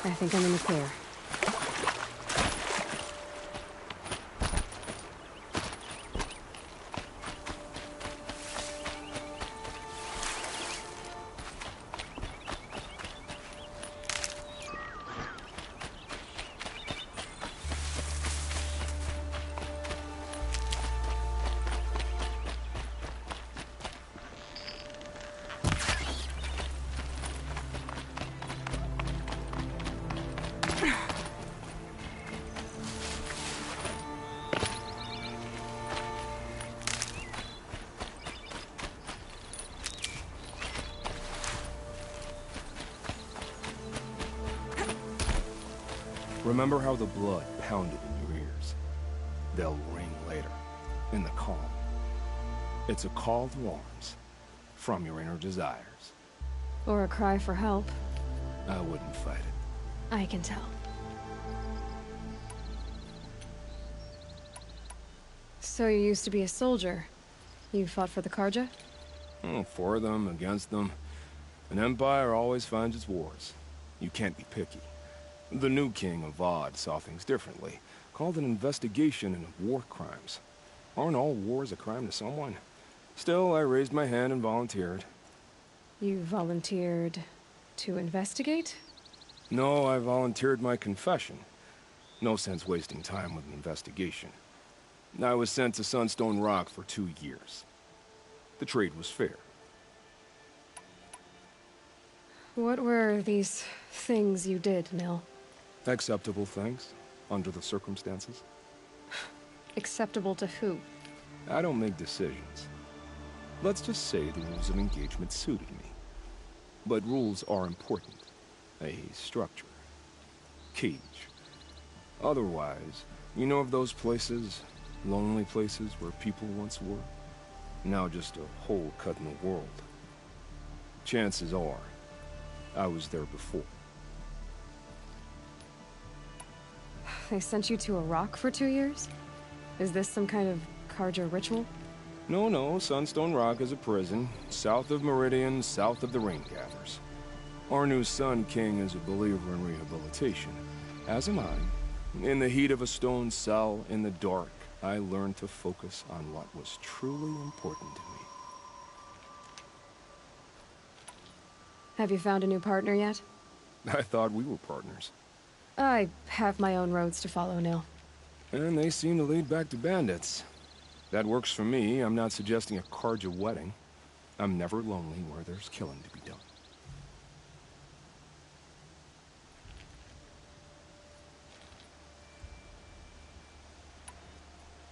I think I'm in the clear. Remember how the blood pounded in your ears? They'll ring later, in the calm. It's a call to arms, from your inner desires. Or a cry for help. I wouldn't fight it. I can tell. So you used to be a soldier. You fought for the Carja? For them, against them. An empire always finds its wars. You can't be picky. The new king of Vod saw things differently. Called an investigation into war crimes. Aren't all wars a crime to someone? Still, I raised my hand and volunteered. You volunteered to investigate? No, I volunteered my confession. No sense wasting time with an investigation. I was sent to Sunstone Rock for 2 years. The trade was fair. What were these things you did, Nil? Acceptable things, under the circumstances. Acceptable to who? I don't make decisions. Let's just say the rules of engagement suited me. But rules are important. A structure. Cage. Otherwise, you know of those places, lonely places where people once were? Now just a hole cut in the world. Chances are, I was there before. They sent you to a rock for 2 years? Is this some kind of Carja ritual? No, Sunstone Rock is a prison, south of Meridian, south of the Raingathers. Our new Sun King is a believer in rehabilitation, as am I. In the heat of a stone cell, in the dark, I learned to focus on what was truly important to me. Have you found a new partner yet? I thought we were partners. I have my own roads to follow, Nil. And they seem to lead back to bandits. That works for me. I'm not suggesting a Carja wedding. I'm never lonely where there's killing to be done.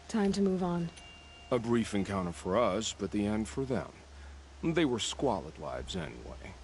Time to move on. A brief encounter for us, but the end for them. They were squalid lives anyway.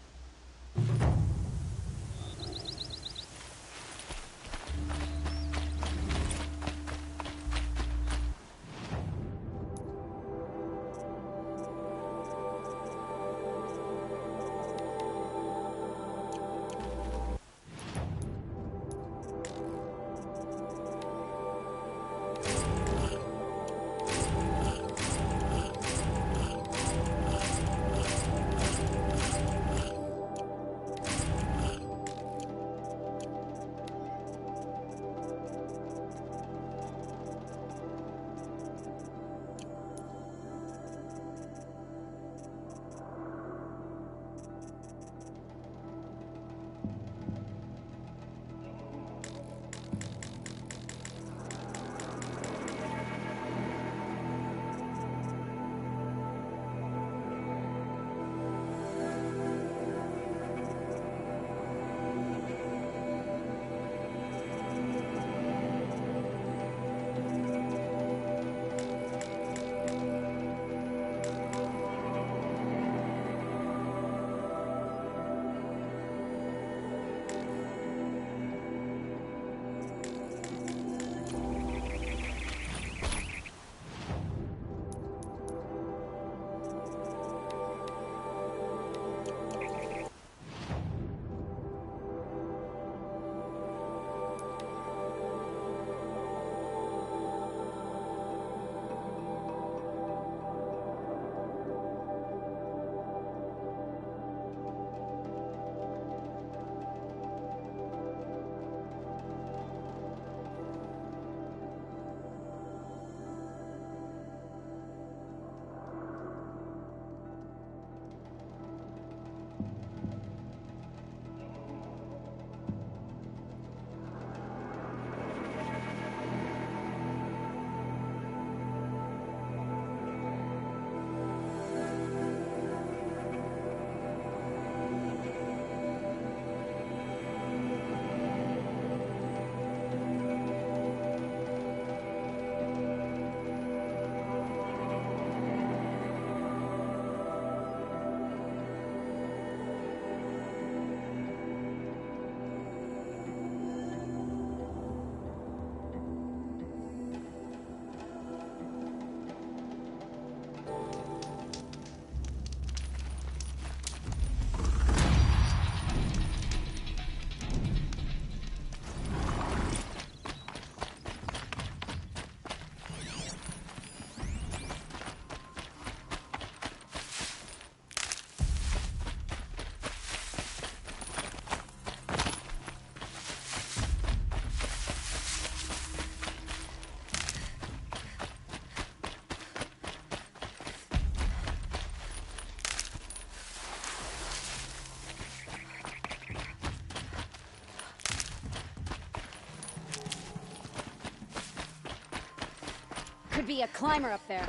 be a climber up there.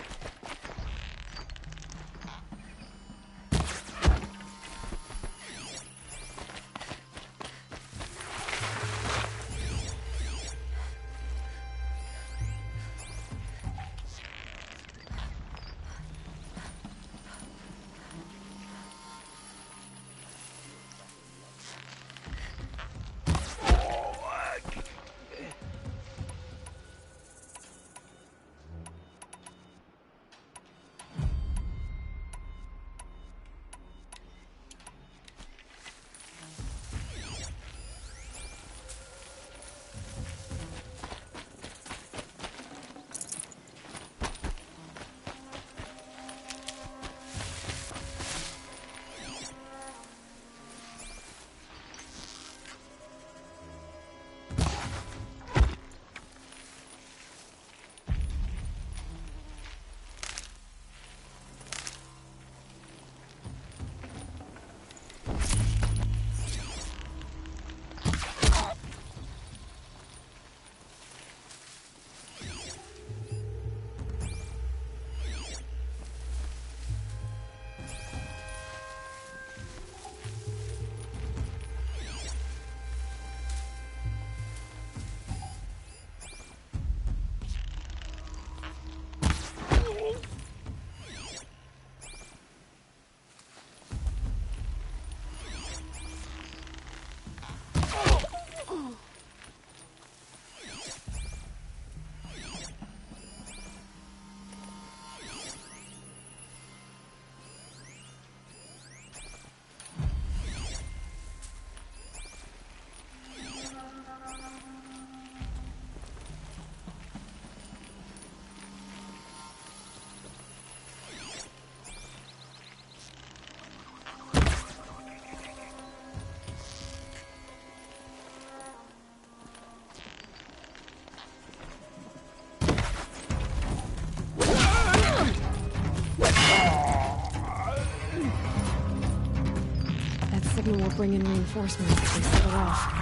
Signal will bring in reinforcements if they set it off.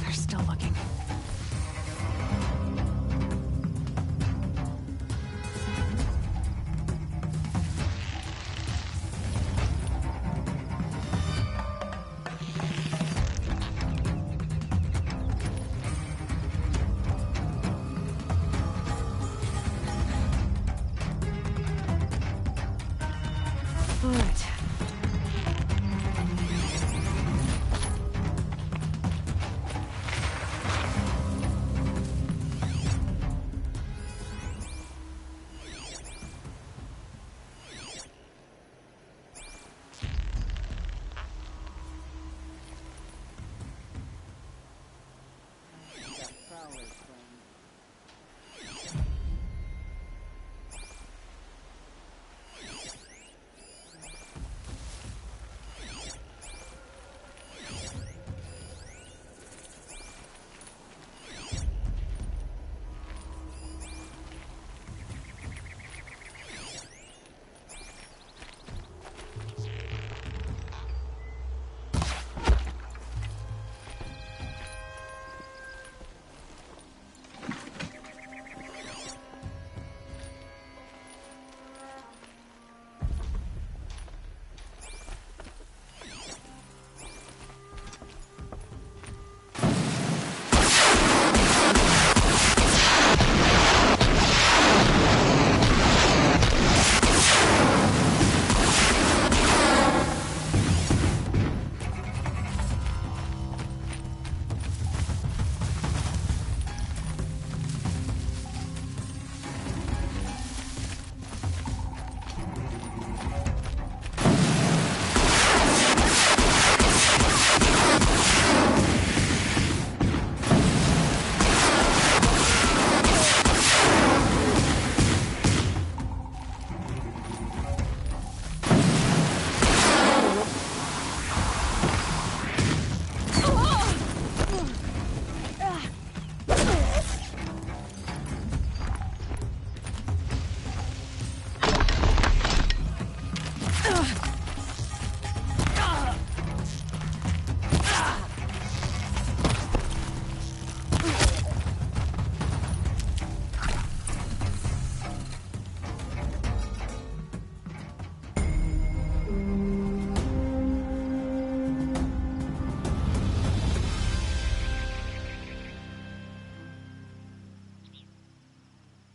They're still looking. All right.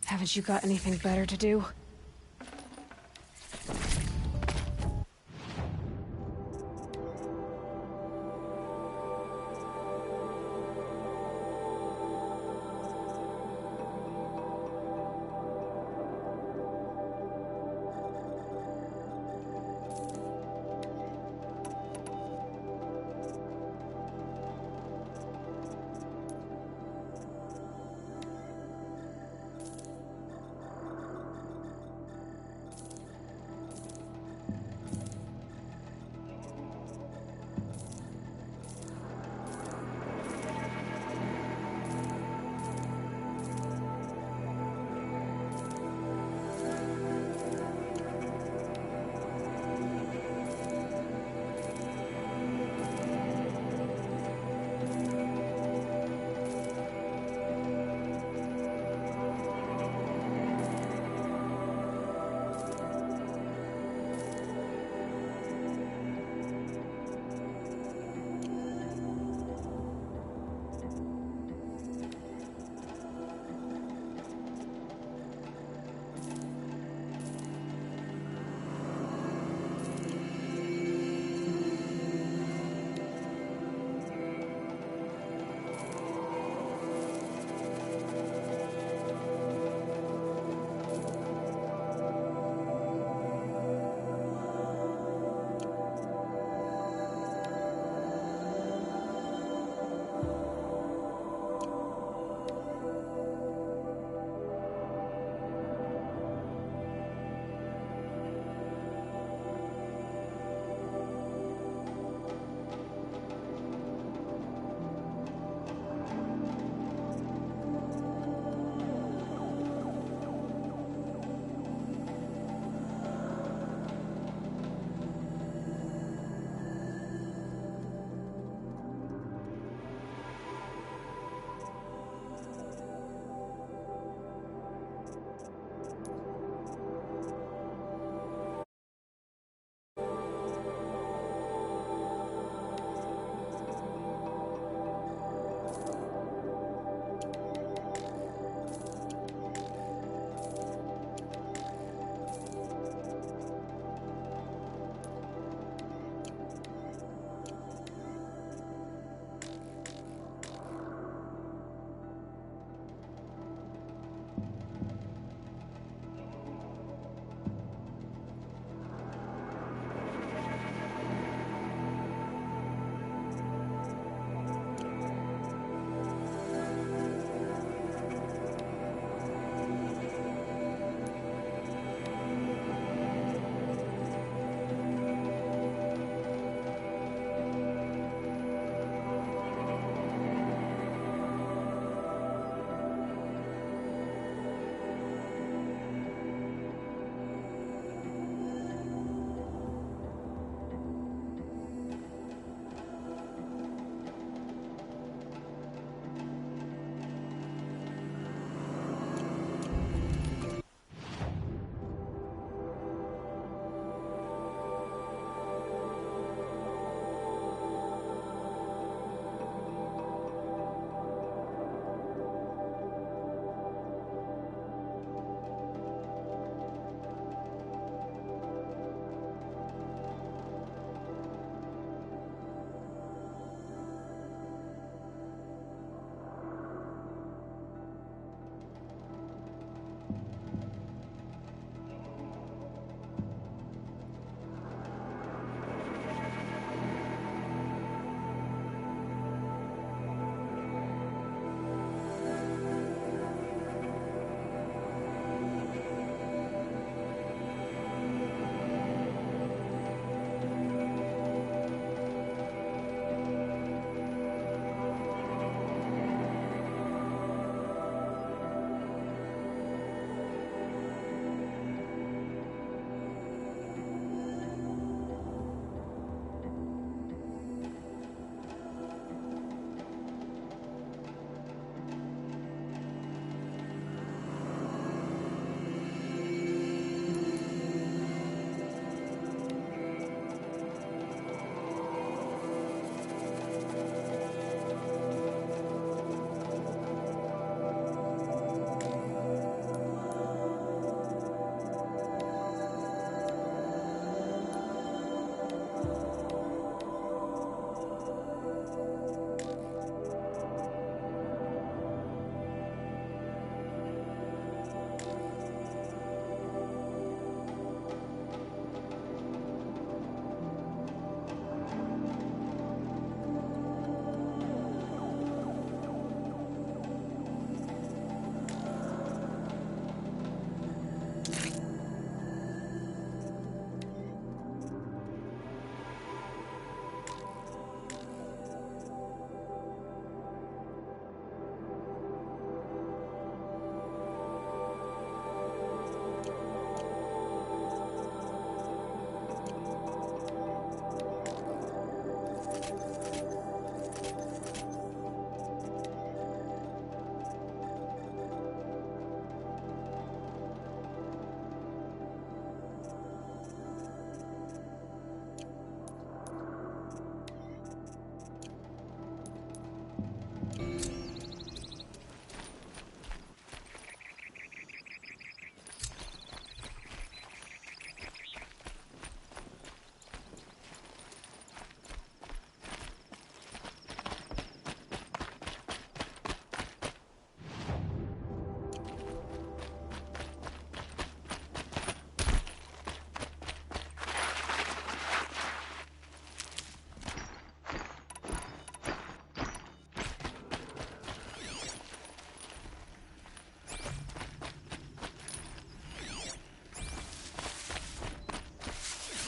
Haven't you got anything better to do?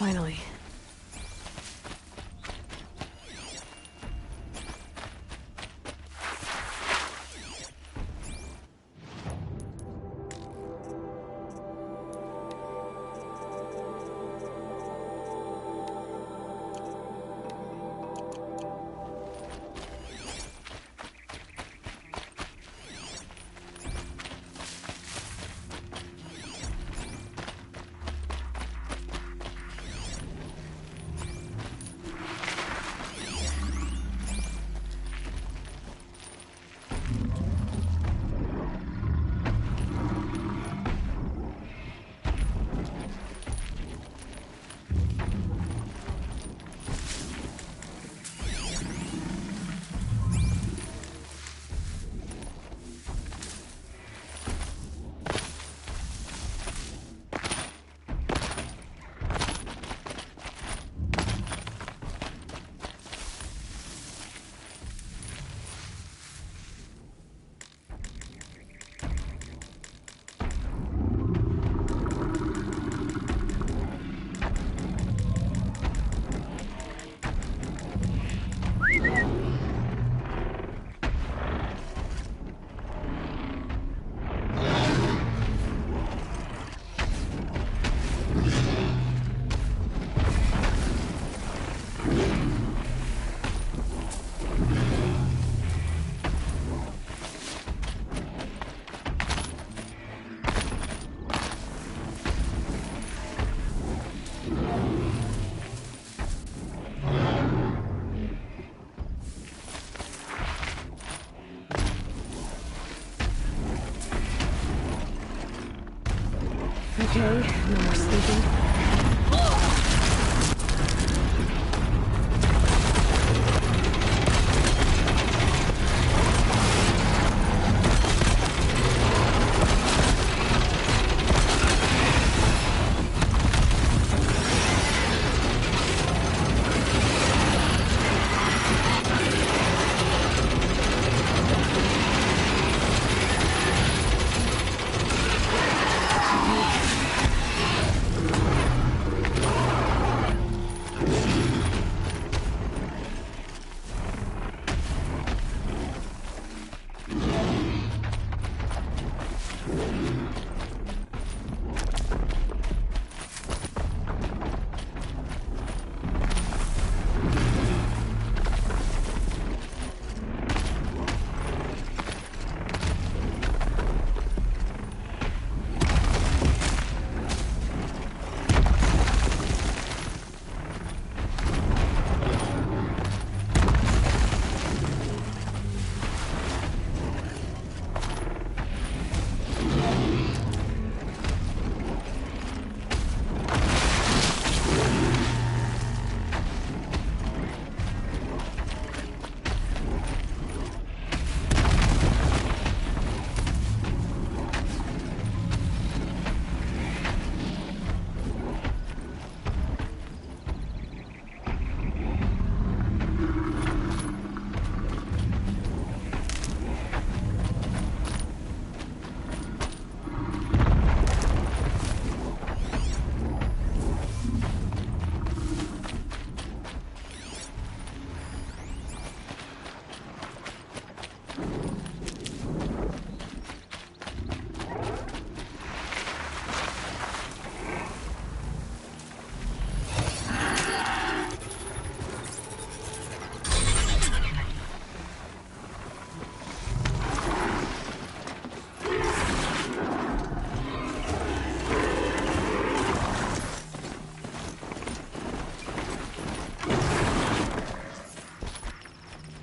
Finally. Okay, no more sleeping.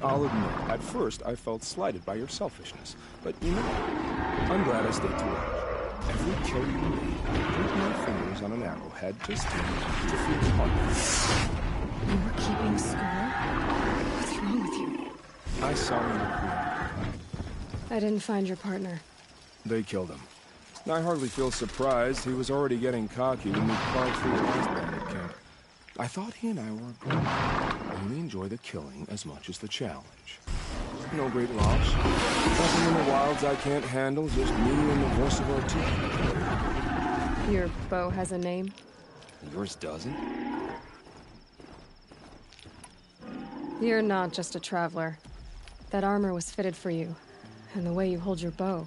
I'll admit, at first I felt slighted by your selfishness. But you know, I'm glad I stayed to watch. Every kill you made, put my fingers on an arrowhead just to feel part. You were keeping score? What's wrong with you? I saw him. I didn't find your partner. They killed him. I hardly feel surprised. He was already getting cocky when we crawled through the last bandit camp. I thought he and I were a group. I only enjoy the killing as much as the challenge. No great loss. Nothing in the wilds I can't handle, just me and the voice of our team. Your bow has a name? Yours doesn't? You're not just a traveler. That armor was fitted for you, and the way you hold your bow.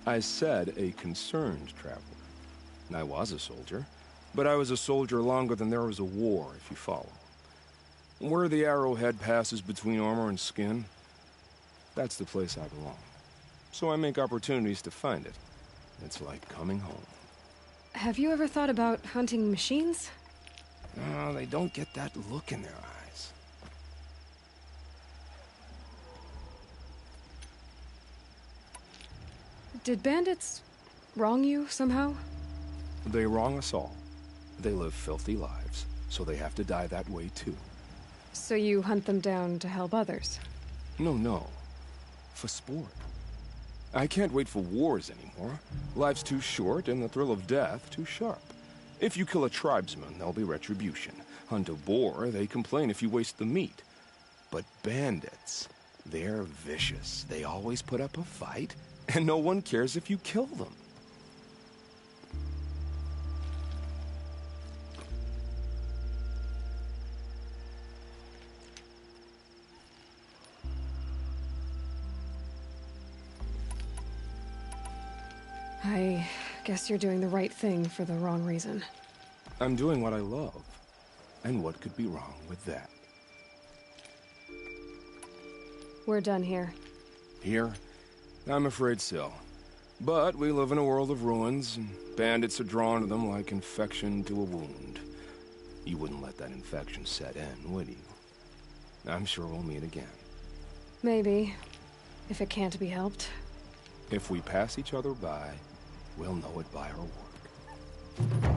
I said a concerned traveler. I was a soldier, but I was a soldier longer than there was a war, if you follow. Where the arrowhead passes between armor and skin, that's the place I belong. So I make opportunities to find it. It's like coming home. Have you ever thought about hunting machines? No, they don't get that look in their eyes. Did bandits wrong you somehow? They wrong us all. They live filthy lives, so they have to die that way too. So you hunt them down to help others? No. For sport. I can't wait for wars anymore. Life's too short and the thrill of death too sharp. If you kill a tribesman, there'll be retribution. Hunt a boar, they complain if you waste the meat. But bandits, they're vicious. They always put up a fight, and no one cares if you kill them. I guess you're doing the right thing for the wrong reason. I'm doing what I love. And what could be wrong with that? We're done here. Here? I'm afraid so. But we live in a world of ruins, and bandits are drawn to them like infection to a wound. You wouldn't let that infection set in, would you? I'm sure we'll meet again. Maybe. If it can't be helped. If we pass each other by, we'll know it by our work.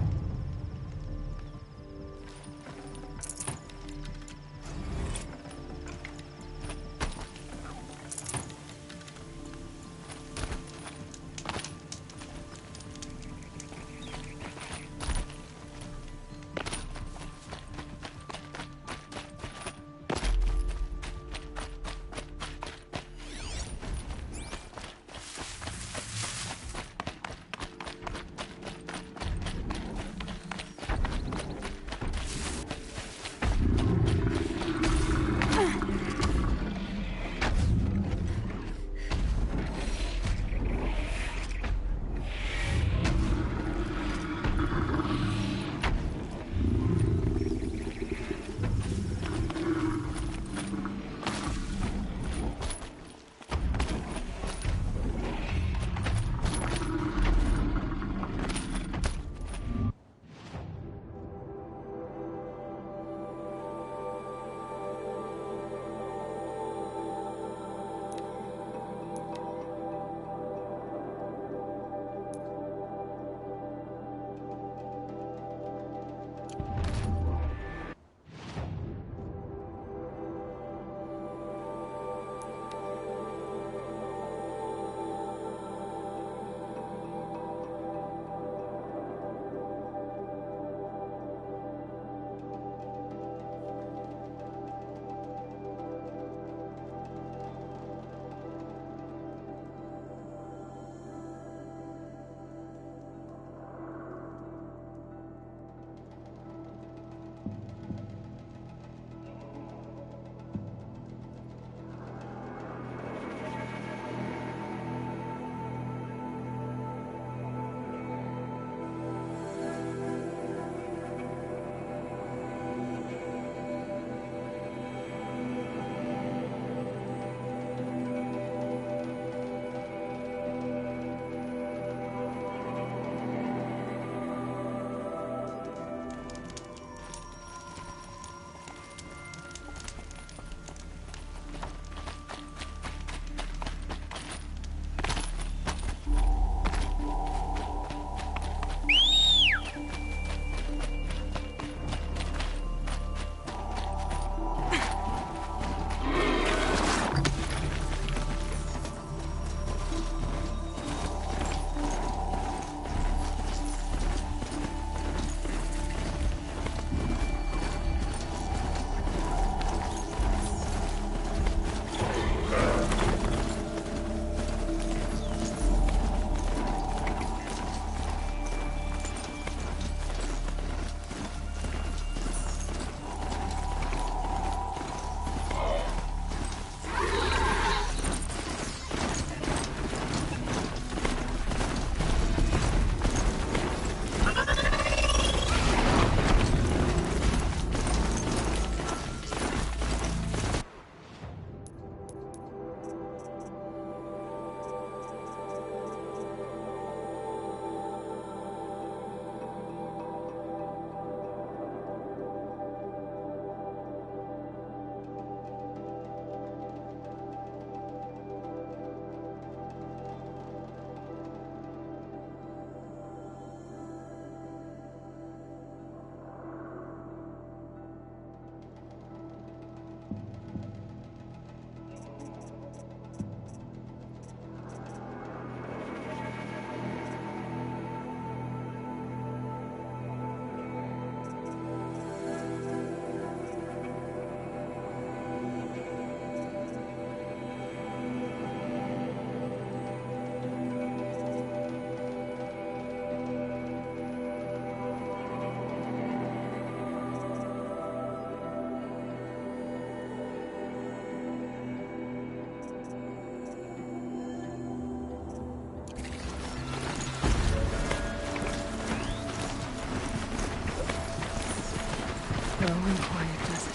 and quiet does it.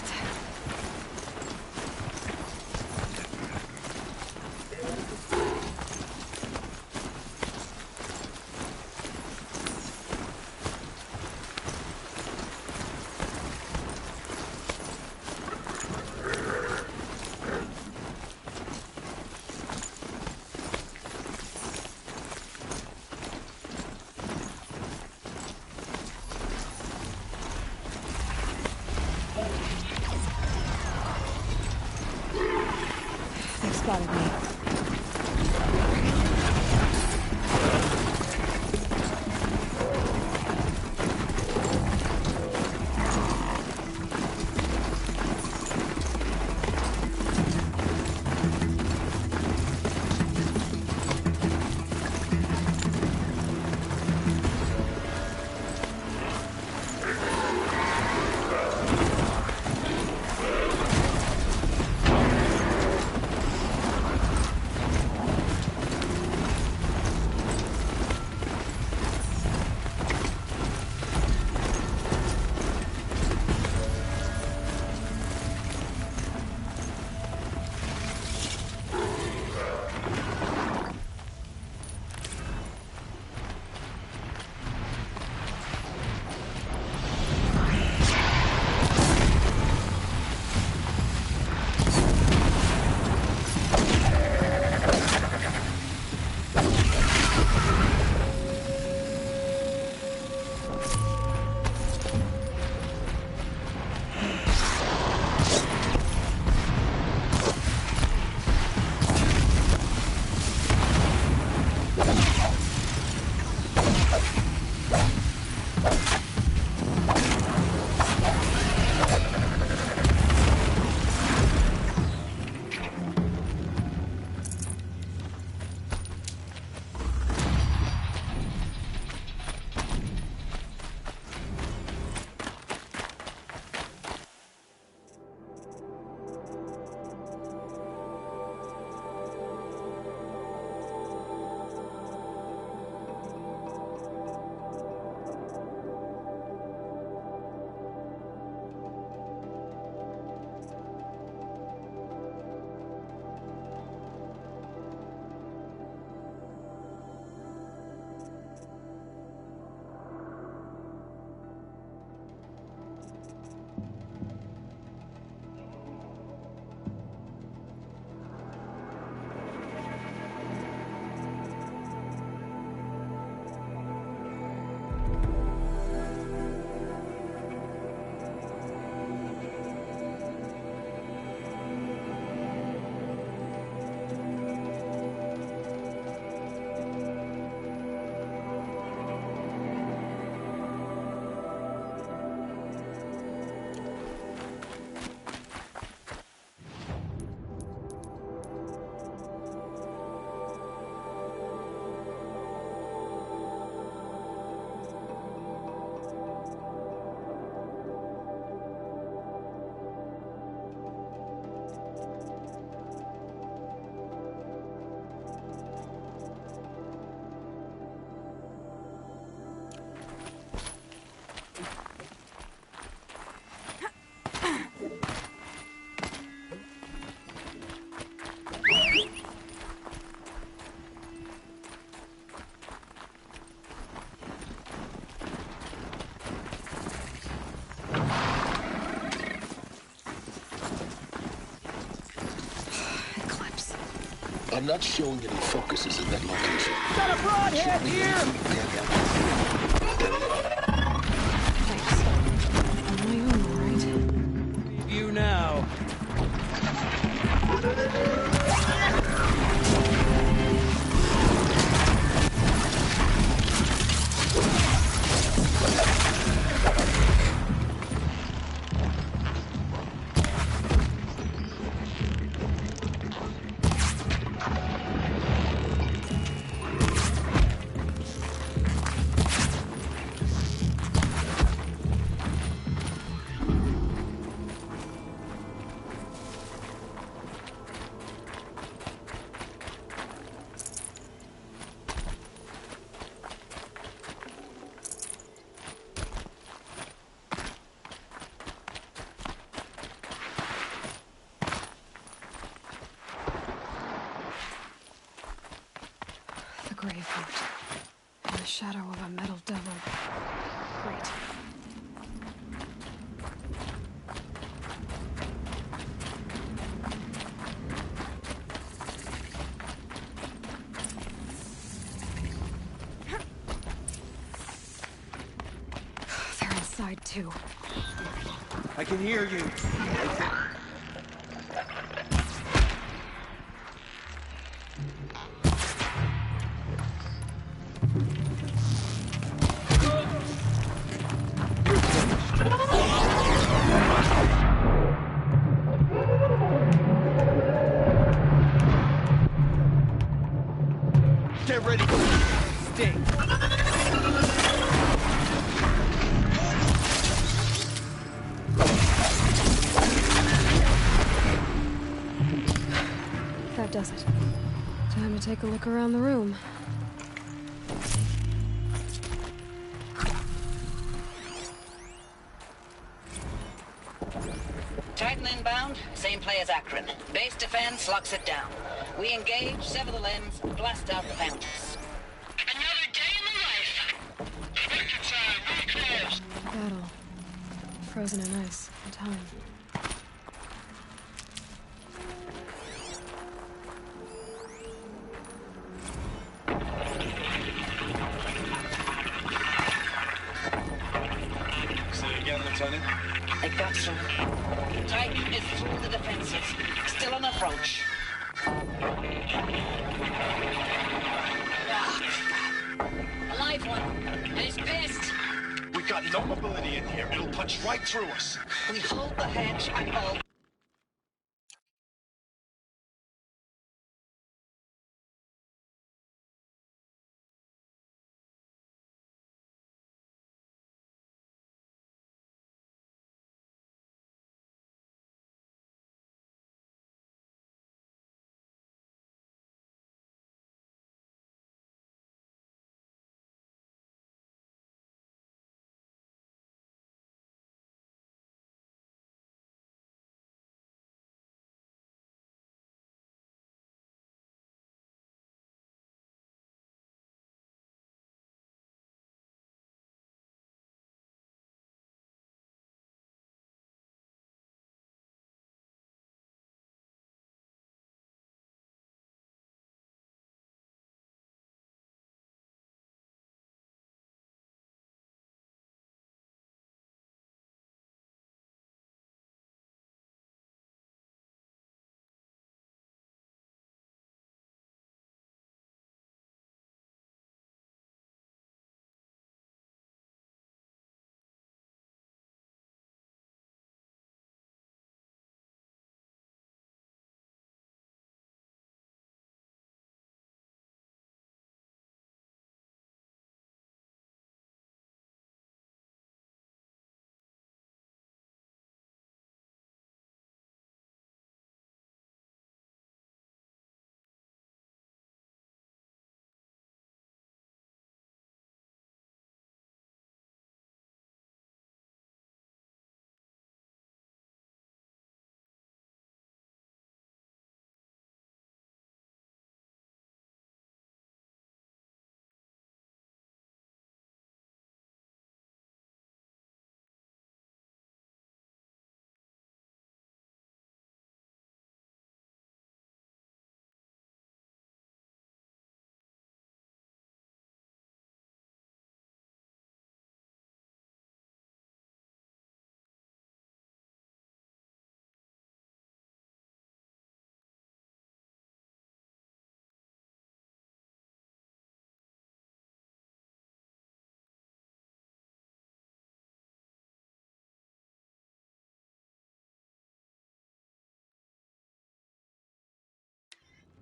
They've spotted me. I'm not showing any focuses in that location. Got a broadhead here! Thanks. On my own, all right? You now. metal devil. Great. They're inside too. I can hear you. Get ready for the sting. That does it. Time to take a look around the room. Titan inbound, same play as Akron. Base defense locks it down. We engage, sever the limbs, blast out the founders. Another day in the life. Victor time, really close. Battle. Frozen in ice and time. Say again, Lieutenant. They got some. Titan is through the defenses. Still on approach. A live one. And he's pissed. We got no mobility in here. It'll punch right through us. We hold the hedge and all.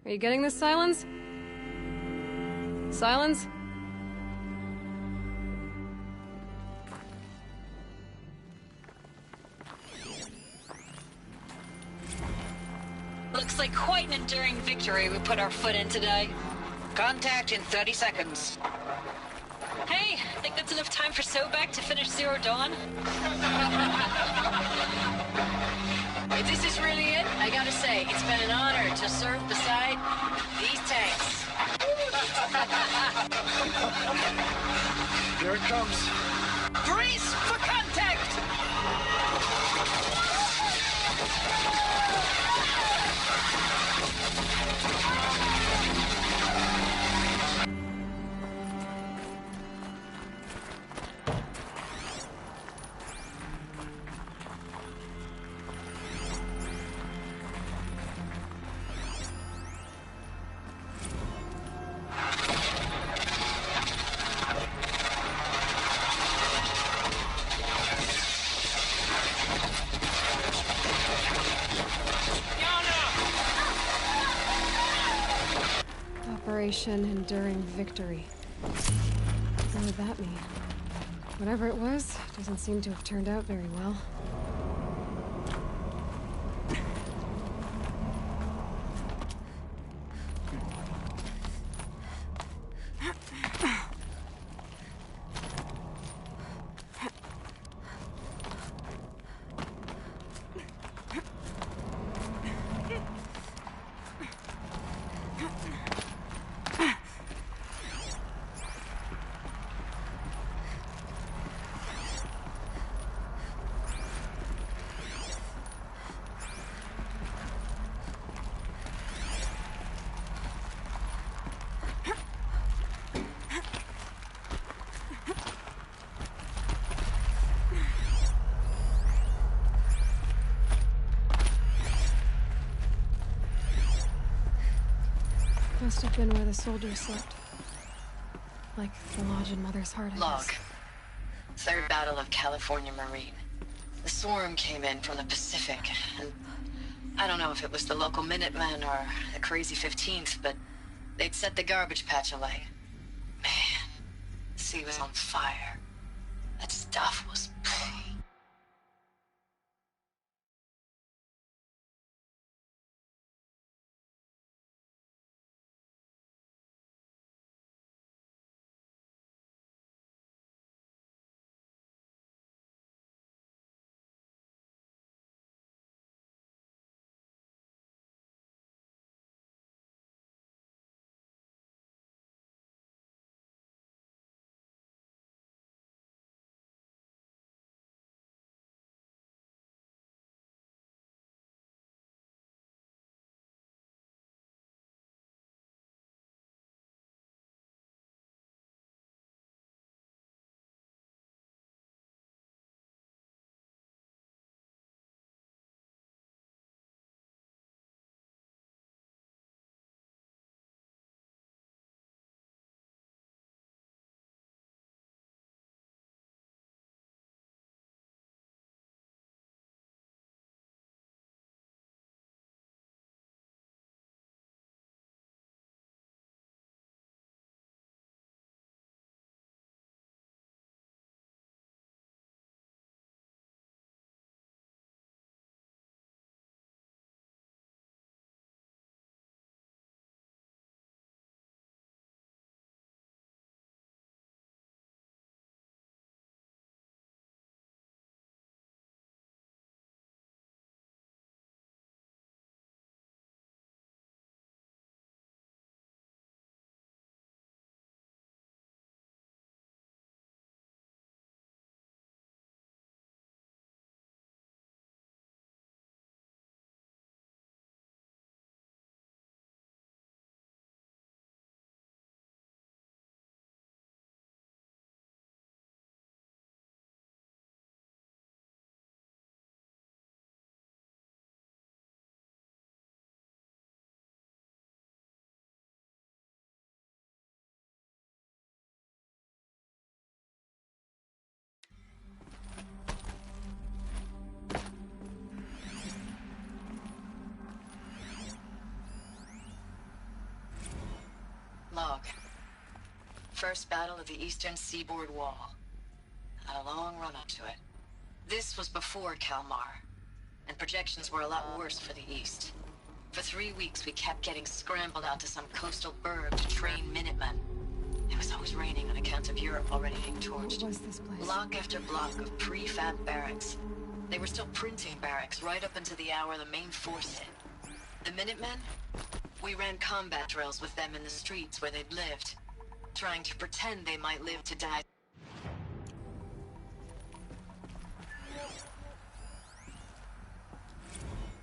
Are you getting this, Silence? Silence? Looks like quite an enduring victory we put our foot in today. Contact in 30 seconds. Hey, think that's enough time for Sobek to finish Zero Dawn? If this is really it, I gotta say, it's been an honor to serve beside these tanks. Here it comes. Brace for contact! Operation Enduring Victory. What would that mean? Whatever it was, doesn't seem to have turned out very well. Must have been where the soldiers slept. Like the lodge in Mother's Heart, I Log. guess. Third Battle of California Marine. The swarm came in from the Pacific, and I don't know if it was the local Minutemen or the crazy 15th, but they'd set the garbage patch alight. Man, the sea was on fire. That stuff was... Log. First battle of the Eastern Seaboard Wall. Had a long run up to it. This was before Kalmar, and projections were a lot worse for the East. For 3 weeks, we kept getting scrambled out to some coastal burg to train Minutemen. It was always raining on account of Europe already being torched. What was this place? Block after block of prefab barracks. They were still printing barracks right up until the hour the main force hit. The Minutemen? We ran combat drills with them in the streets where they'd lived, trying to pretend they might live to die.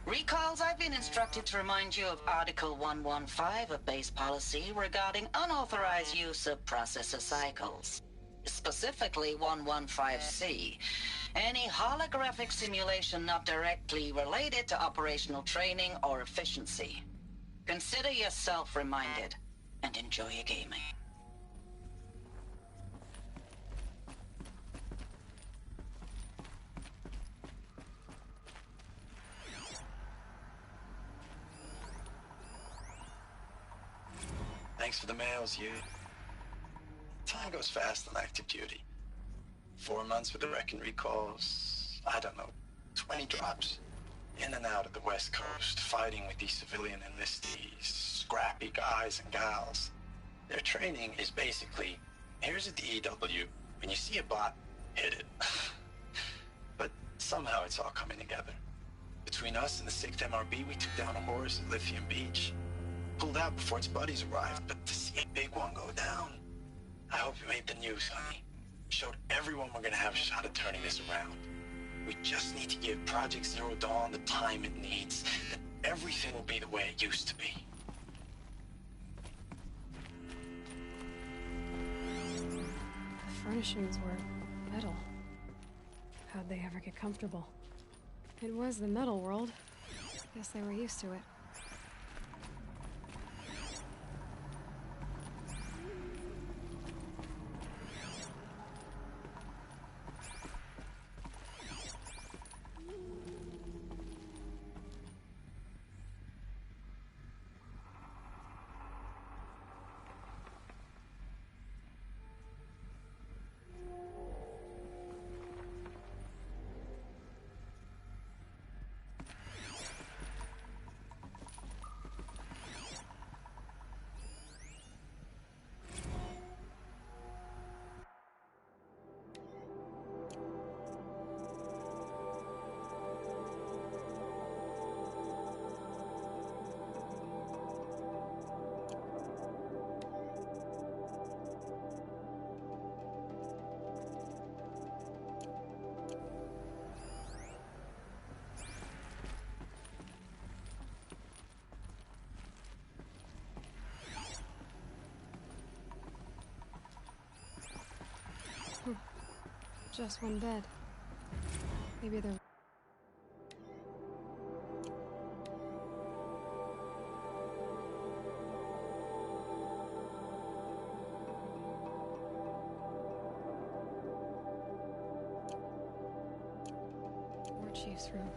Recalls, I've been instructed to remind you of Article 115 of base policy regarding unauthorized use of processor cycles. Specifically 115C. Any holographic simulation not directly related to operational training or efficiency. Consider yourself reminded, and enjoy your gaming. Thanks for the mails, you. Time goes fast on active duty. 4 months with the wrecking recalls, I don't know, 20 drops. In and out of the West Coast, fighting with these civilian enlistees, scrappy guys and gals. Their training is basically, here's a DEW, when you see a bot, hit it. But somehow it's all coming together. Between us and the 6th MRB, we took down a horse at Lithium Beach. Pulled out before its buddies arrived, but to see a big one go down, I hope you made the news, honey. Showed everyone we're gonna have a shot at turning this around. We just need to give Project Zero Dawn the time it needs, then everything will be the way it used to be. The furnishings were metal. How'd they ever get comfortable? It was the metal world. Guess they were used to it. Just one bed. Maybe they're... War Chief's room.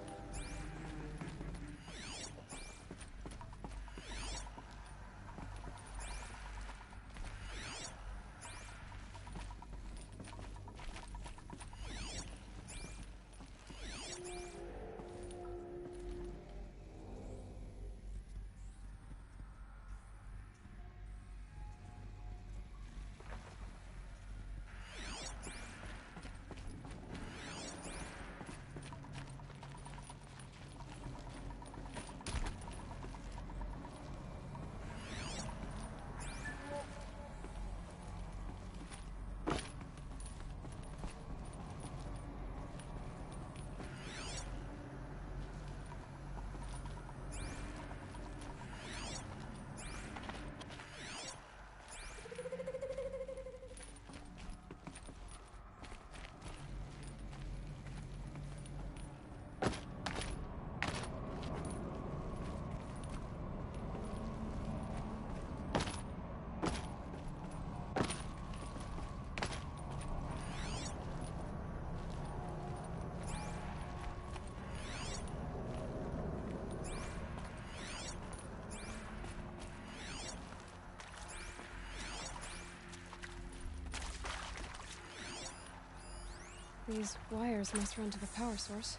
These wires must run to the power source.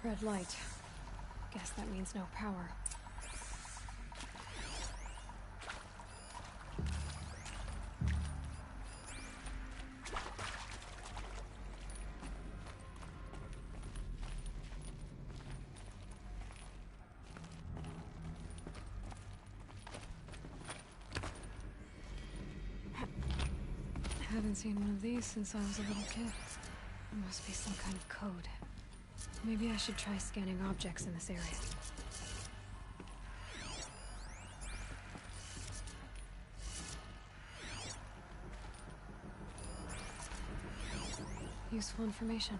Red light. Guess that means no power. haven't seen one of these since I was a little kid. There must be some kind of code. Maybe I should try scanning objects in this area. Useful information.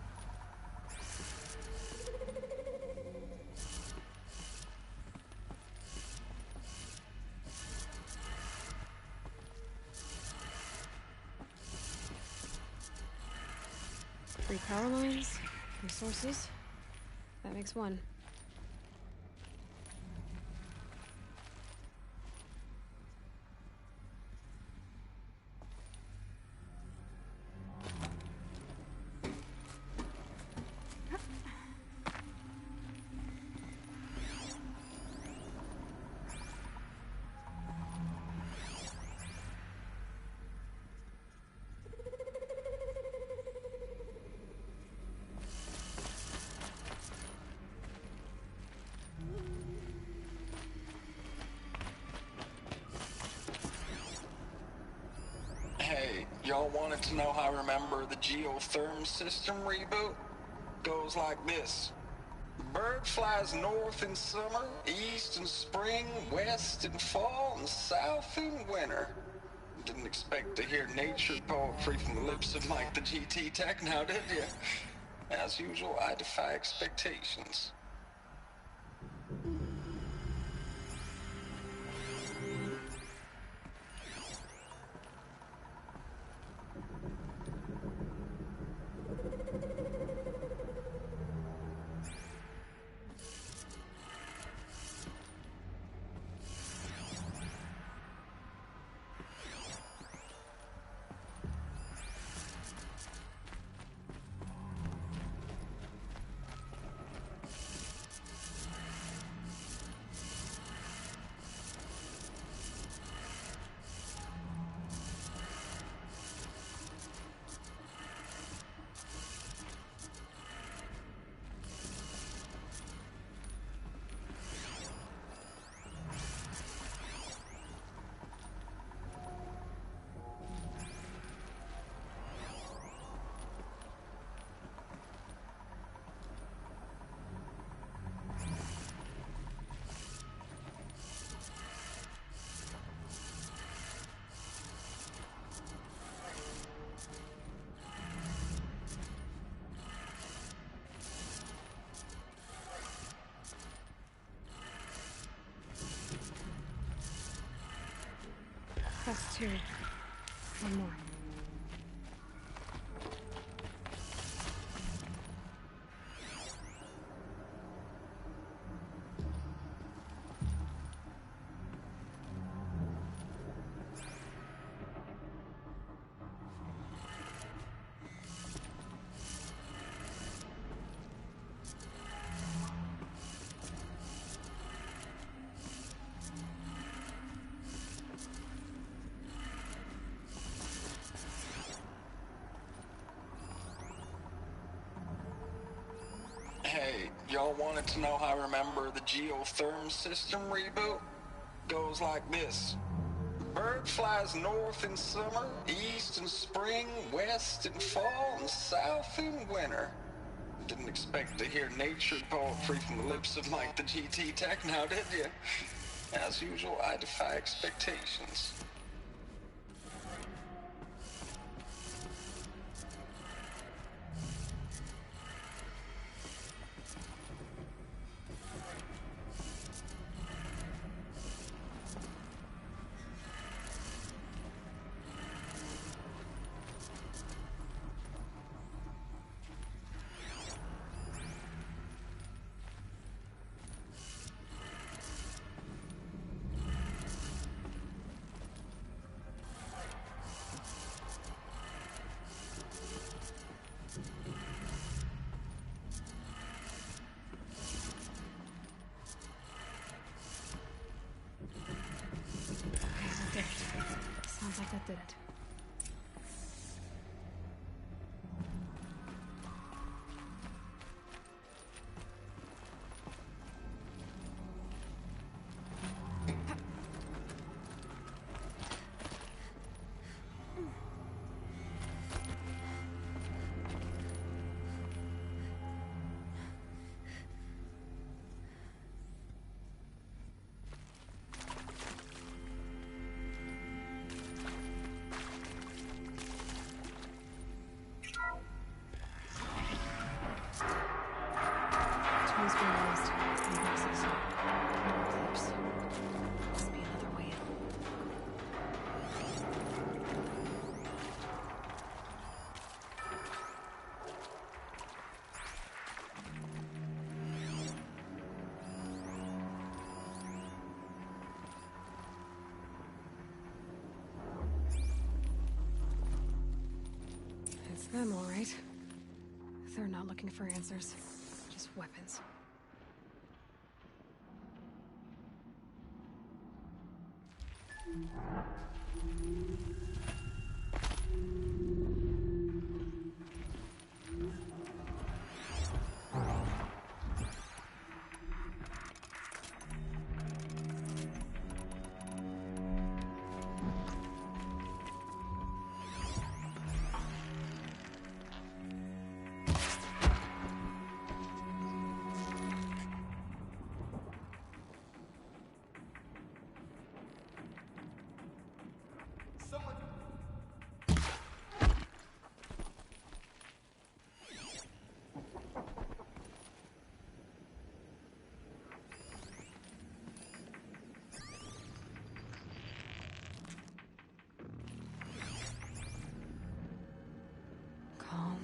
Three power lines, resources. That makes one. Hey, y'all wanted to know how I remember the geotherm system reboot? Goes like this. The bird flies north in summer, east in spring, west in fall, and south in winter. Didn't expect to hear nature poetry from the lips of Mike the GT Tech now, did you? As usual, I defy expectations. That's two. One more. Hey, y'all wanted to know how I remember the geotherm system reboot? Goes like this. The bird flies north in summer, east in spring, west in fall, and south in winter. Didn't expect to hear nature poetry from the lips of Mike the GT Tech now, did you? As usual, I defy expectations. Sounds like that did it. I'm all right. They're not looking for answers, just weapons. Calm.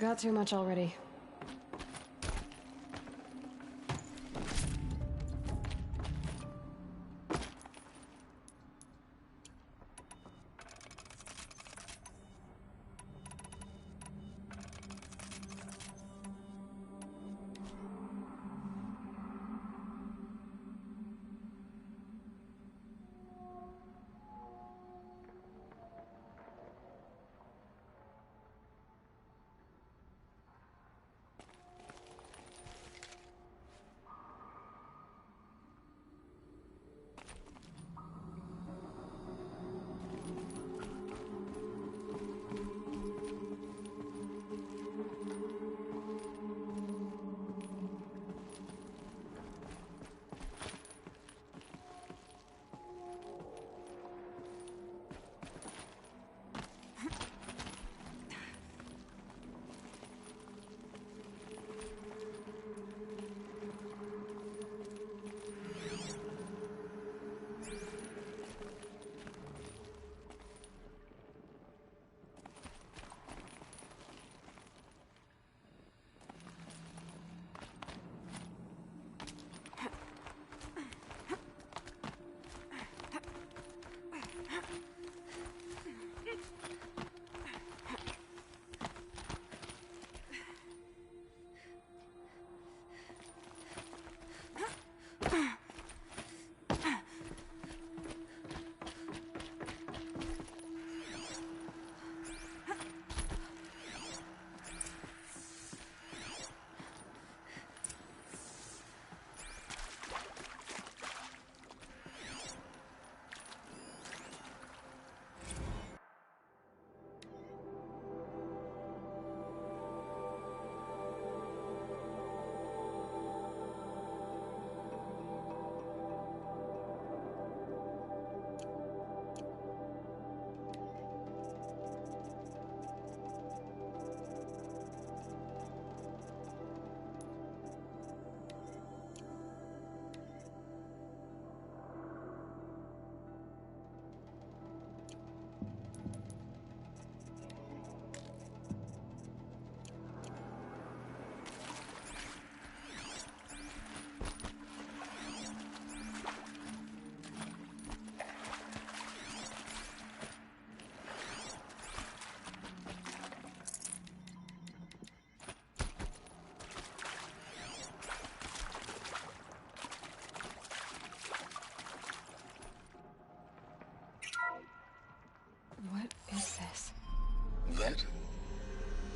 Got too much already.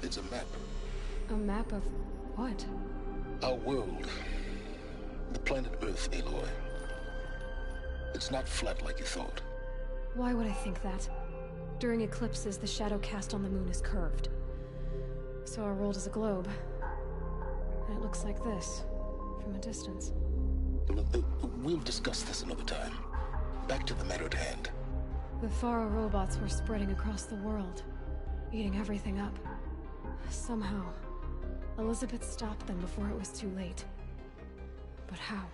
It's a map. A map of what? Our world. The planet Earth, Aloy. It's not flat like you thought. Why would I think that? During eclipses, the shadow cast on the moon is curved. So our world is a globe. And it looks like this, from a distance. We'll discuss this another time. Back to the matter at hand. The Faro robots were spreading across the world, eating everything up. Somehow, Elizabeth stopped them before it was too late. But how?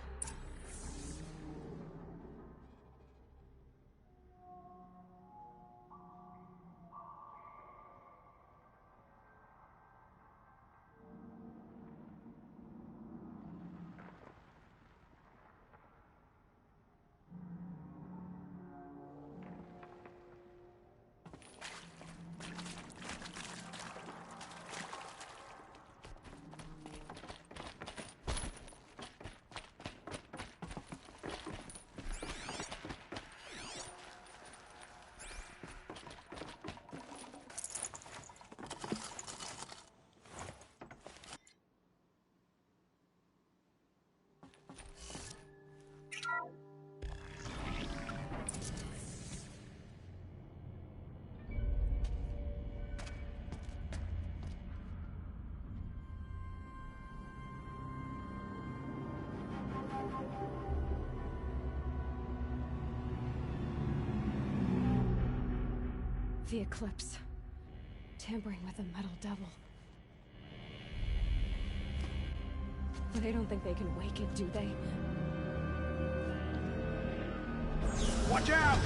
The eclipse. Tampering with the metal devil. They don't think they can wake it, do they? Watch out!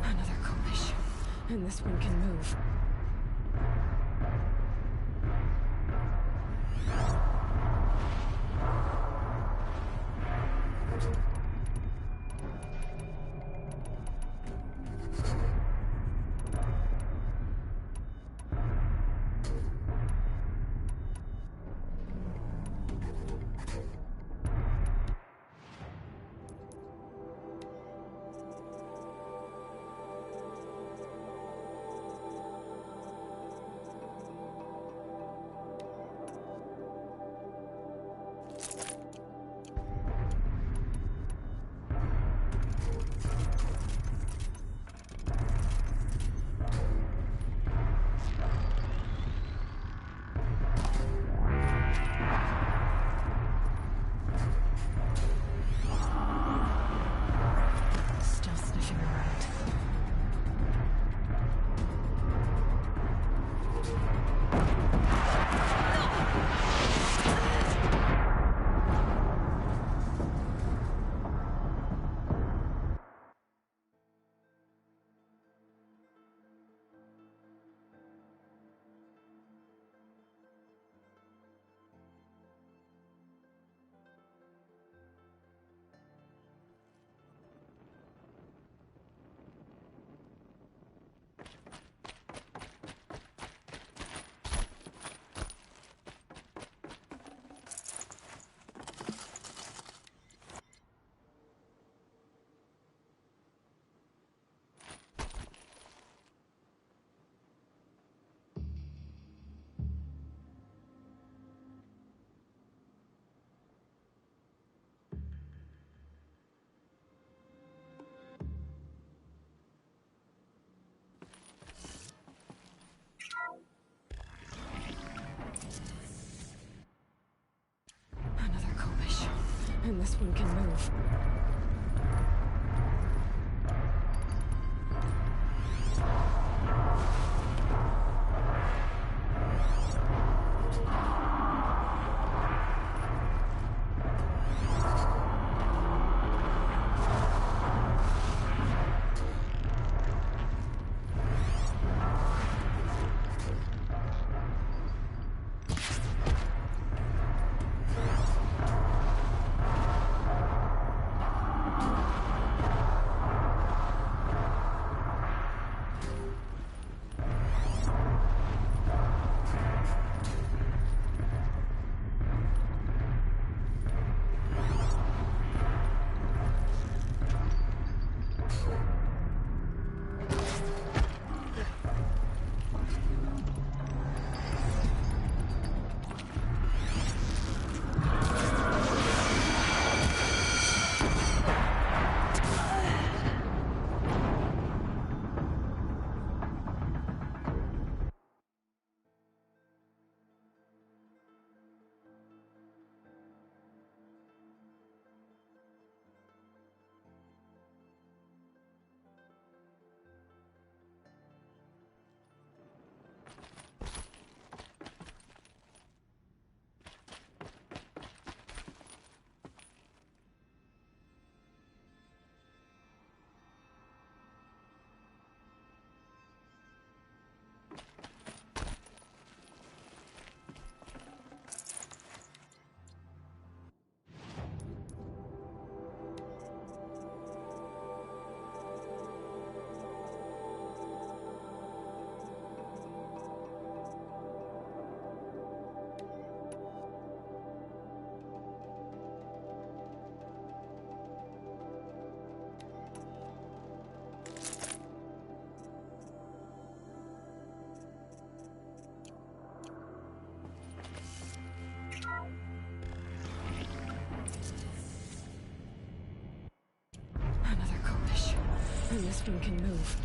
Another collision. And this one can move. Still sniffing around. Another collision. And this one can move. And this one can move.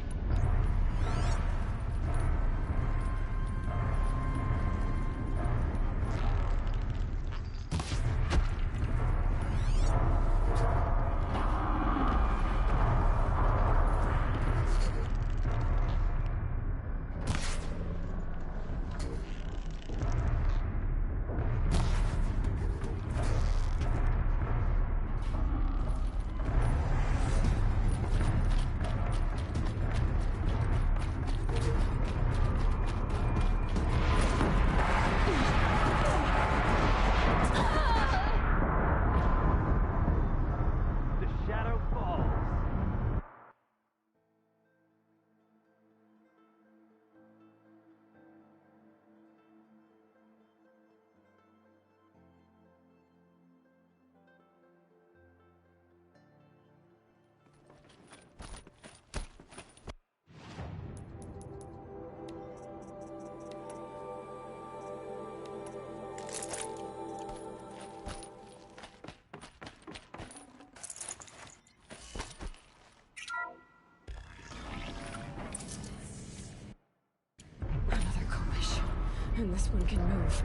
And this one can move.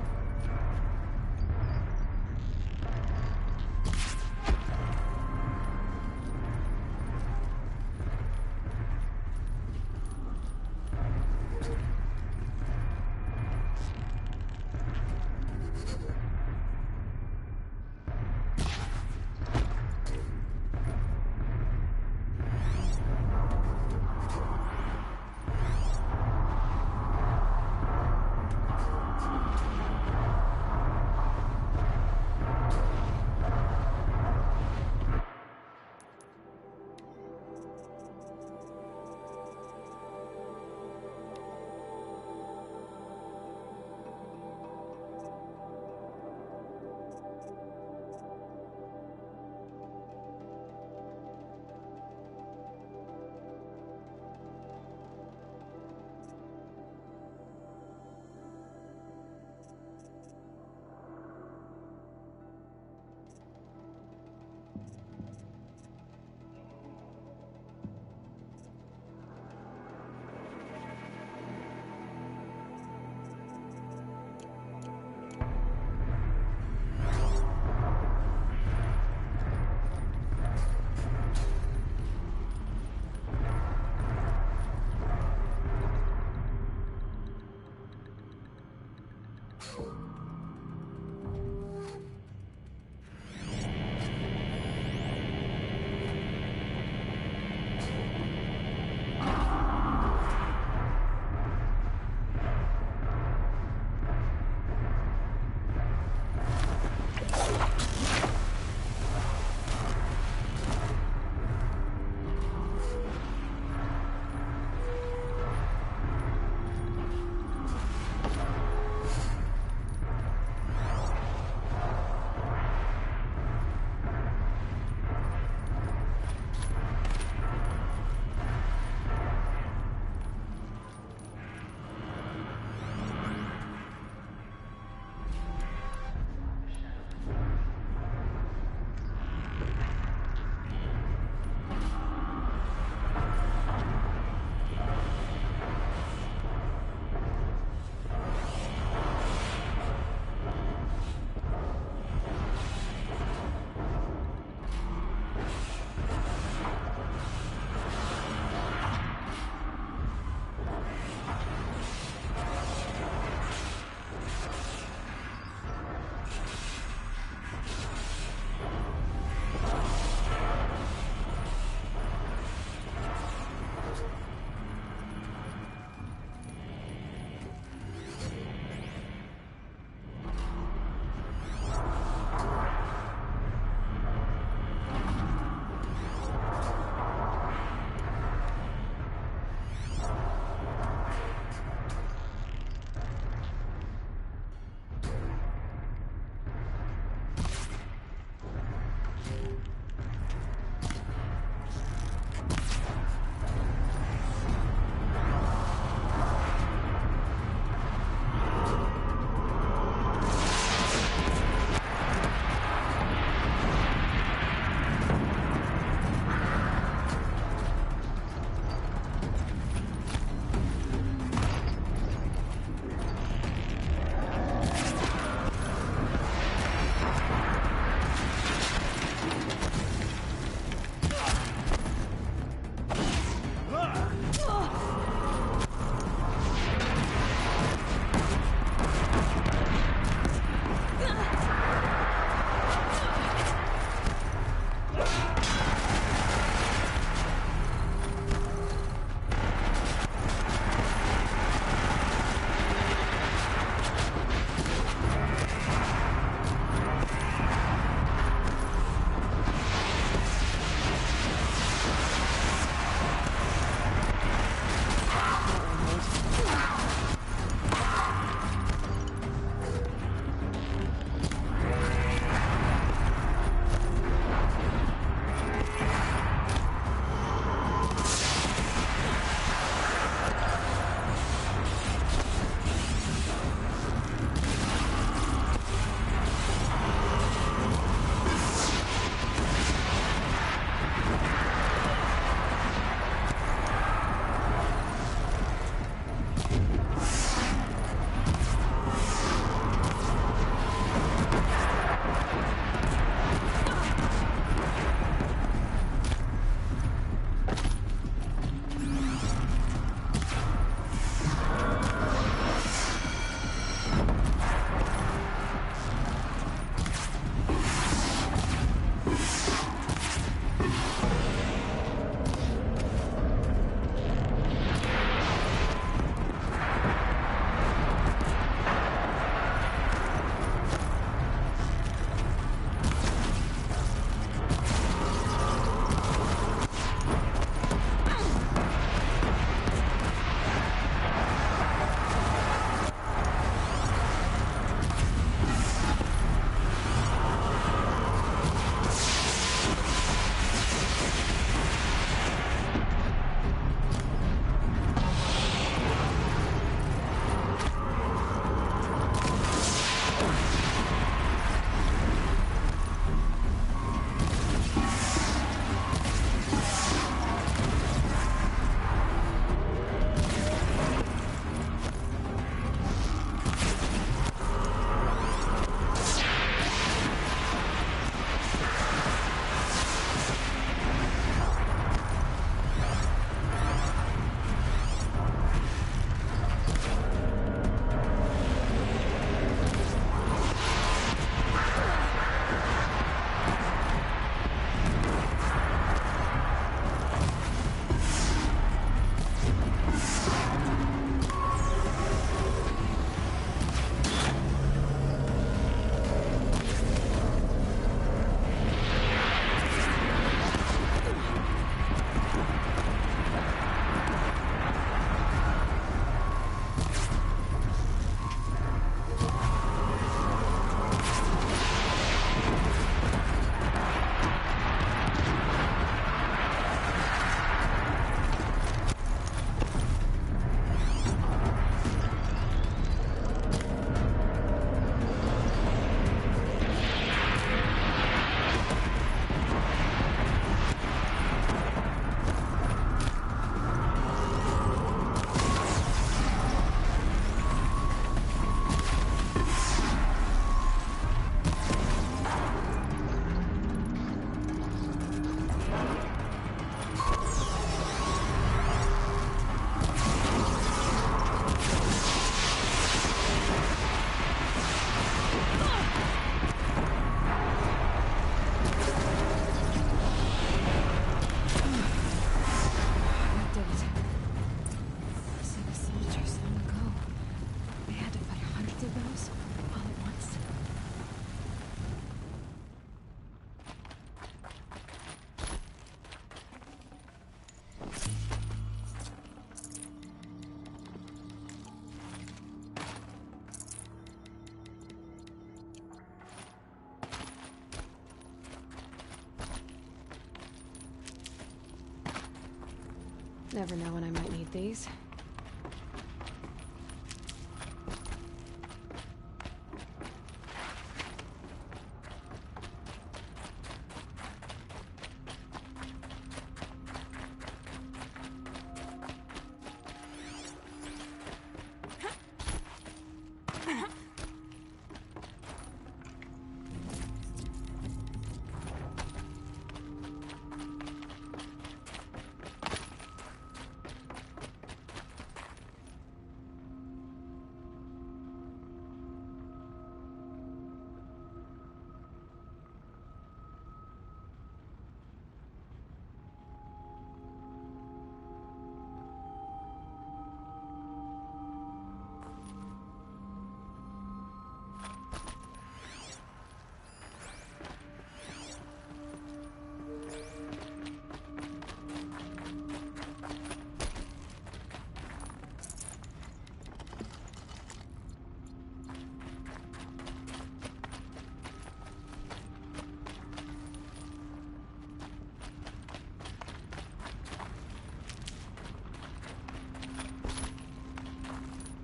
Never know when I might need these.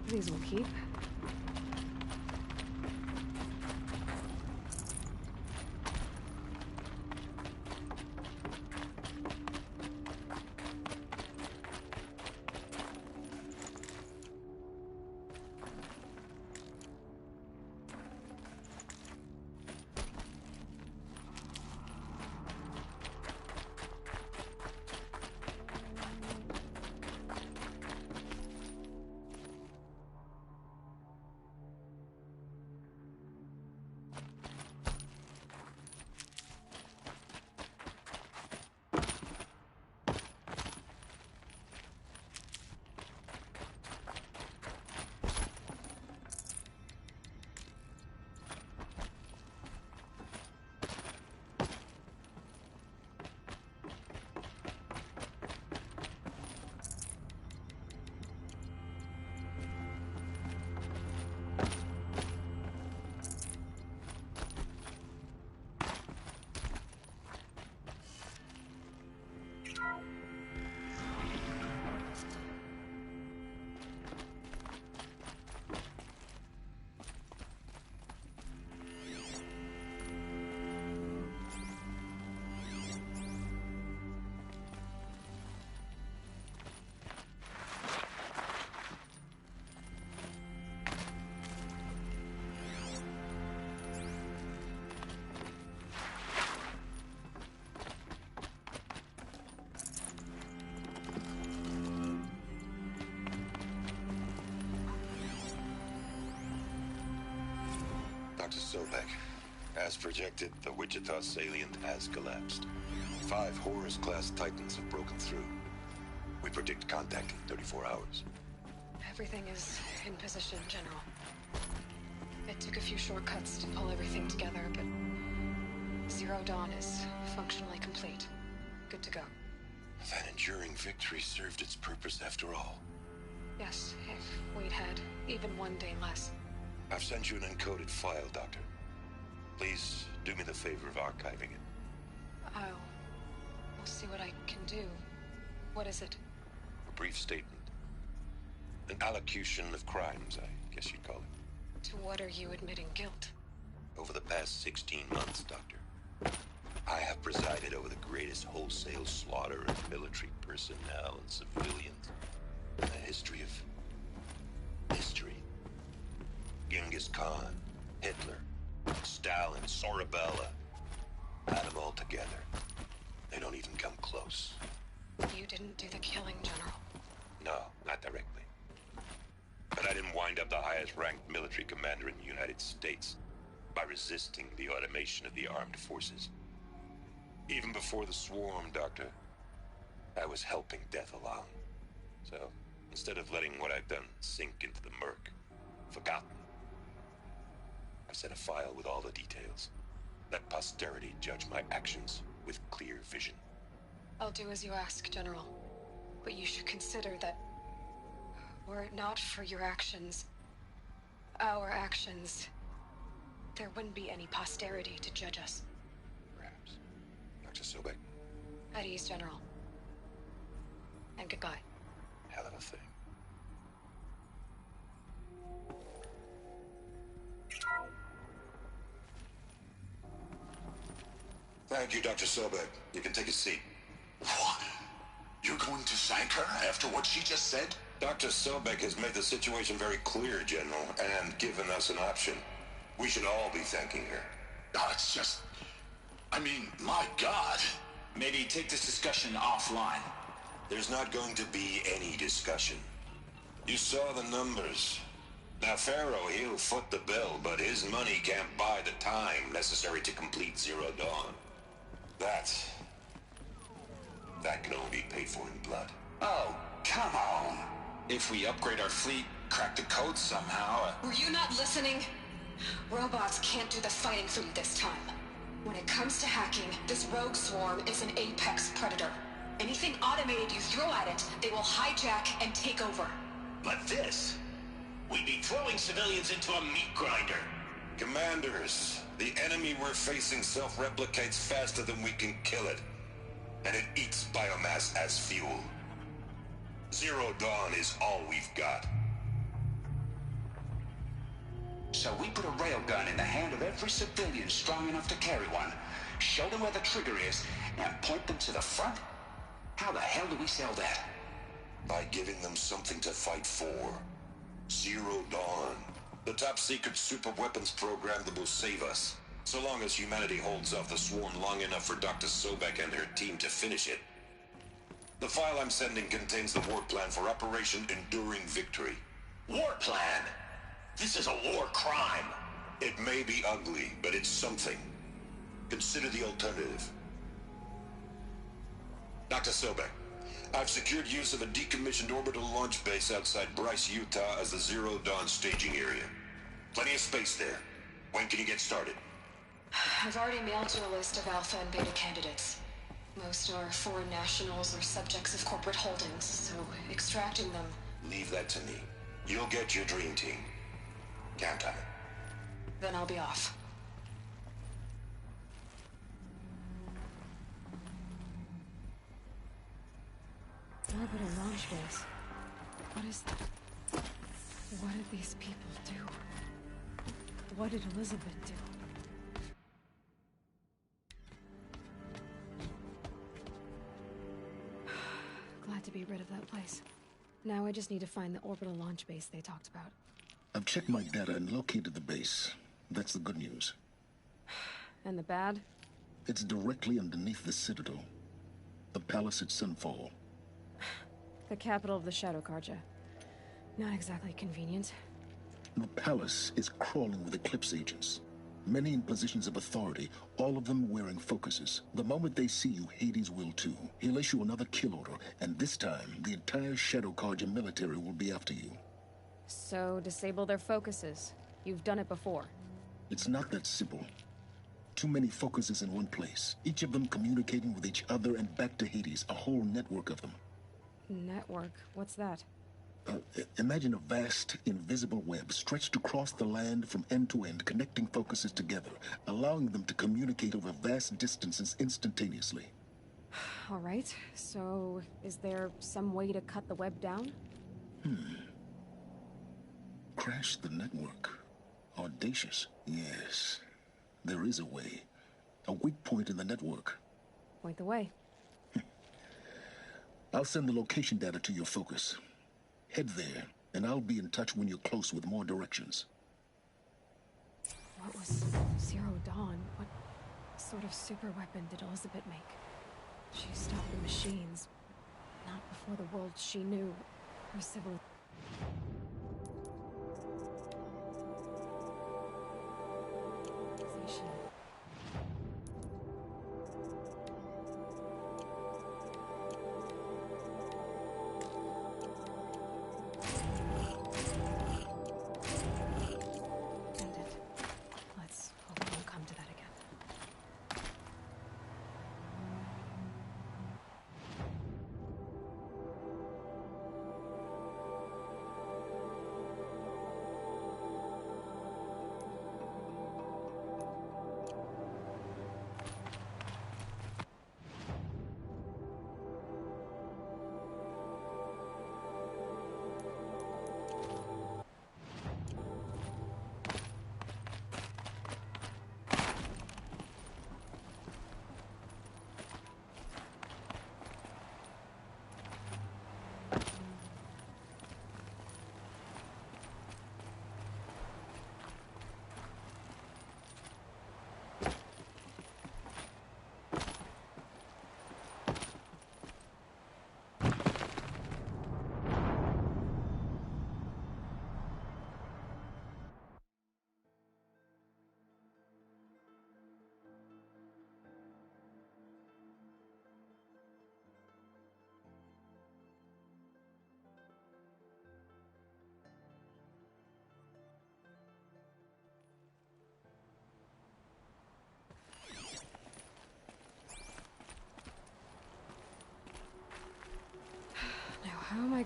These will keep. Dr. Sobek, as projected, the Wichita salient has collapsed. 5 Horus-class Titans have broken through. We predict contact in 34 hours. Everything is in position, General. It took a few shortcuts to pull everything together, but Zero Dawn is functionally complete. Good to go. That enduring victory served its purpose after all. Yes, if we'd had even one day less. I've sent you an encoded file, Doctor. Please do me the favor of archiving it. I'll see what I can do. What is it? A brief statement. An allocution of crimes, I guess you'd call it. To what are you admitting guilt? Over the past 16 months, Doctor, I have presided over the greatest wholesale slaughter of military personnel and civilians in the history of history. Genghis Khan, Hitler, Stalin, Sorabella. Add them all together. They don't even come close. You didn't do the killing, General. No, not directly. But I didn't wind up the highest-ranked military commander in the United States by resisting the automation of the armed forces. Even before the swarm, Doctor, I was helping death along. So, instead of letting what I've done sink into the murk, forgotten, I've set a file with all the details. Let posterity judge my actions with clear vision. I'll do as you ask, General. But you should consider that were it not for your actions, our actions, there wouldn't be any posterity to judge us. Perhaps. Dr. Sobek. At ease, General. And goodbye. Hell of a thing. Thank you, Dr. Sobek. You can take a seat. What? You're going to thank her after what she just said? Dr. Sobek has made the situation very clear, General, and given us an option. We should all be thanking her. Oh, it's just... I mean, my God. Maybe take this discussion offline. There's not going to be any discussion. You saw the numbers. Now, Pharaoh, he'll foot the bill, but his money can't buy the time necessary to complete Zero Dawn. That can only be paid for in blood. Oh, come on. If we upgrade our fleet, crack the code somehow... Were you not listening? Robots can't do the fighting for you this time. When it comes to hacking, this rogue swarm is an apex predator. Anything automated you throw at it, they will hijack and take over. But this... we'd be throwing civilians into a meat grinder. Commanders, the enemy we're facing self-replicates faster than we can kill it. And it eats biomass as fuel. Zero Dawn is all we've got. So we put a railgun in the hand of every civilian strong enough to carry one, show them where the trigger is, and point them to the front? How the hell do we sell that? By giving them something to fight for. Zero Dawn. The top-secret super-weapons program that will save us. So long as humanity holds off the swarm long enough for Dr. Sobek and her team to finish it. The file I'm sending contains the war plan for Operation Enduring Victory. War plan? This is a war crime. It may be ugly, but it's something. Consider the alternative. Dr. Sobek, I've secured use of a decommissioned orbital launch base outside Bryce, Utah as the Zero Dawn staging area. Plenty of space there. When can you get started? I've already mailed you a list of alpha and beta candidates. Most are foreign nationals or subjects of corporate holdings, so extracting them... Leave that to me. You'll get your dream team. Count on it. Then I'll be off. Orbital launch base. What is that? What did these people do? What did Elizabeth do? Glad to be rid of that place. Now I just need to find the orbital launch base they talked about. I've checked my data and located the base. That's the good news. And the bad? It's directly underneath the Citadel. The palace at Sunfall. The capital of the Shadow Carja. Not exactly convenient. The palace is crawling with Eclipse agents. Many in positions of authority, all of them wearing focuses. The moment they see you, Hades will too. He'll issue another kill order, and this time, the entire Shadow Carja military will be after you. So, disable their focuses. You've done it before. It's not that simple. Too many focuses in one place, each of them communicating with each other and back to Hades, a whole network of them. Network? What's that? Imagine a vast, invisible web stretched across the land from end to end, connecting focuses together, allowing them to communicate over vast distances instantaneously. All right, so is there some way to cut the web down? Crash the network. Audacious. Yes, there is a way. A weak point in the network. Point the way. I'll send the location data to your focus. Head there, and I'll be in touch when you're close with more directions. What was Zero Dawn? What sort of super weapon did Elizabeth make? She stopped the machines, not before the world she knew, her civilization. Let's hope it won't come to that again.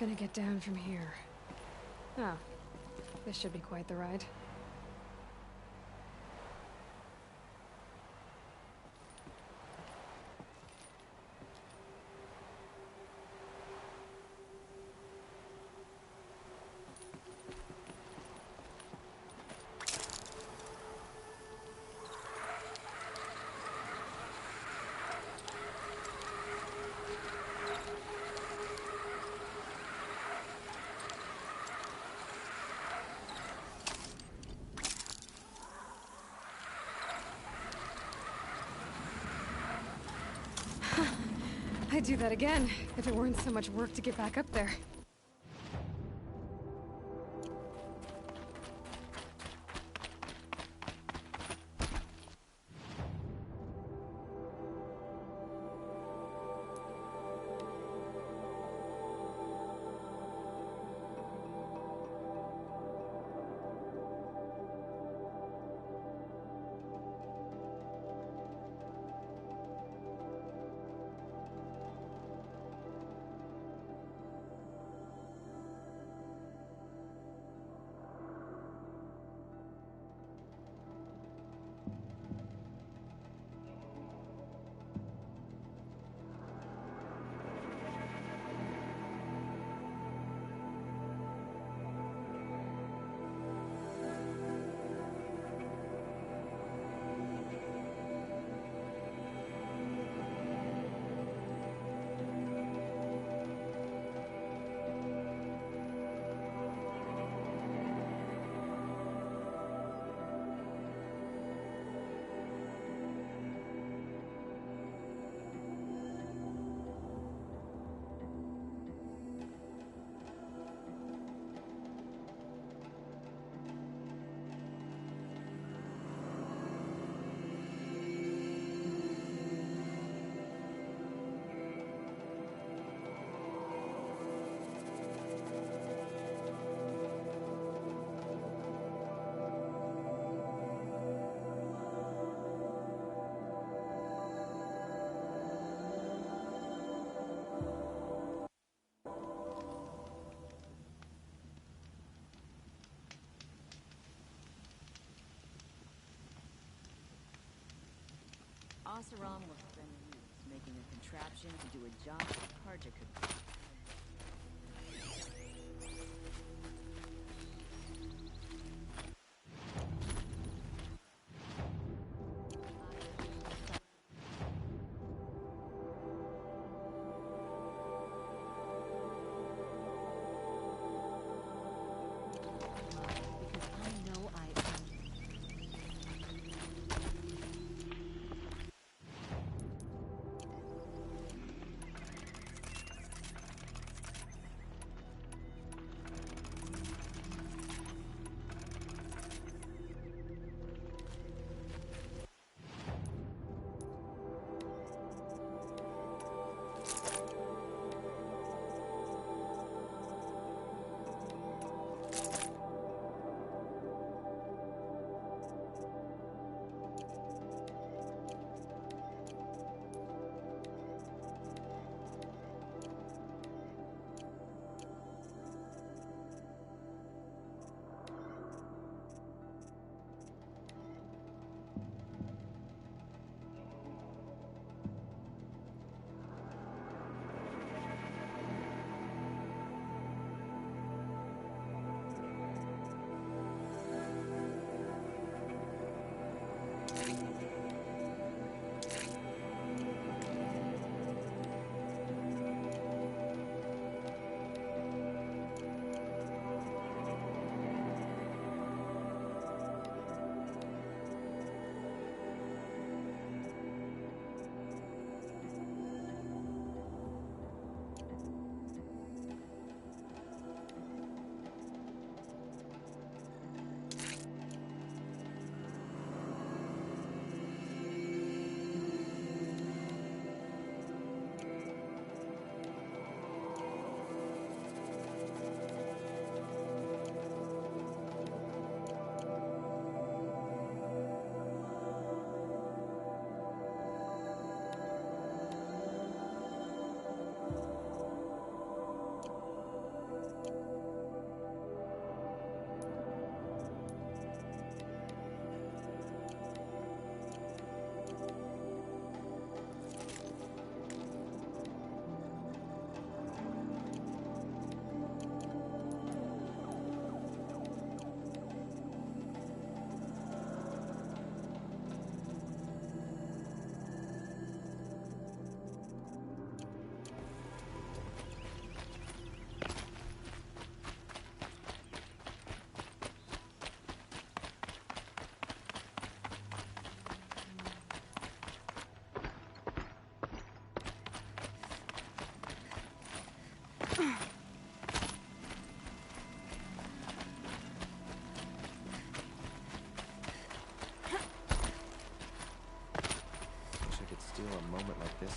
gonna get down from here? Oh, this should be quite the ride. I'd do that again, if it weren't so much work to get back up there. Oseram will spend years making a contraption to do a job that Karja could do.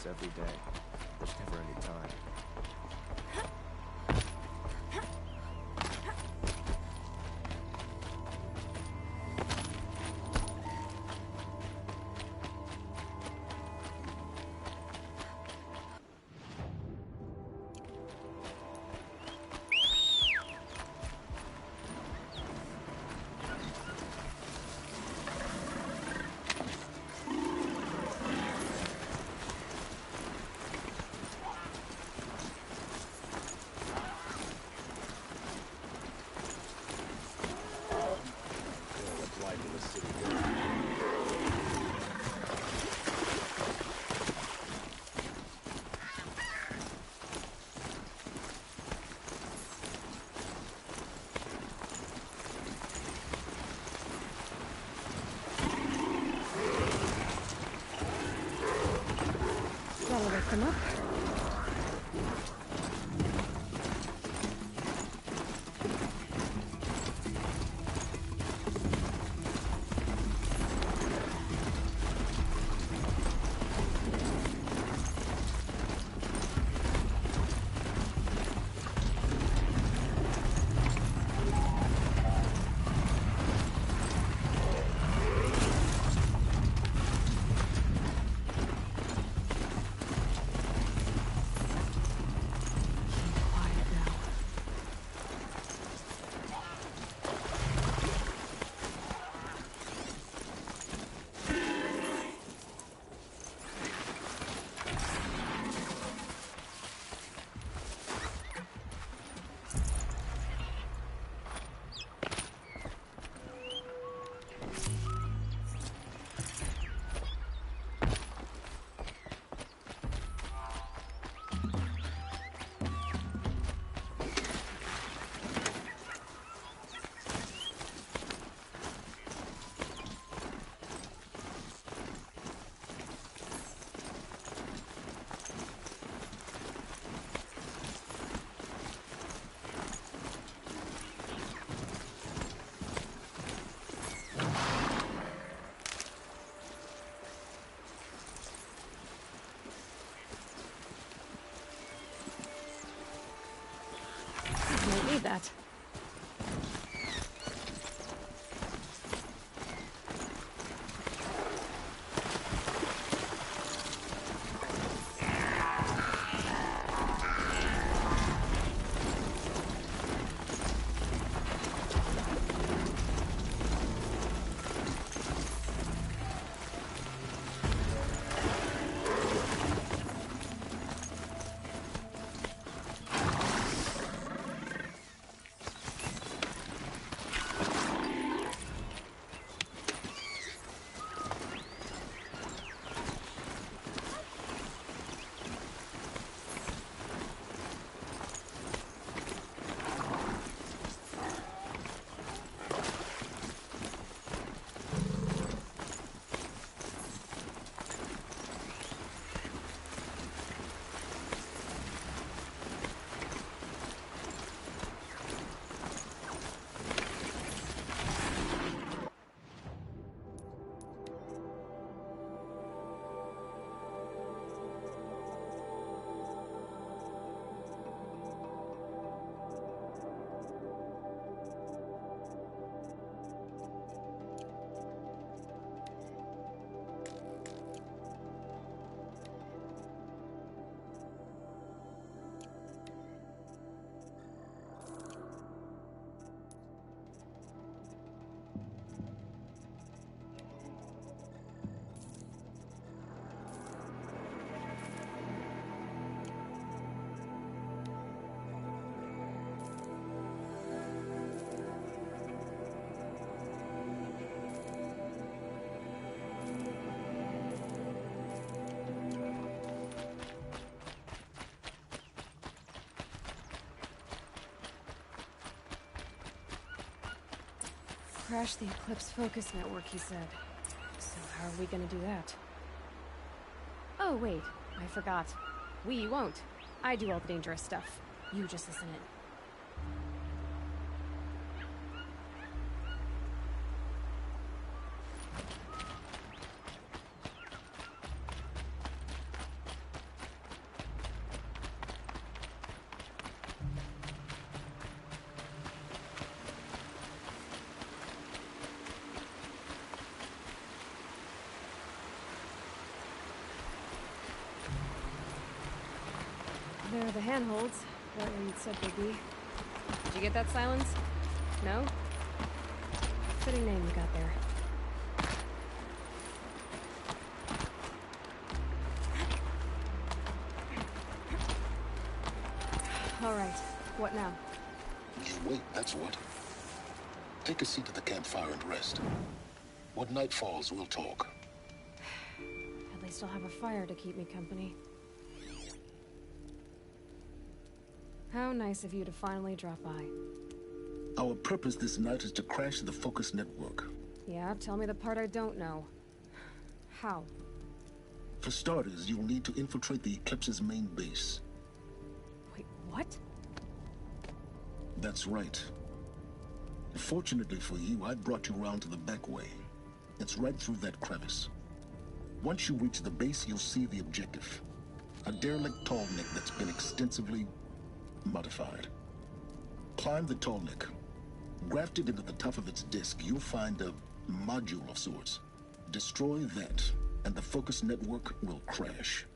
this every day. There's never any time. That'll wake them up. Might need that. Crash the Eclipse Focus Network, he said. So how are we gonna do that? Oh, wait. I forgot. We won't. I do all the dangerous stuff. You just listen in. There are the handholds, right where you'd said they'd be. Did you get that, Silence? No? Fitting name you got there. Alright, what now? You wait, that's what. Take a seat at the campfire and rest. When night falls, we'll talk. At least I'll have a fire to keep me company. How nice of you to finally drop by. Our purpose this night is to crash the Focus network. Yeah, tell me the part I don't know. How? For starters, you'll need to infiltrate the Eclipse's main base. Wait, what? That's right. Fortunately for you, I brought you around to the back way. It's right through that crevice. Once you reach the base, you'll see the objective. A derelict tallneck that's been extensively modified. Climb the tallneck. Grafted into the top of its disk, you'll find a module of sorts. Destroy that, and the Focus network will crash.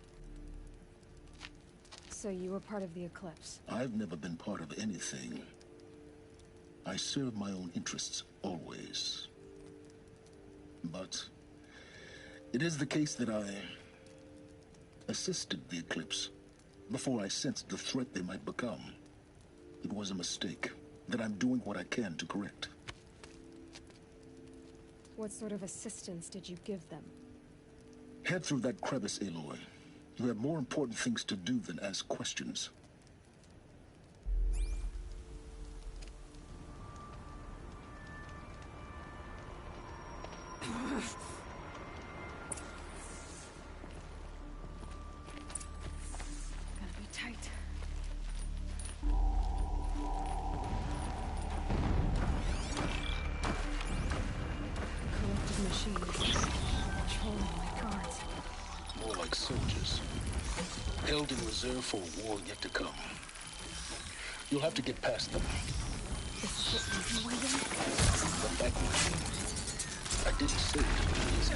So you were part of the Eclipse? I've never been part of anything. I serve my own interests, always. But it is the case that I assisted the Eclipse before I sensed the threat they might become. It was a mistake that I'm doing what I can to correct. What sort of assistance did you give them? Head through that crevice, Aloy. You have more important things to do than ask questions. Gotta be tight. Corrupted machines. Controlling my guards. More like soldiers. Held in reserve for a war yet to come. You'll have to get past them. This is what you've been waiting? The back way. I didn't say it would be easy.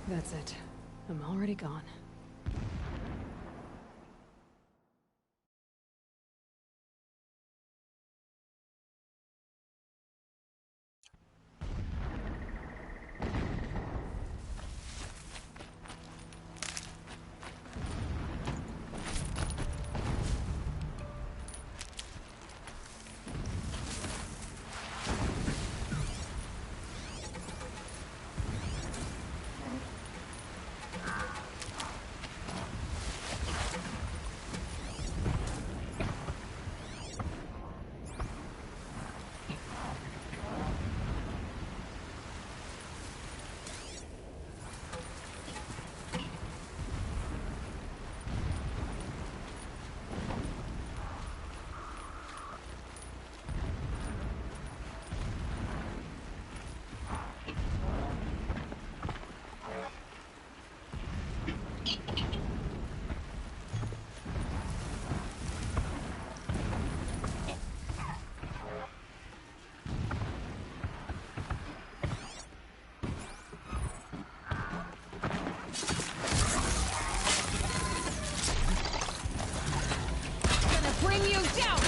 That's it. I'm already gone. Bring you down!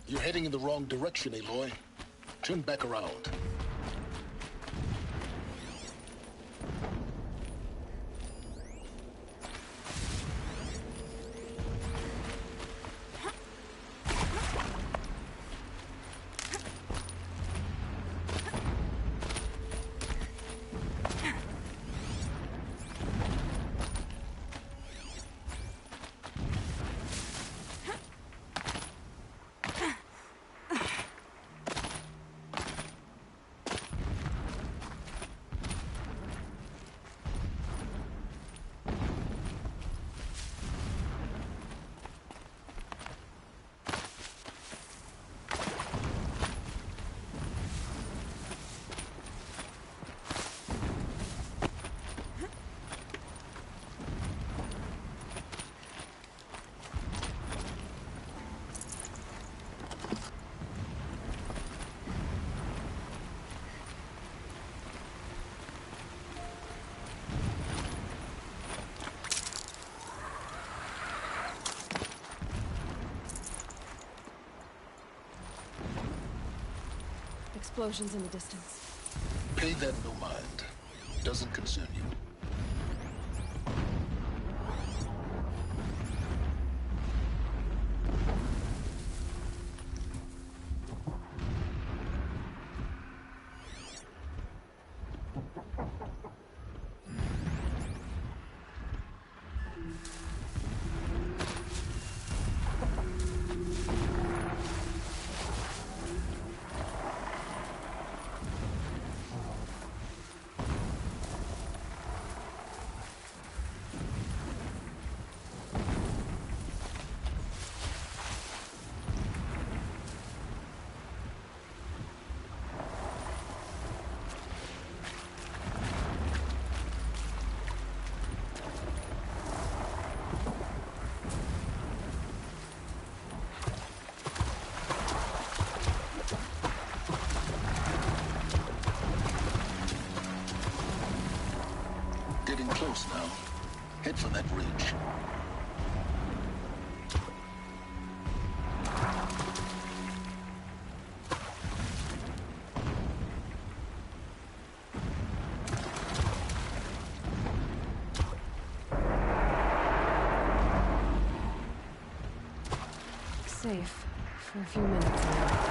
You're heading in the wrong direction, Aloy. Turn back around. Explosions in the distance. Pay that no mind. Doesn't concern you. close now. Head for that ridge. Safe for a few minutes now.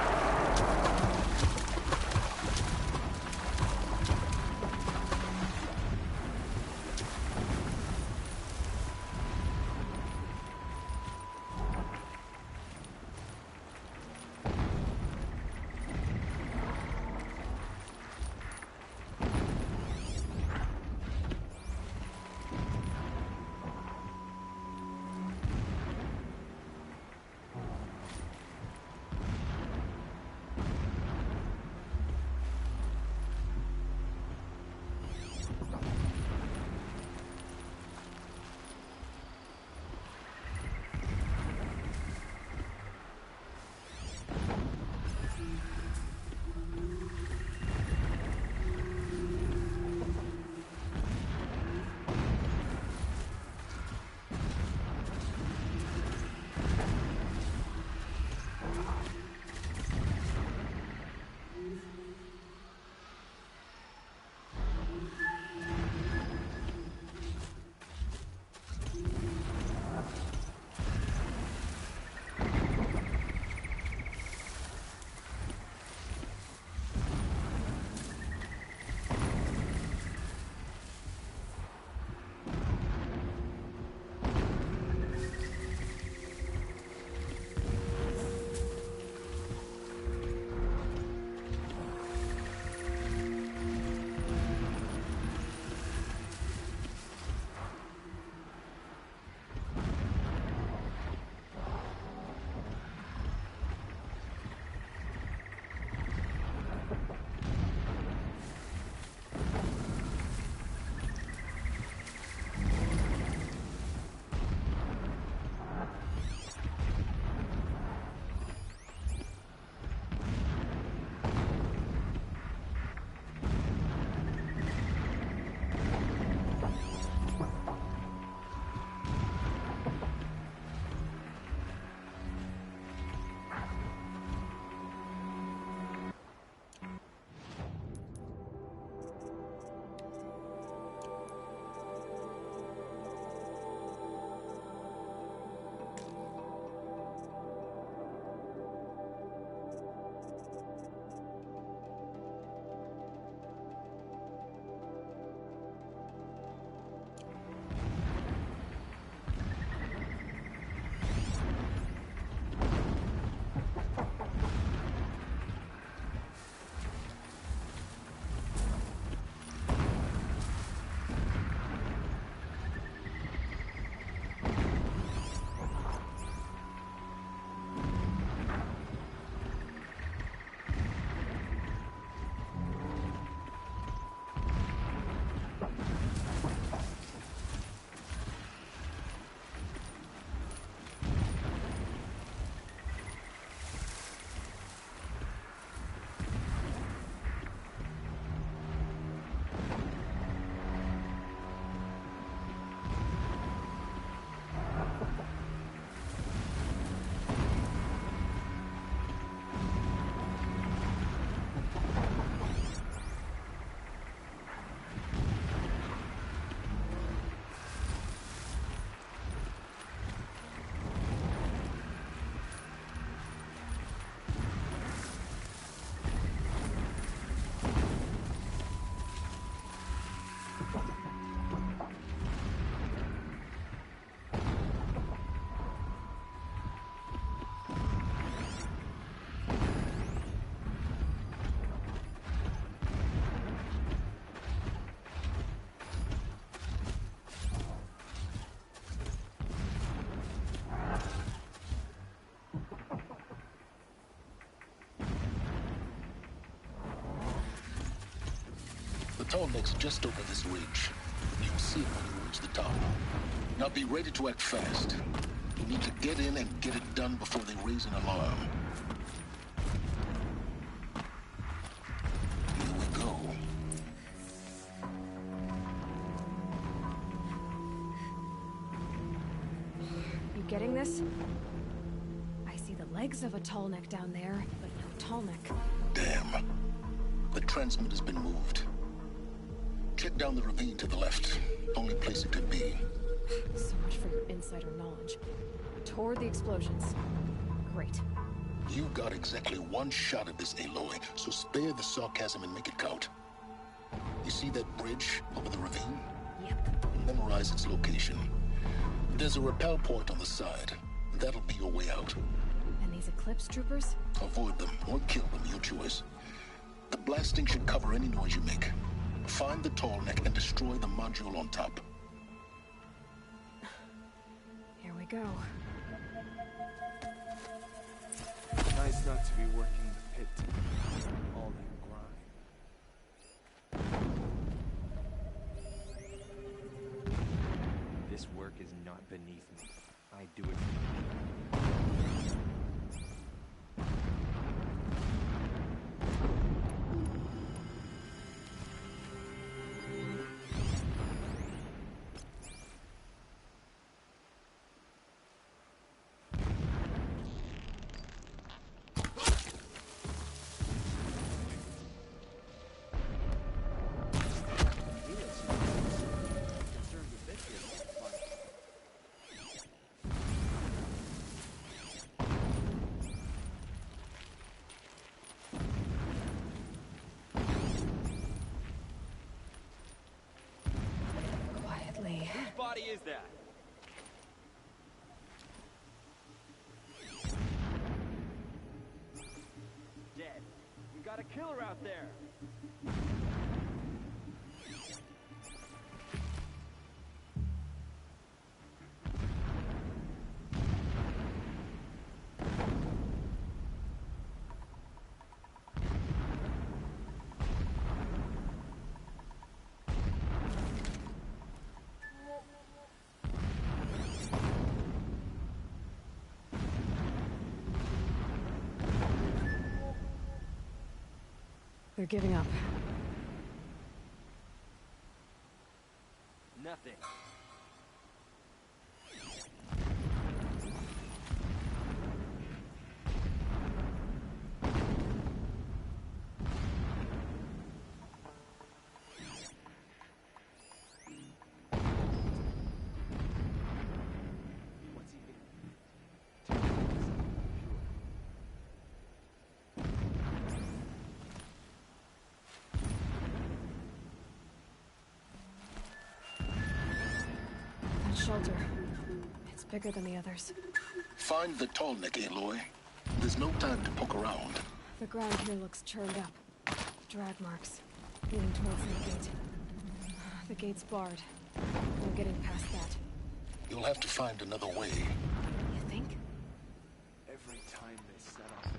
The Tallneck's just over this ridge. You'll see it when you reach the top. Now be ready to act fast. You need to get in and get it done before they raise an alarm. Here we go. this? I see the legs of a tall neck down there, but no tall neck. Damn. The transmitter's been moved. Check down the ravine to the left. Only place it could be. So much for your insider knowledge. Toward the explosions. Great. You got exactly one shot at this, Aloy, so spare the sarcasm and make it count. You see that bridge over the ravine? Yep. Memorize its location. There's a rappel point on the side. That'll be your way out. And these Eclipse troopers? Avoid them or kill them, your choice. The blasting should cover any noise you make. Find the tall neck and destroy the module on top. Here we go. Nice not to be working the pit all that grind. This work is not beneath me. I do it for me. Whose body is that? Dead. We got a killer out there. They're giving up. Nothing. Shelter. It's bigger than the others. Find the tall neck, Aloy. There's no time to poke around. The ground here looks churned up. Drag marks. Leading towards the gate. The gate's barred. No getting past that. You'll have to find another way. You think? Every time they set off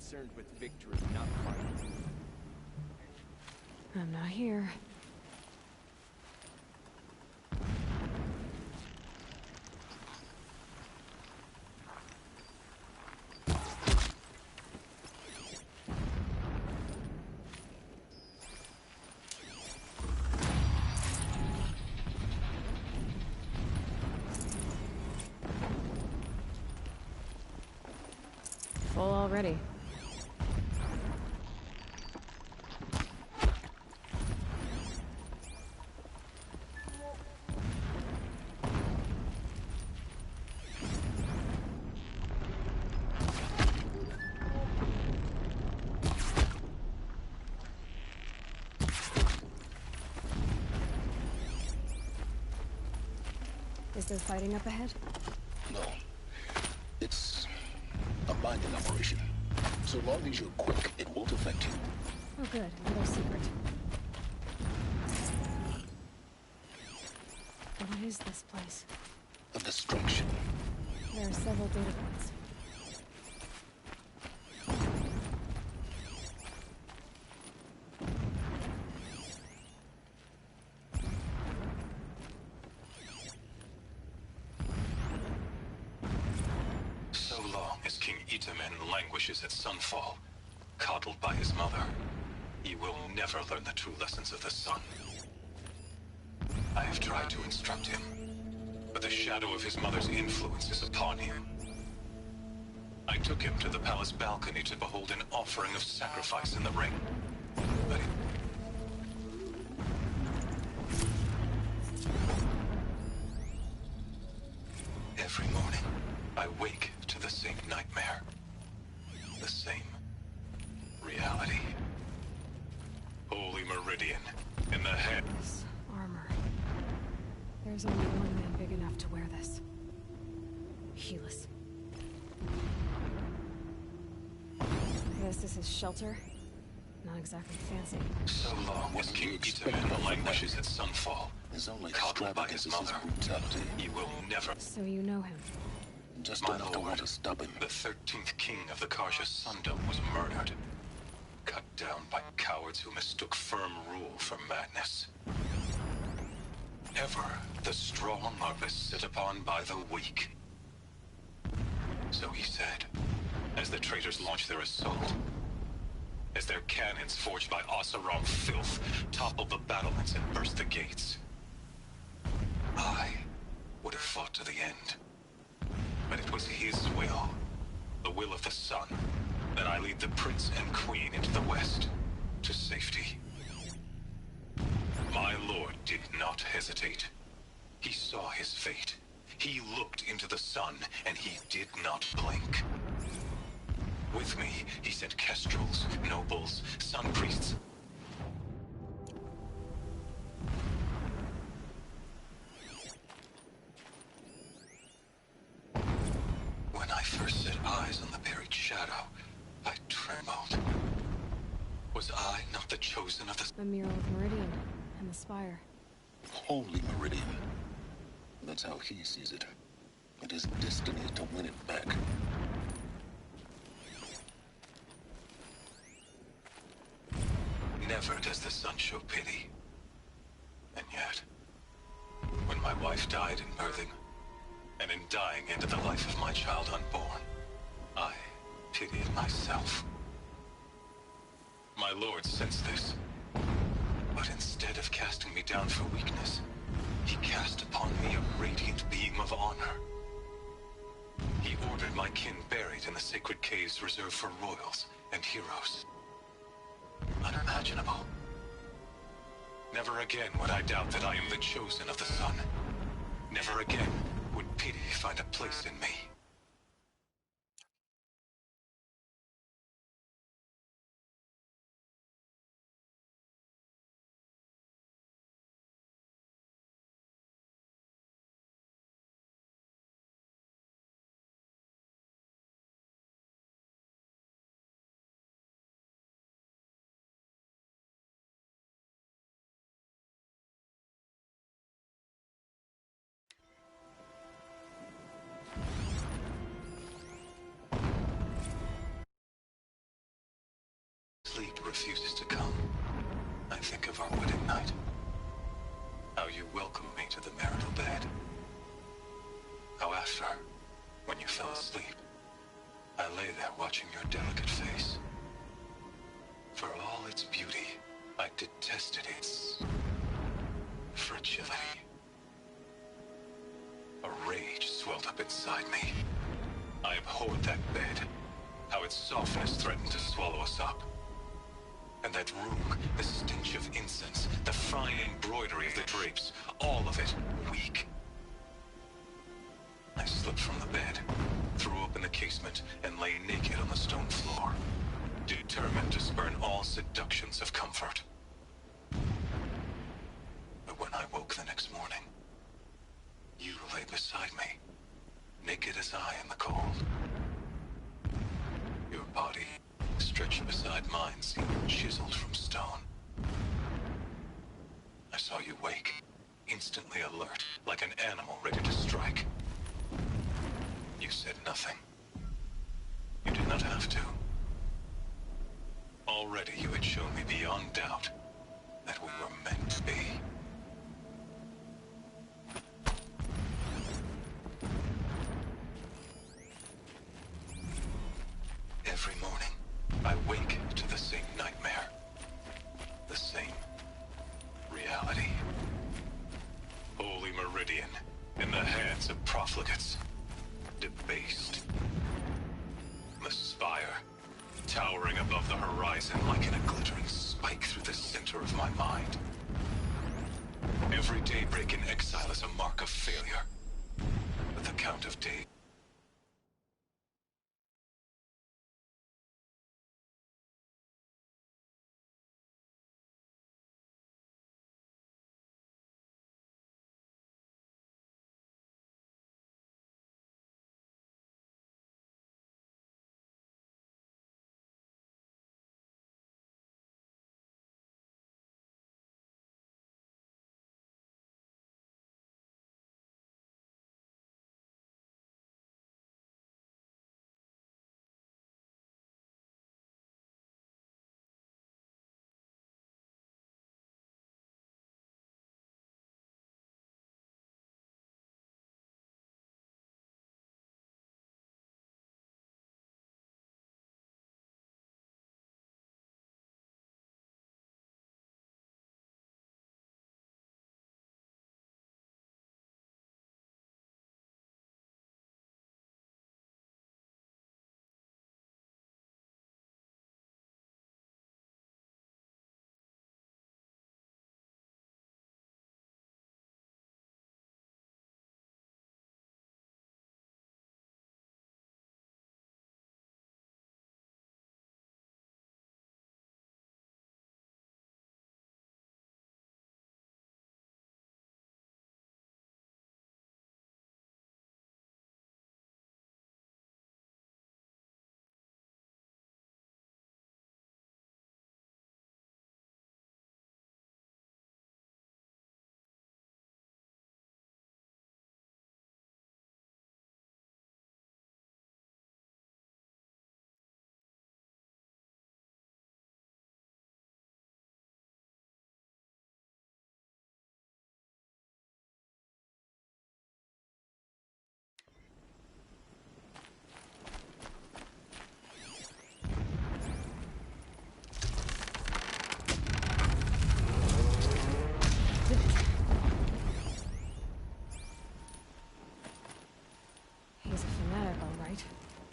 concerned with victory, not fighting. I'm not here. Full already. Is there fighting up ahead? No. It's a minding operation. So long as you're quick, it won't affect you. Oh good, another secret. What is this place? A distraction. There are several data points. So long as King Itamen languishes at Sunfall, coddled by his mother, he will never learn the true lessons of the sun. I have tried to instruct him, but the shadow of his mother's influence is upon him. I took him to the palace balcony to behold an offering of sacrifice in the ring, but every morning, I wake to the same nightmare. The same reality. Holy Meridian, in the head. This armor. There's only one man big enough to wear this. Helis. I guess this is shelter. Not exactly fancy. So long as King Itamen languishes at Sunfall, coddled by his mother, he will never... So you know him? Just My enough to lord, want to stop him. the 13th king of the Karja Sundom was murdered. Cut down by cowards who mistook firm rule for madness. Ever the strong are beset upon by the weak. So he said, as the traitors launched their assault, as their cannons forged by Oseram filth toppled the battlements and burst the gates. I would have fought to the end. But it was his will, the will of the sun, that I lead the prince and queen into the west, to safety. My lord did not hesitate. He saw his fate. He looked into the sun, and he did not blink. With me, he sent kestrels, nobles, sun priests. When I first set eyes on the buried shadow, I trembled. Was I not the chosen of the... The mural of Meridian and the spire. Holy Meridian. That's how he sees it. It is destiny to win it back. Never does the sun show pity. And yet, when my wife died in birthing, and in dying ended the life of my child unborn, I pitied myself. My lord sensed this, but instead of casting me down for weakness, he cast upon me a radiant beam of honor. He ordered my kin buried in the sacred caves reserved for royals and heroes. Unimaginable. Never again would I doubt that I am the chosen of the sun. Never again would pity find a place in me. Sleep refuses to come. I think of our wedding night. How you welcomed me to the marital bed. How after, when you fell asleep, I lay there watching your delicate face. For all its beauty, I detested its fragility. A rage swelled up inside me. I abhorred that bed. How its softness threatened to swallow us up. And that room, the stench of incense, the fine embroidery of the drapes, all of it weak. I slipped from the bed, threw open the casement, and lay naked on the stone floor, determined to spurn all seductions of comfort. But when I woke the next morning, you lay beside me, naked as I in the cold. Your body stretched image beside mine seemed chiseled from stone. I saw you wake, instantly alert, like an animal ready to strike. You said nothing. You did not have to. Already you had shown me beyond doubt that we were meant to be. Every morning, I wake to the same nightmare. The same reality. Holy Meridian, in the hands of profligates. Debased. The spire, towering above the horizon like in a glittering spike through the center of my mind. Every daybreak in exile is a mark of failure. But the count of days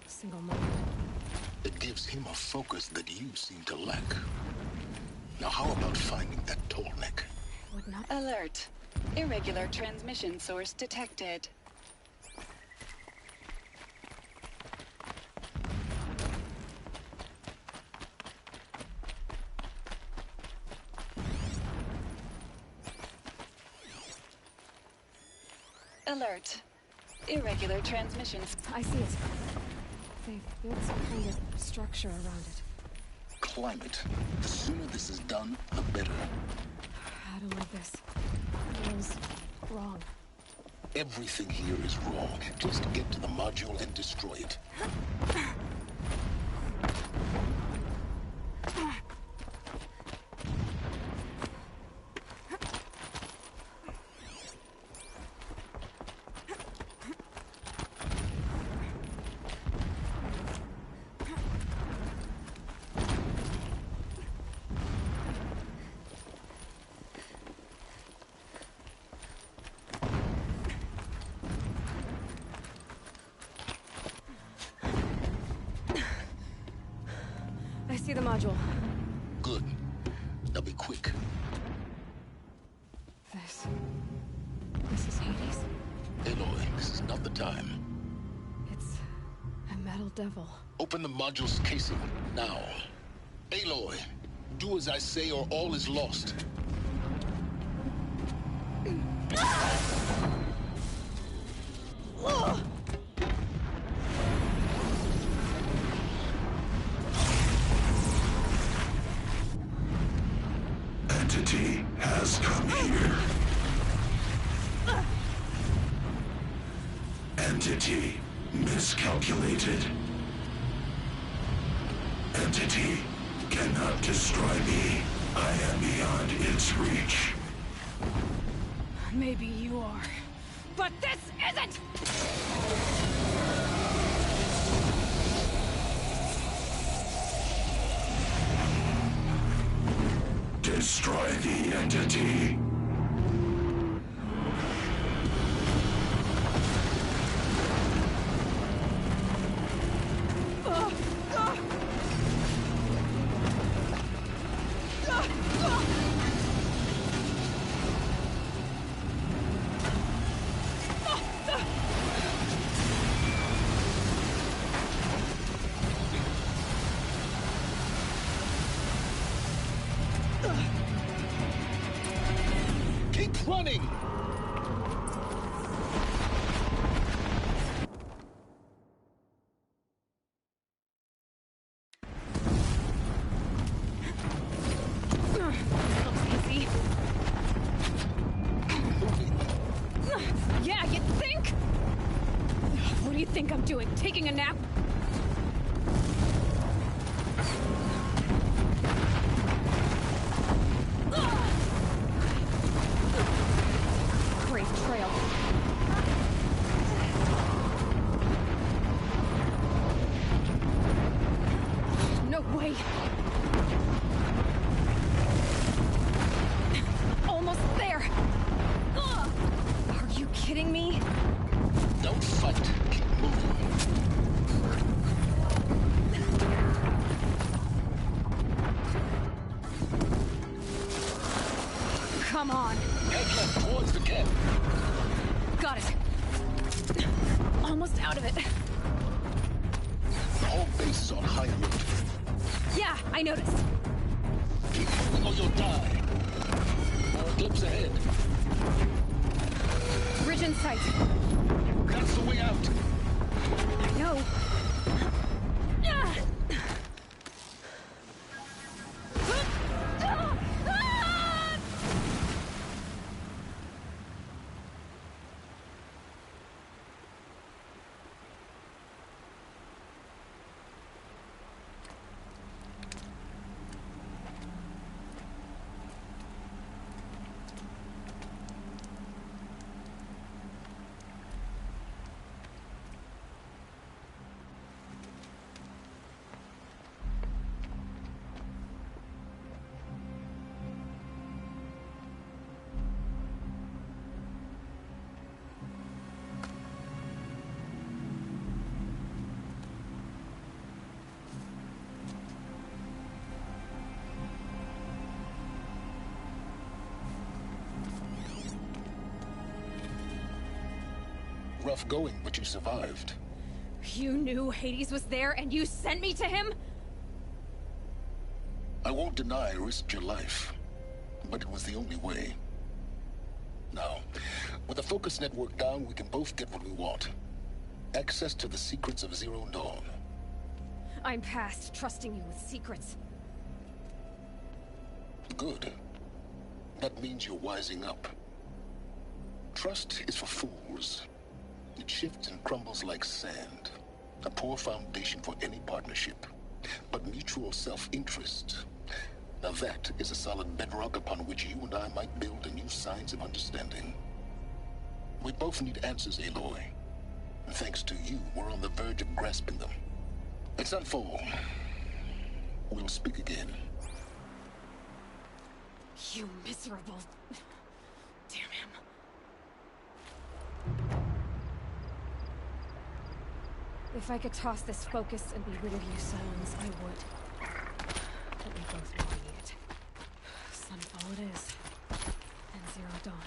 Single-minded. It gives him a focus that you seem to lack. Now how about finding that Tallneck? Would not... Alert. Irregular transmission source detected. Alert. Irregular transmissions. I see it. They've built some kind of structure around it. Climate. The sooner this is done, the better. I don't like this. It feels wrong. Everything here is wrong. Just get to the module and destroy it. I see the module. Good. Now be quick. This is Hades? Aloy, this is not the time. It's a metal devil. Open the module's casing, now. Aloy, do as I say or all is lost. Entity has come here. Entity miscalculated. Entity cannot destroy me. I am beyond its reach. Maybe you are. But this isn't! Destroy the entity. Keep running! Easy. Yeah, you think? What do you think I'm doing? Taking a nap? Great trail. No way. Almost there. Are you kidding me? Don't fight. Keep moving. Come on. Head left towards the camp. Got it. Almost out of it. The whole base is on high alert. Yeah, I noticed. Keep moving or you'll die. More eclipse ahead. Ridge in sight. That's the way out. I know. Rough going, but you survived. You knew Hades was there and you sent me to him? I won't deny I risked your life, but it was the only way. Now, with the focus network down, we can both get what we want. Access to the secrets of Zero Dawn. I'm past trusting you with secrets. Good. That means you're wising up. Trust is for fools. It shifts and crumbles like sand. A poor foundation for any partnership. But mutual self-interest, now that is a solid bedrock upon which you and I might build a new science of understanding. We both need answers, Aloy. And thanks to you, we're on the verge of grasping them. It's not for. We'll speak again. You miserable... Damn him. If I could toss this focus and be rid of you, Silence, I would. But we both know I need it. Sunfall it is. And Zero Dawn.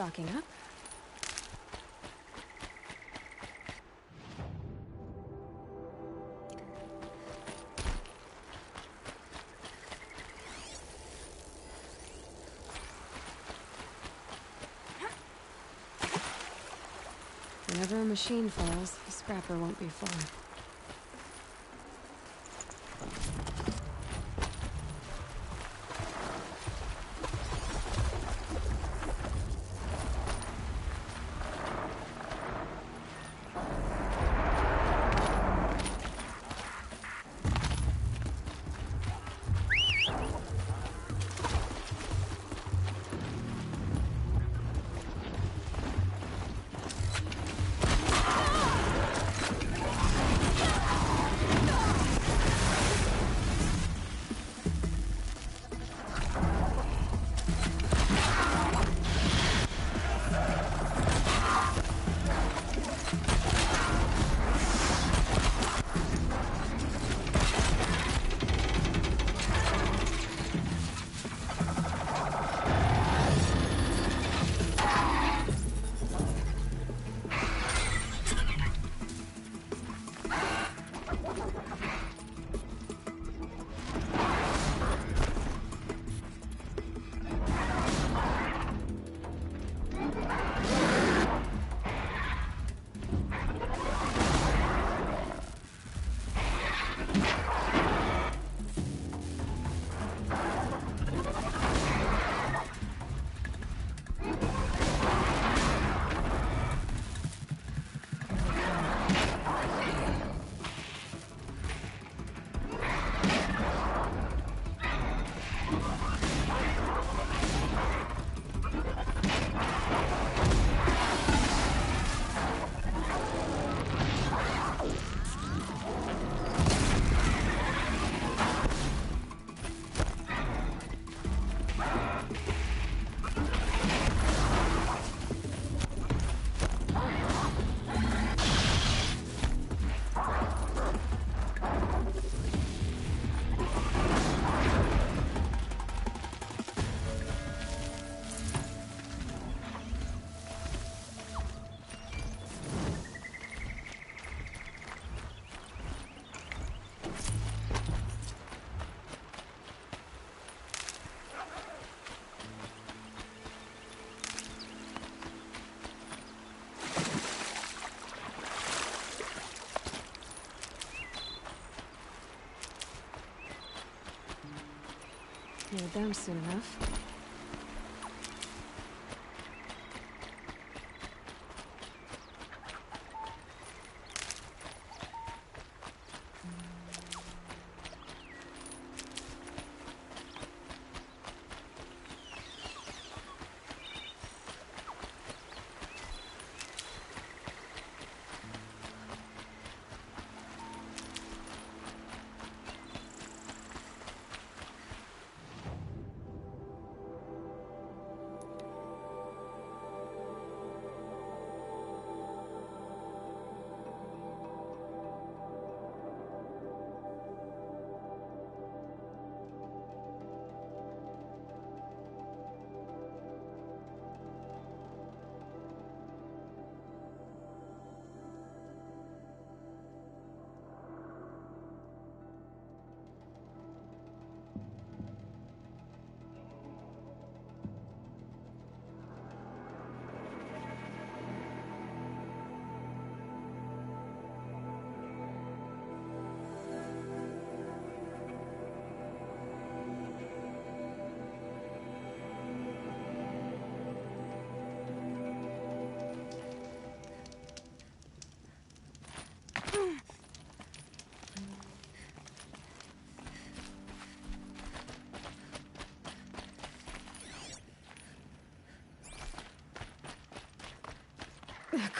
stocking up. Whenever a machine falls, the scrapper won't be full. You're down soon enough.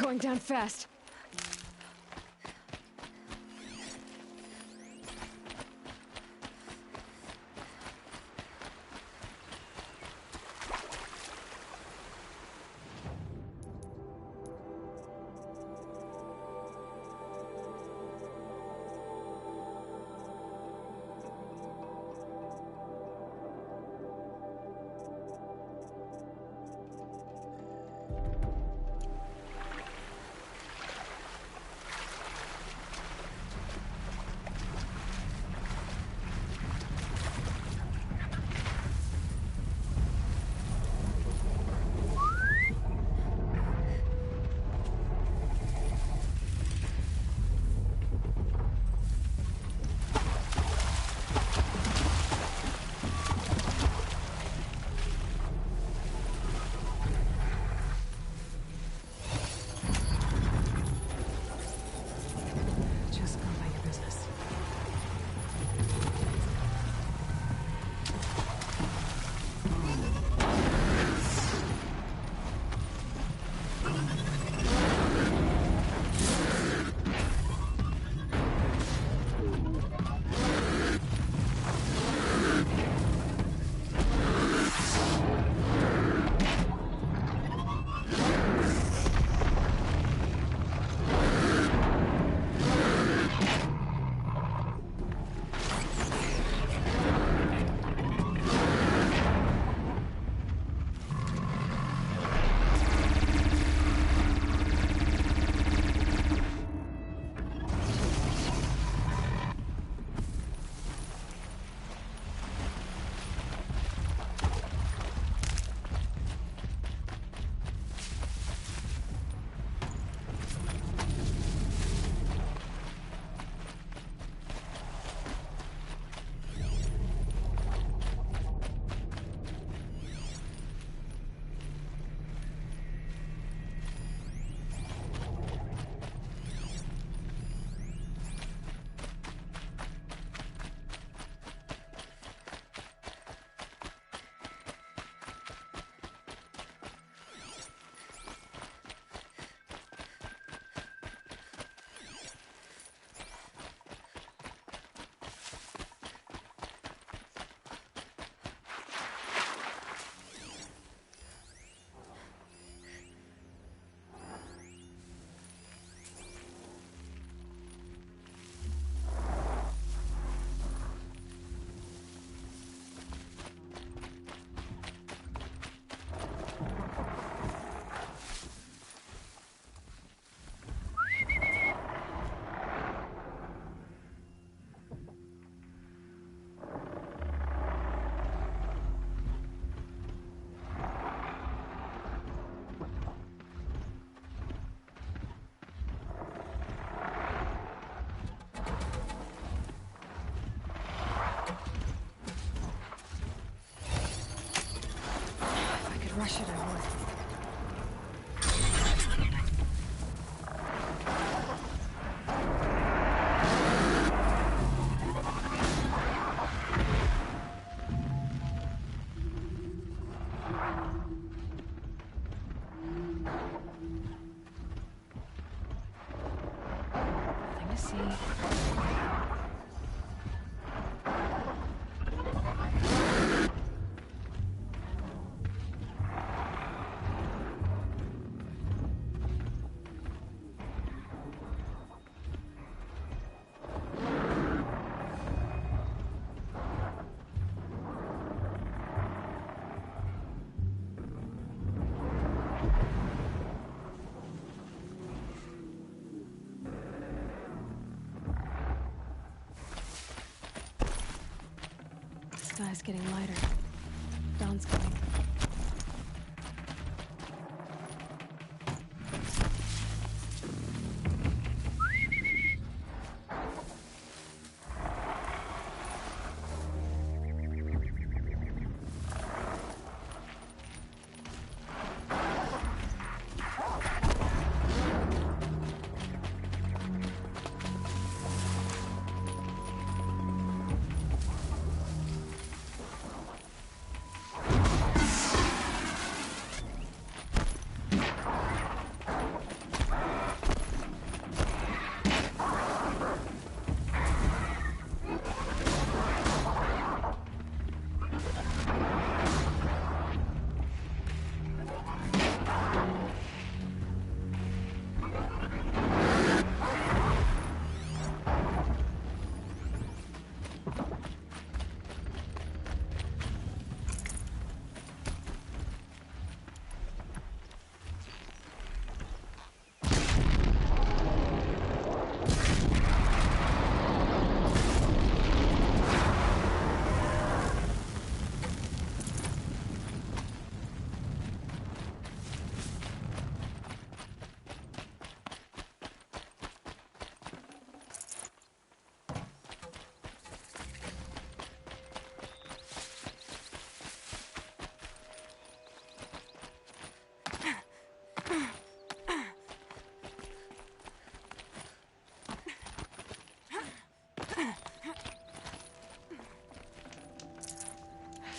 Going down fast. The sky's getting lighter. Dawn's coming.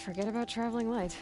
Forget about traveling light.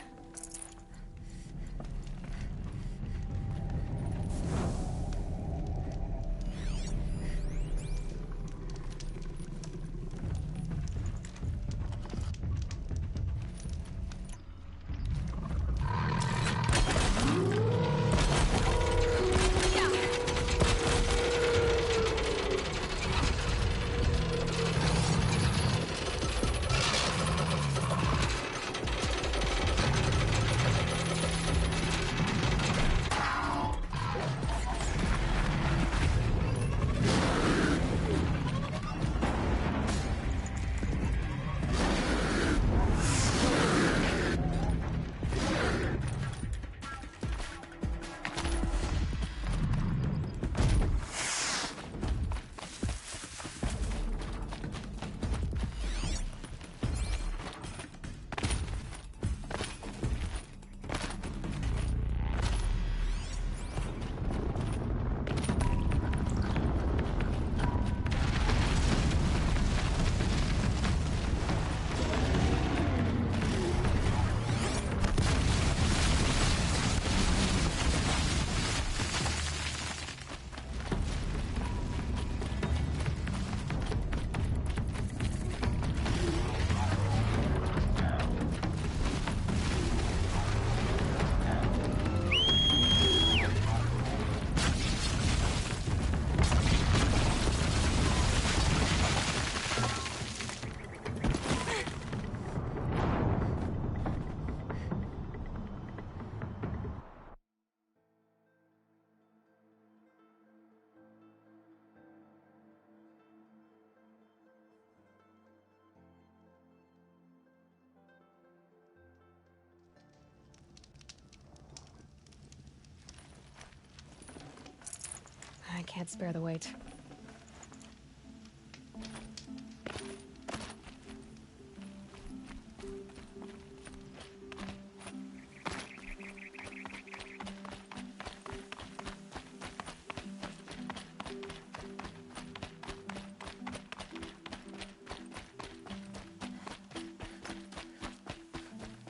I can't spare the weight.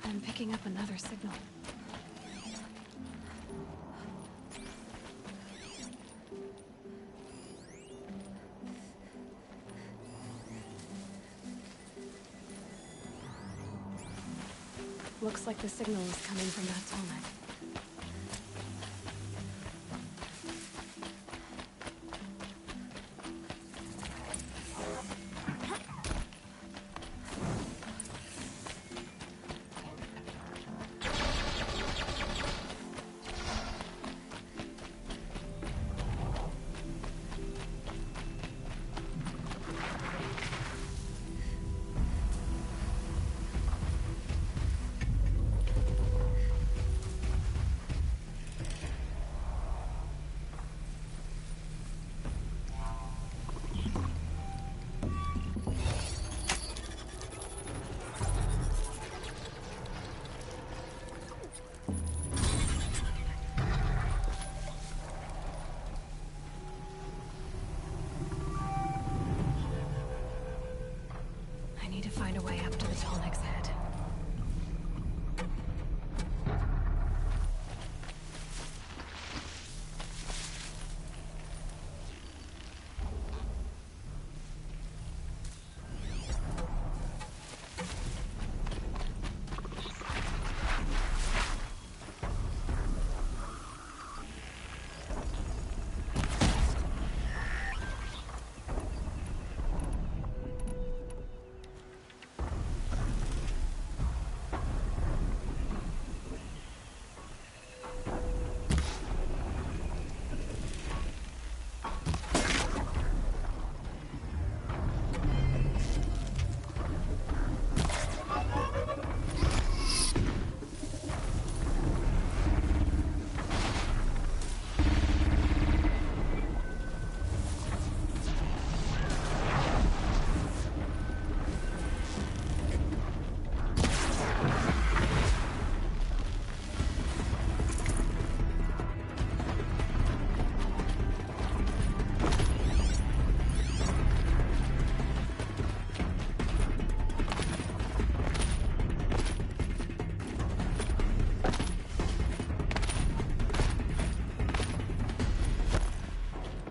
I'm picking up another signal. Looks like the signal is coming from that Tallneck. Find a way up to the Tallneck's head.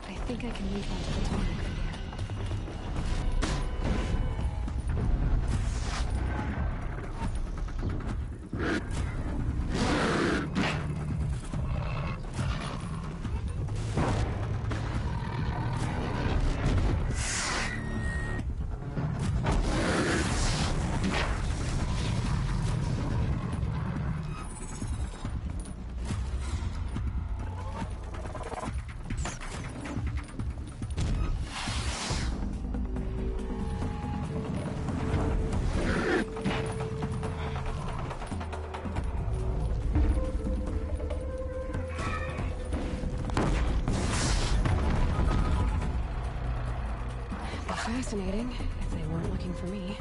I think I can leap onto the Tallneck from here. Fascinating, if they weren't looking for me.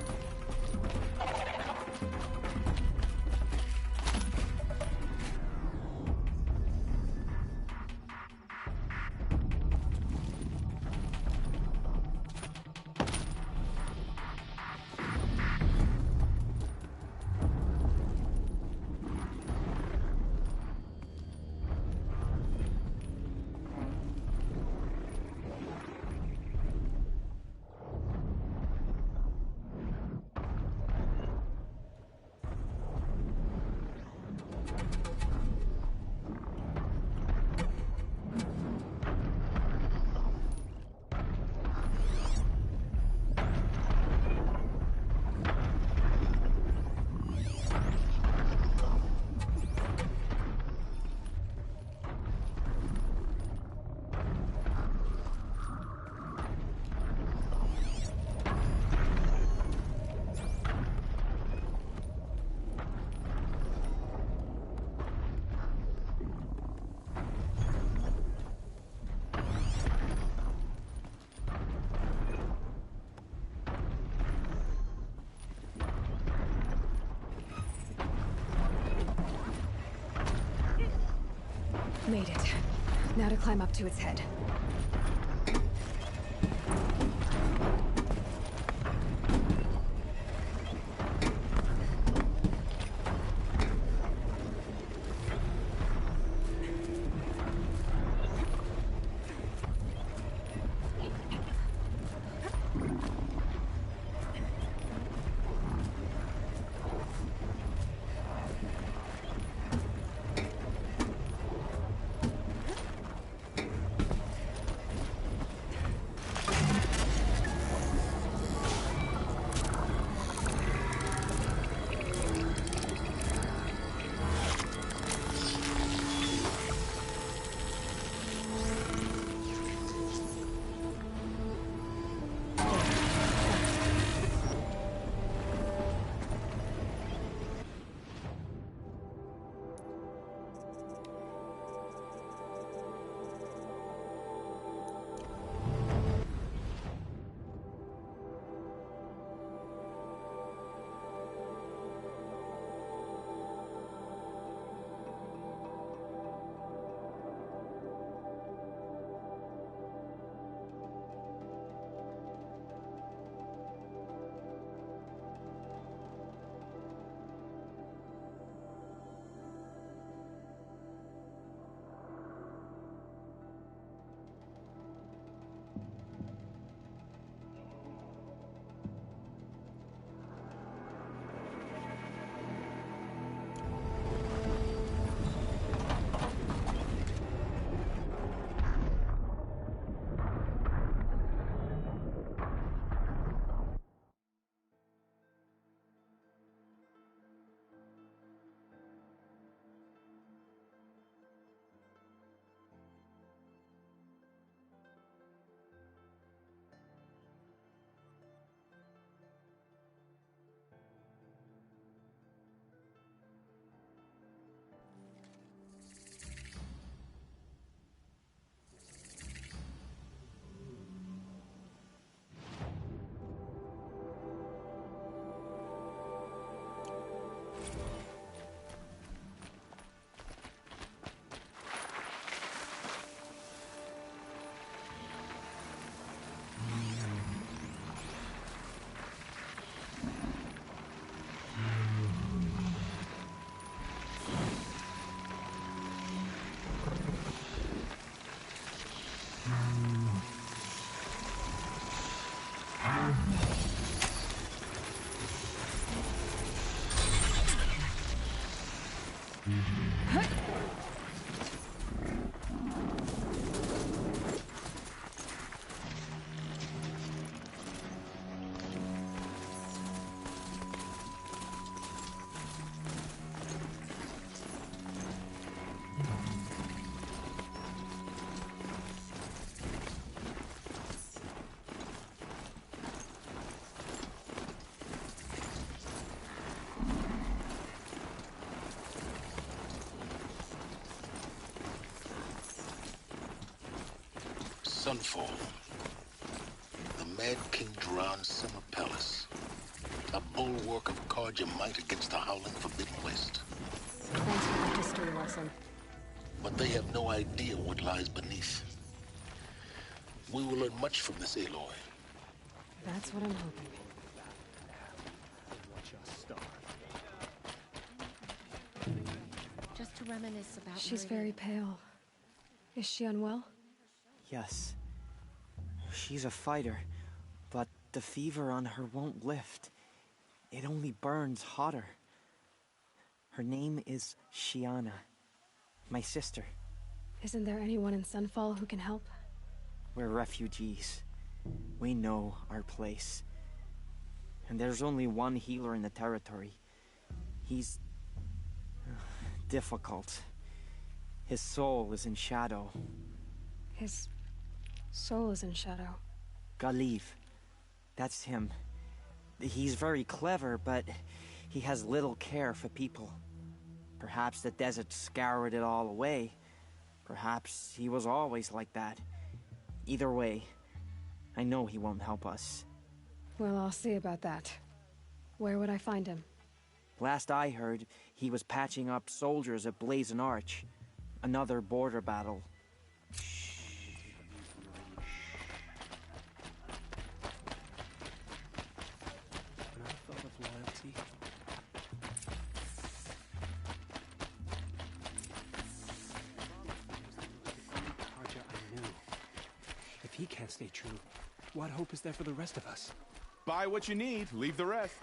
Made it. Now to climb up to its head. Sunfall. The Mad King Duran's summer palace. A bulwark of Carja might against the howling Forbidden West. Thanks for the history lesson. But they have no idea what lies beneath. We will learn much from this Aloy. That's what I'm hoping. Just to reminisce about She's Meridian. very pale. Is she unwell? Yes. She's a fighter, but the fever on her won't lift. It only burns hotter. Her name is Shiana. My sister. Isn't there anyone in Sunfall who can help? We're refugees. We know our place. And there's only one healer in the territory. He's difficult. His soul is in shadow. His soul is in shadow. Galiv. That's him. He's very clever, but he has little care for people. Perhaps the desert scoured it all away. Perhaps he was always like that. Either way, I know he won't help us. Well, I'll see about that. Where would I find him? Last I heard, he was patching up soldiers at Blazon Arch. Another border battle. When I thought of loyalty, Carja I knew. If he can't stay true, what hope is there for the rest of us? Buy what you need, leave the rest.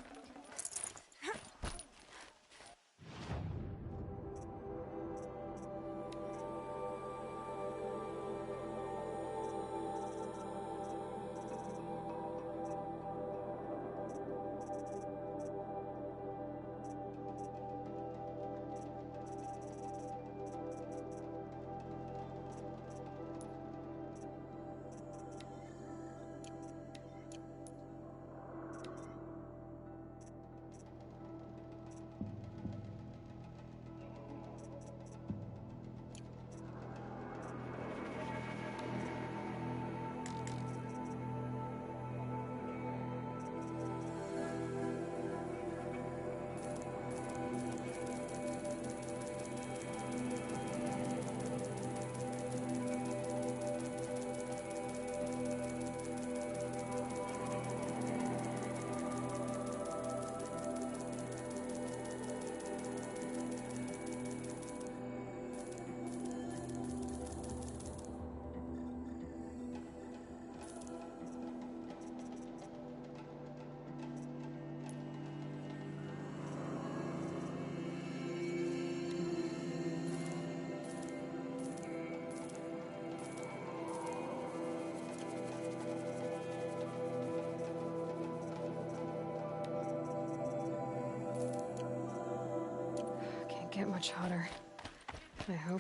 Get much hotter. I hope.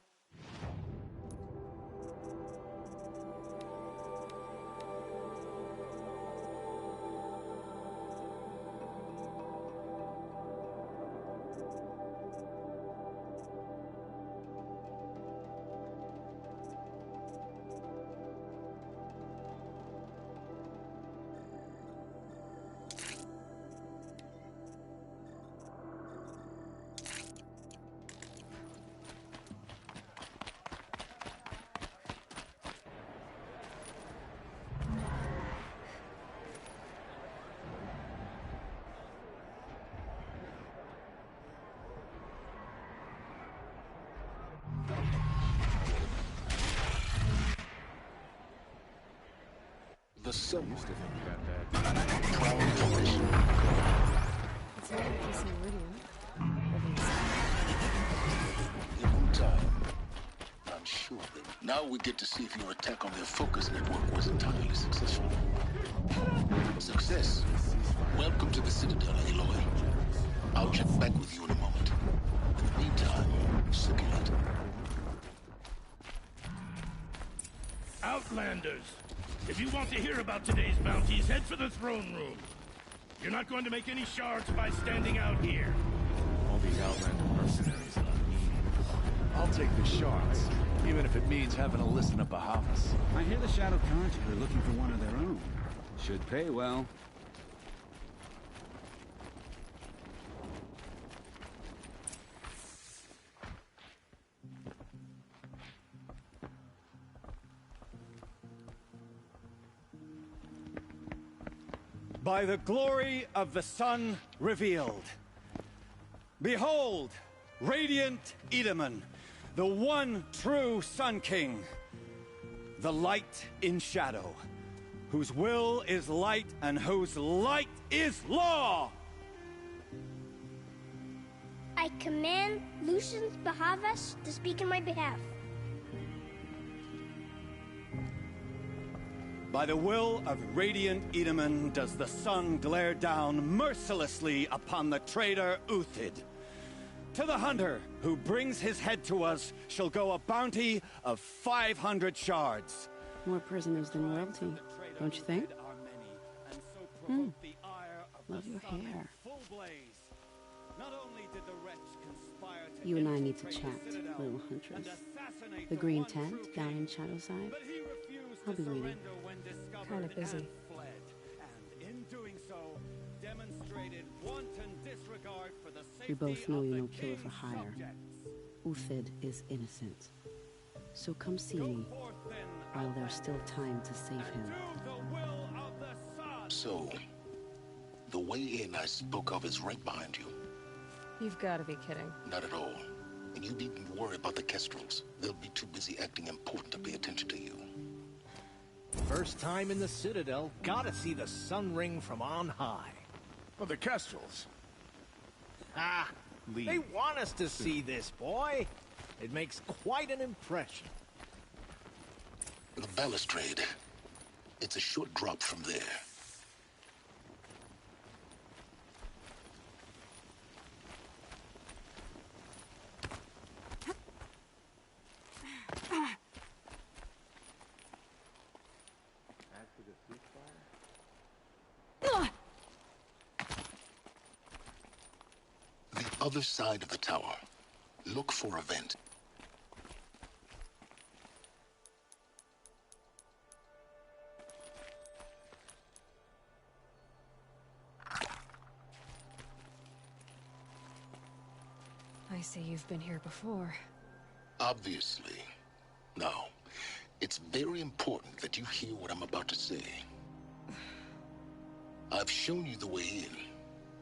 The sun used to think about that. It's not a piece of Meridian. Give them time. I'm sure of it. Now we get to see if your attack on their focus network was entirely successful. Success. Welcome to the Citadel, Aloy. I'll check back with you in a moment. In the meantime, circulate. Outlanders! If you want to hear about today's bounties, head for the throne room. You're not going to make any shards by standing out here. All these Outlander mercenaries are mean. I'll take the shards. Even if it means having to listen to Bahavas. I hear the Shadow Conjurer are looking for one of their own. Should pay well. By the glory of the sun revealed. Behold, radiant Edaman, the one true Sun King. The light in shadow, whose will is light and whose light is law! I command Lucius Bahavas to speak in my behalf. By the will of radiant Edaman does the sun glare down mercilessly upon the traitor Uthid. To the hunter who brings his head to us shall go a bounty of 500 shards. More prisoners than royalty, don't you think? Love your hair. You and I need to chat, little huntress. The green tent down in Shadowside? I'll be waiting. Kind of busy. We both know you're no killer for hire. Uthid is innocent. So come see me, while there's still time to save him. So, the way in I spoke of is right behind you. You've got to be kidding. Not at all. And you needn't worry about the Kestrels. They'll be too busy acting important to pay attention to you. First time in the Citadel, gotta see the sun ring from on high. Well, the Kestrels. Ah, Leave. they want us to see this, boy. It makes quite an impression. The balustrade. It's a short drop from there. The other side of the tower. Look for a vent. I see you've been here before. Obviously. Now, it's very important that you hear what I'm about to say. I've shown you the way in,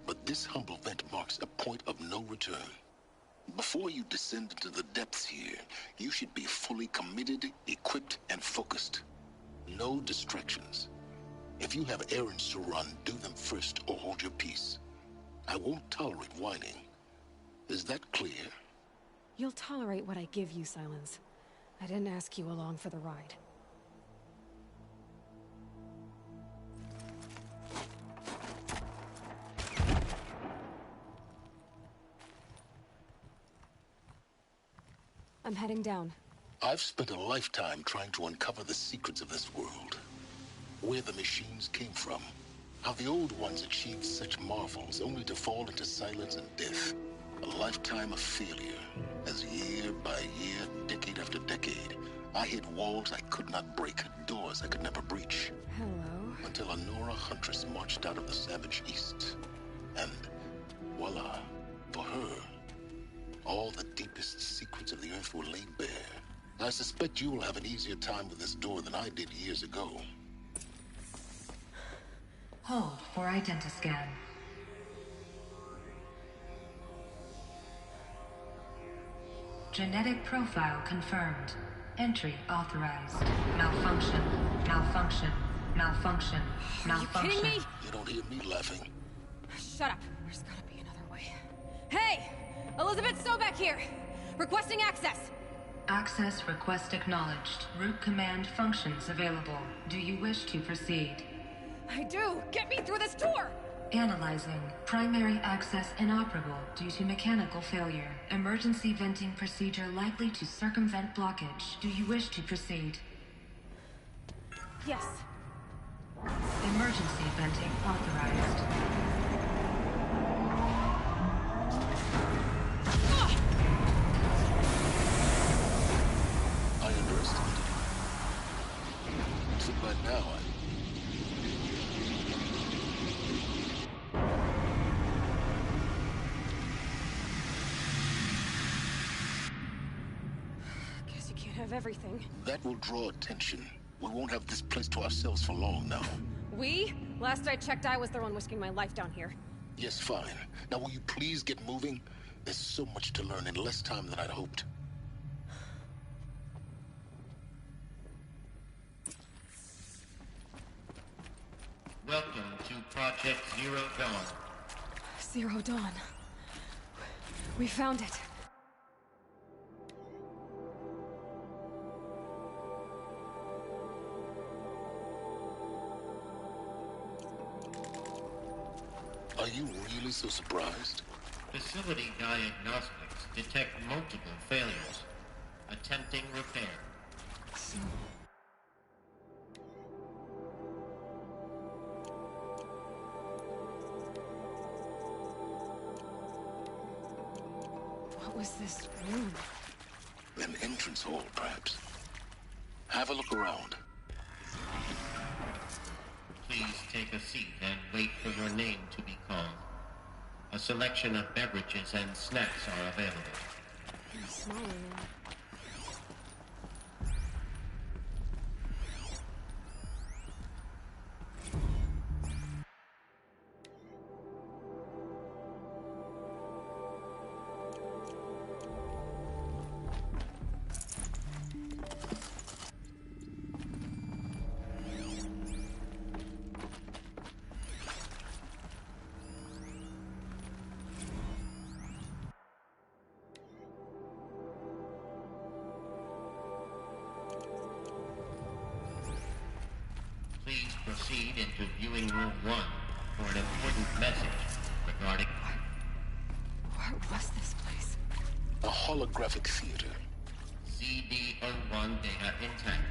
but this humble vent marks a point of no return. Before you descend into the depths here, you should be fully committed, equipped, and focused. No distractions. If you have errands to run, do them first or hold your peace. I won't tolerate whining. Is that clear? You'll tolerate what I give you, Silence. I didn't ask you along for the ride. I'm heading down. I've spent a lifetime trying to uncover the secrets of this world. Where the machines came from. How the old ones achieved such marvels only to fall into silence and death. A lifetime of failure, as year by year, decade after decade, I hit walls I could not break, doors I could never breach. Hello. Until a Nora huntress marched out of the savage east. And voila, for her, all the deepest secrets of the earth were laid bare. I suspect you will have an easier time with this door than I did years ago. Hold for identiscan. Genetic profile confirmed. Entry authorized. Malfunction. Malfunction. Malfunction. Malfunction. Are you kidding me? You don't hear me laughing. Shut up. There's gotta be another way. Hey! Elizabeth Sobek here! Requesting access! Access request acknowledged. Root command functions available. Do you wish to proceed? I do! Get me through this door! Analyzing. Primary access inoperable due to mechanical failure. Emergency venting procedure likely to circumvent blockage. Do you wish to proceed? Yes. Emergency venting authorized. have everything. That will draw attention. We won't have this place to ourselves for long now. We? Last I checked, I was the one risking my life down here. Yes, fine. Now will you please get moving? There's so much to learn in less time than I'd hoped. Welcome to Project Zero Dawn. Zero Dawn. We found it. Are you really so surprised? Facility diagnostics detect multiple failures. Attempting repair. What was this room? An entrance hall, perhaps. Have a look around. Please take a seat and wait for your name to be called. A selection of beverages and snacks are available. Smaller now. Please proceed into viewing room 1 for an important message regarding... What was this place? A holographic theater. CD01 data intact.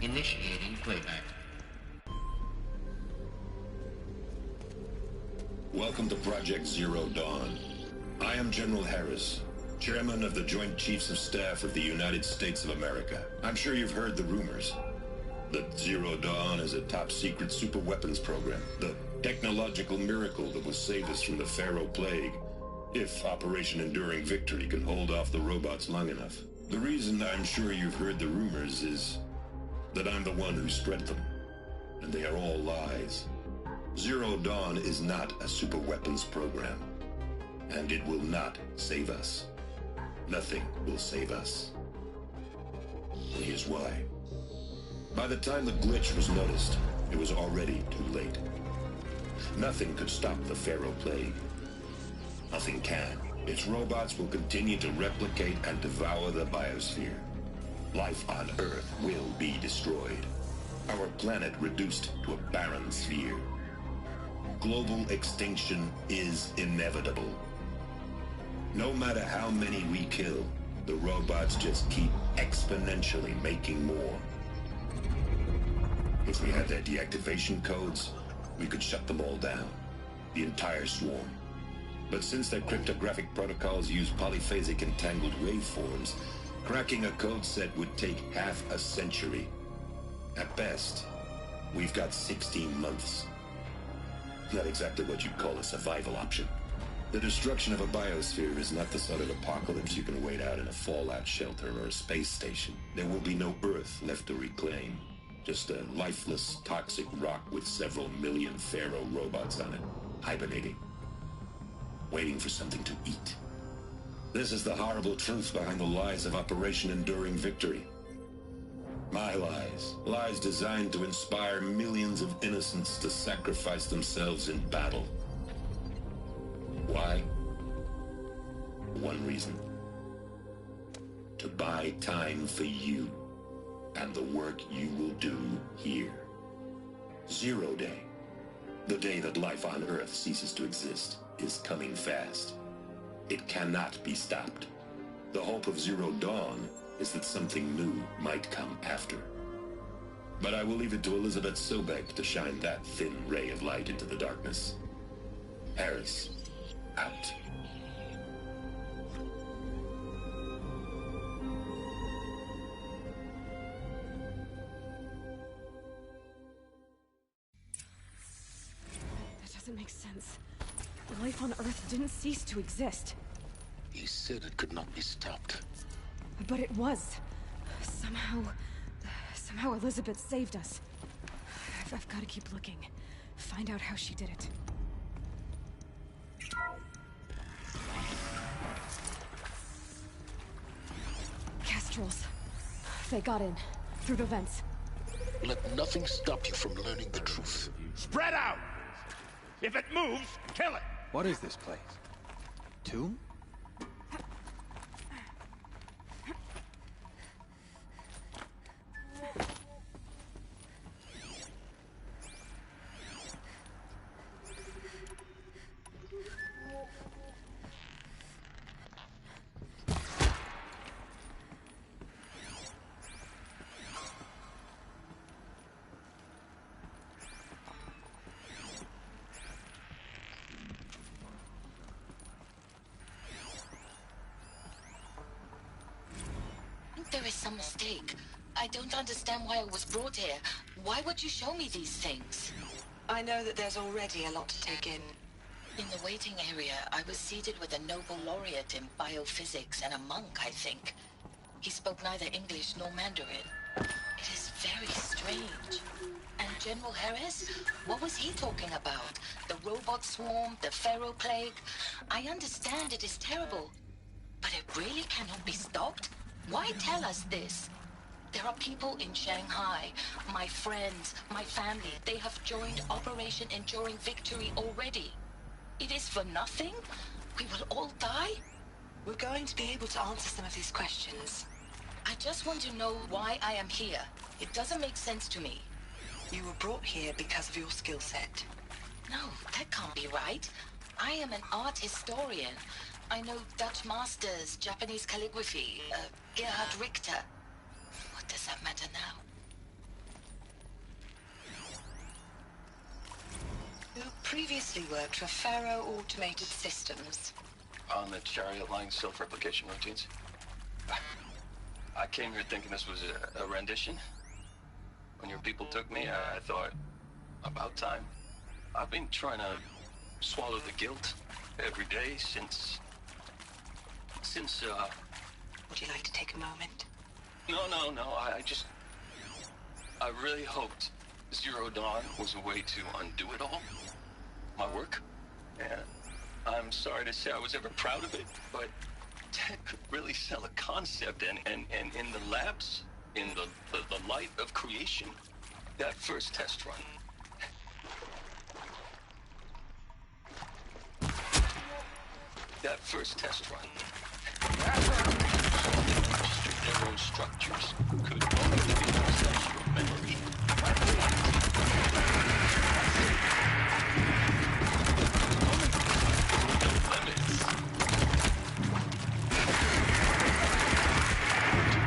Initiating playback. Welcome to Project Zero Dawn. I am General Harris, Chairman of the Joint Chiefs of Staff of the United States of America. I'm sure you've heard the rumors that Zero Dawn is a top-secret super-weapons program, the technological miracle that will save us from the Pharaoh Plague, if Operation Enduring Victory can hold off the robots long enough. The reason I'm sure you've heard the rumors is that I'm the one who spread them, and they are all lies. Zero Dawn is not a super-weapons program, and it will not save us. Nothing will save us. Here's why. By the time the glitch was noticed, it was already too late. Nothing could stop the Pharaoh Plague. Nothing can. Its robots will continue to replicate and devour the biosphere. Life on Earth will be destroyed. Our planet reduced to a barren sphere. Global extinction is inevitable. No matter how many we kill, the robots just keep exponentially making more. If we had their deactivation codes, we could shut them all down. The entire swarm. But since their cryptographic protocols use polyphasic entangled waveforms, cracking a code set would take half a century. At best, we've got 16 months. Not exactly what you'd call a survival option. The destruction of a biosphere is not the sort of apocalypse you can wait out in a fallout shelter or a space station. There will be no Earth left to reclaim. Just a lifeless, toxic rock with several million Pharaoh robots on it, hibernating, waiting for something to eat. This is the horrible truth behind the lies of Operation Enduring Victory. My lies. Lies designed to inspire millions of innocents to sacrifice themselves in battle. Why? One reason. To buy time for you. And the work you will do here. Zero Day, the day that life on Earth ceases to exist, is coming fast. It cannot be stopped. The hope of Zero Dawn is that something new might come after. But I will leave it to Elizabeth Sobek to shine that thin ray of light into the darkness. Harris, out. Doesn't make sense. Life on Earth didn't cease to exist. He said it could not be stopped. But it was. Somehow Elizabeth saved us. I've got to keep looking. Find out how she did it. Kestrels. They got in. Through the vents. Let nothing stop you from learning the truth. Spread out! If it moves, kill it! What is this place? Tomb? There is some mistake. I don't understand why I was brought here. Why would you show me these things? I know that there's already a lot to take in. In the waiting area, I was seated with a Nobel laureate in biophysics and a monk, I think. He spoke neither English nor Mandarin. It is very strange. And General Harris? What was he talking about? The robot swarm, the Pharaoh plague? I understand it is terrible. But it really cannot be stopped? Why tell us this? There are people in Shanghai, my friends, my family. They have joined Operation Enduring Victory already. It is for nothing? We will all die? We're going to be able to answer some of these questions. I just want to know why I am here. It doesn't make sense to me. You were brought here because of your skill set. No, that can't be right. I am an art historian. I know Dutch masters, Japanese calligraphy, Gerhard Richter. What does that matter now? You previously worked for Pharaoh Automated Systems. On the chariot line self-replication routines. I came here thinking this was a rendition. When your people took me, I thought, about time. I've been trying to swallow the guilt every day since... Would you like to take a moment? No, I really hoped Zero Dawn was a way to undo it all. My work. And I'm sorry to say I was ever proud of it, but Ted could really sell a concept, and in the labs, in the light of creation, that first test run. That first test run. Their own structures could only be conceptual memory.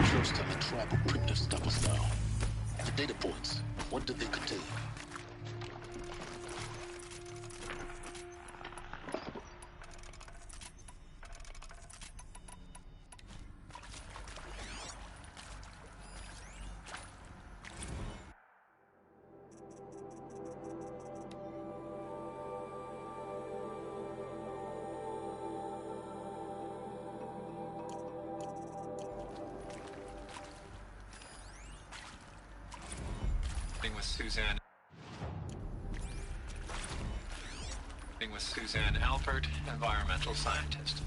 Close to the tribal primitive stuff us down. The data points, what did they contain? With Suzanne Alpert, environmental scientist.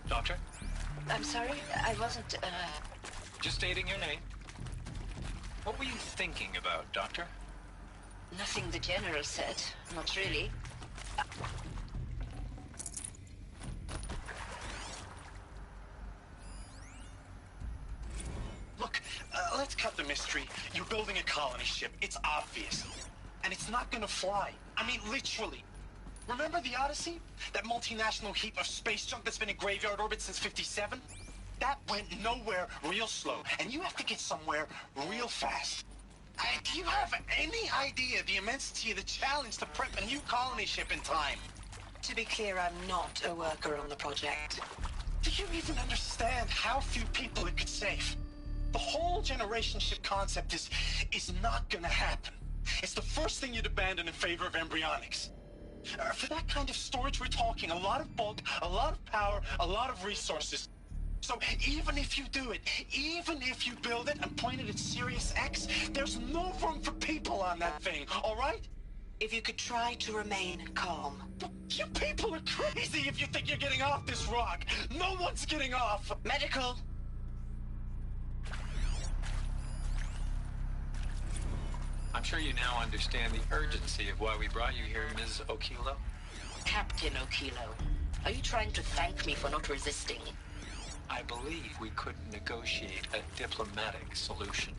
Doctor? I'm sorry, I wasn't, Just stating your name. What were you thinking about, Doctor? Nothing the General said. Not really. Look, let's cut the mystery. You're building a colony ship. It's obvious. And it's not gonna fly. I mean, literally. Remember the Odyssey? That multinational heap of space junk that's been in graveyard orbit since '57? That went nowhere real slow, and you have to get somewhere real fast. Do you have any idea the immensity of the challenge to prep a new colony ship in time? To be clear, I'm not a worker on the project. Do you even understand how few people it could save? The whole generation ship concept is not gonna happen. It's the first thing you'd abandon in favor of embryonics. For that kind of storage we're talking, a lot of bulk, a lot of power, a lot of resources. So even if you do it, even if you build it and point it at Sirius X, there's no room for people on that thing, all right? If you could try to remain calm. But you people are crazy if you think you're getting off this rock. No one's getting off. Medical. I'm sure you now understand the urgency of why we brought you here, Ms. Okilo. Captain Okilo, are you trying to thank me for not resisting? I believe we couldn't negotiate a diplomatic solution.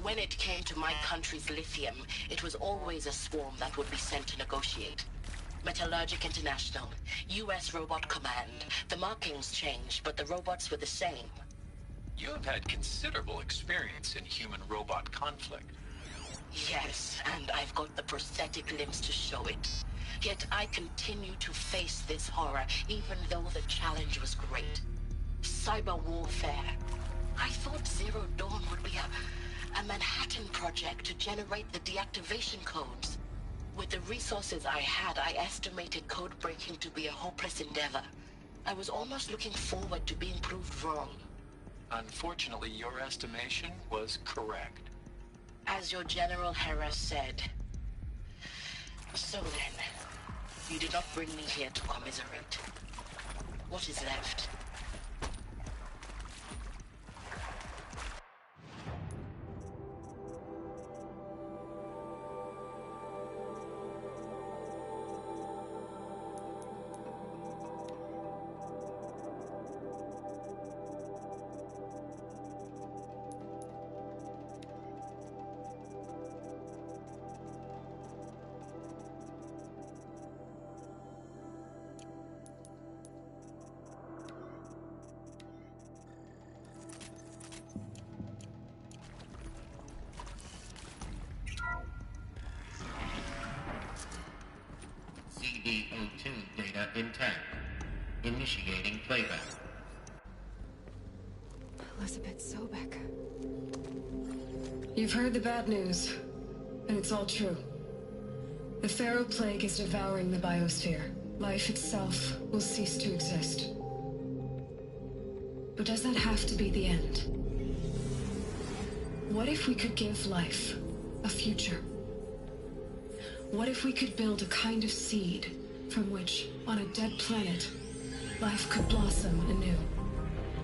When it came to my country's lithium, it was always a swarm that would be sent to negotiate. Metallurgic International, U.S. Robot Command. The markings changed, but the robots were the same. You have had considerable experience in human-robot conflict. Yes, and I've got the prosthetic limbs to show it. Yet I continue to face this horror, even though the challenge was great. Cyber warfare. I thought Zero Dawn would be a Manhattan project to generate the deactivation codes. With the resources I had, I estimated code breaking to be a hopeless endeavor. I was almost looking forward to being proved wrong. Unfortunately, your estimation was correct. As your General Hera said. So then, you did not bring me here to commiserate. What is left? CD02 data intact. Initiating playback. Elizabeth Sobek. You've heard the bad news, and it's all true. The Pharaoh Plague is devouring the biosphere. Life itself will cease to exist. But does that have to be the end? What if we could give life a future? What if we could build a kind of seed from which, on a dead planet, life could blossom anew?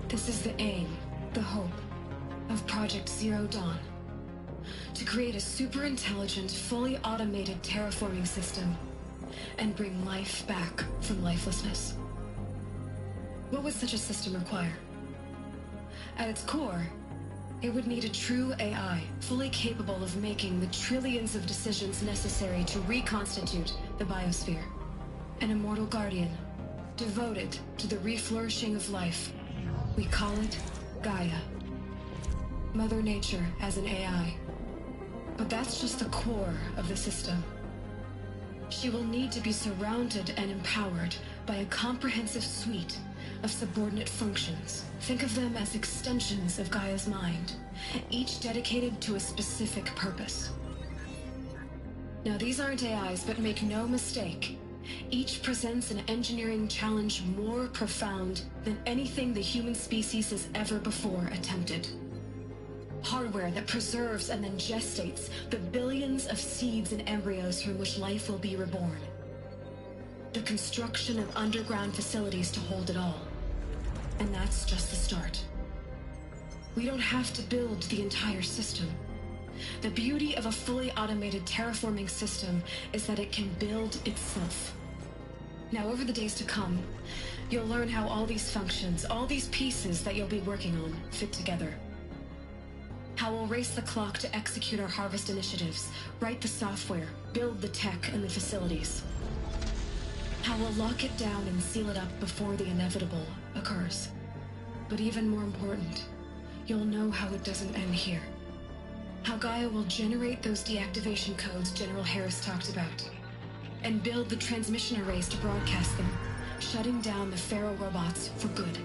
This is the aim, the hope, of Project Zero Dawn. To create a super-intelligent, fully automated terraforming system and bring life back from lifelessness. What would such a system require? At its core, it would need a true AI, fully capable of making the trillions of decisions necessary to reconstitute the biosphere. An immortal guardian, devoted to the reflourishing of life. We call it Gaia. Mother Nature as an AI. But that's just the core of the system. She will need to be surrounded and empowered by a comprehensive suite of subordinate functions. Think of them as extensions of Gaia's mind, each dedicated to a specific purpose. Now, these aren't AIs, but make no mistake, each presents an engineering challenge more profound than anything the human species has ever before attempted. Hardware that preserves and then gestates the billions of seeds and embryos from which life will be reborn. The construction of underground facilities to hold it all. And that's just the start. We don't have to build the entire system. The beauty of a fully automated terraforming system is that it can build itself. Now, over the days to come, you'll learn how all these functions, all these pieces that you'll be working on, fit together. How we'll race the clock to execute our harvest initiatives, write the software, build the tech and the facilities. How we'll lock it down and seal it up before the inevitable occurs. But even more important, you'll know how it doesn't end here. How Gaia will generate those deactivation codes General Harris talked about, and build the transmission arrays to broadcast them, shutting down the Pharaoh robots for good.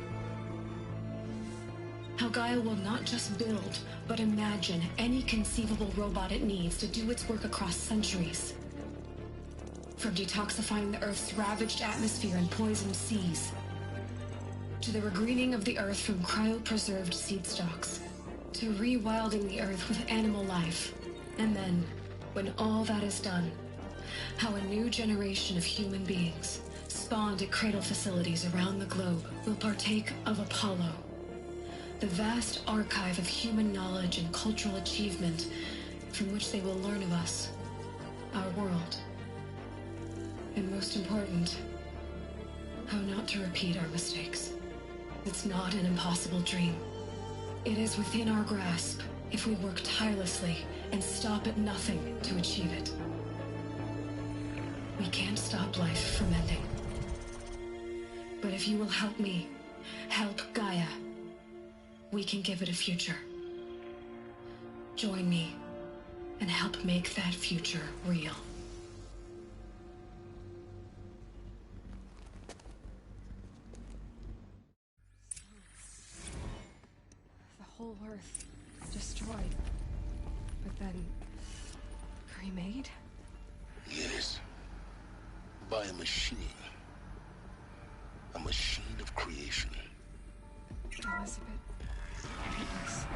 How Gaia will not just build, but imagine any conceivable robot it needs to do its work across centuries. From detoxifying the Earth's ravaged atmosphere and poisoned seas, to the regreening of the Earth from cryopreserved seed stalks, to rewilding the Earth with animal life. And then, when all that is done, how a new generation of human beings, spawned at cradle facilities around the globe, will partake of Apollo, the vast archive of human knowledge and cultural achievement from which they will learn of us, our world. And most important, how not to repeat our mistakes. It's not an impossible dream. It is within our grasp if we work tirelessly and stop at nothing to achieve it. We can't stop life from ending. But if you will help me, help Gaia, we can give it a future. Join me and help make that future real. The whole Earth destroyed, but then remade? Yes. By a machine. A machine of creation. Elizabeth, Hades.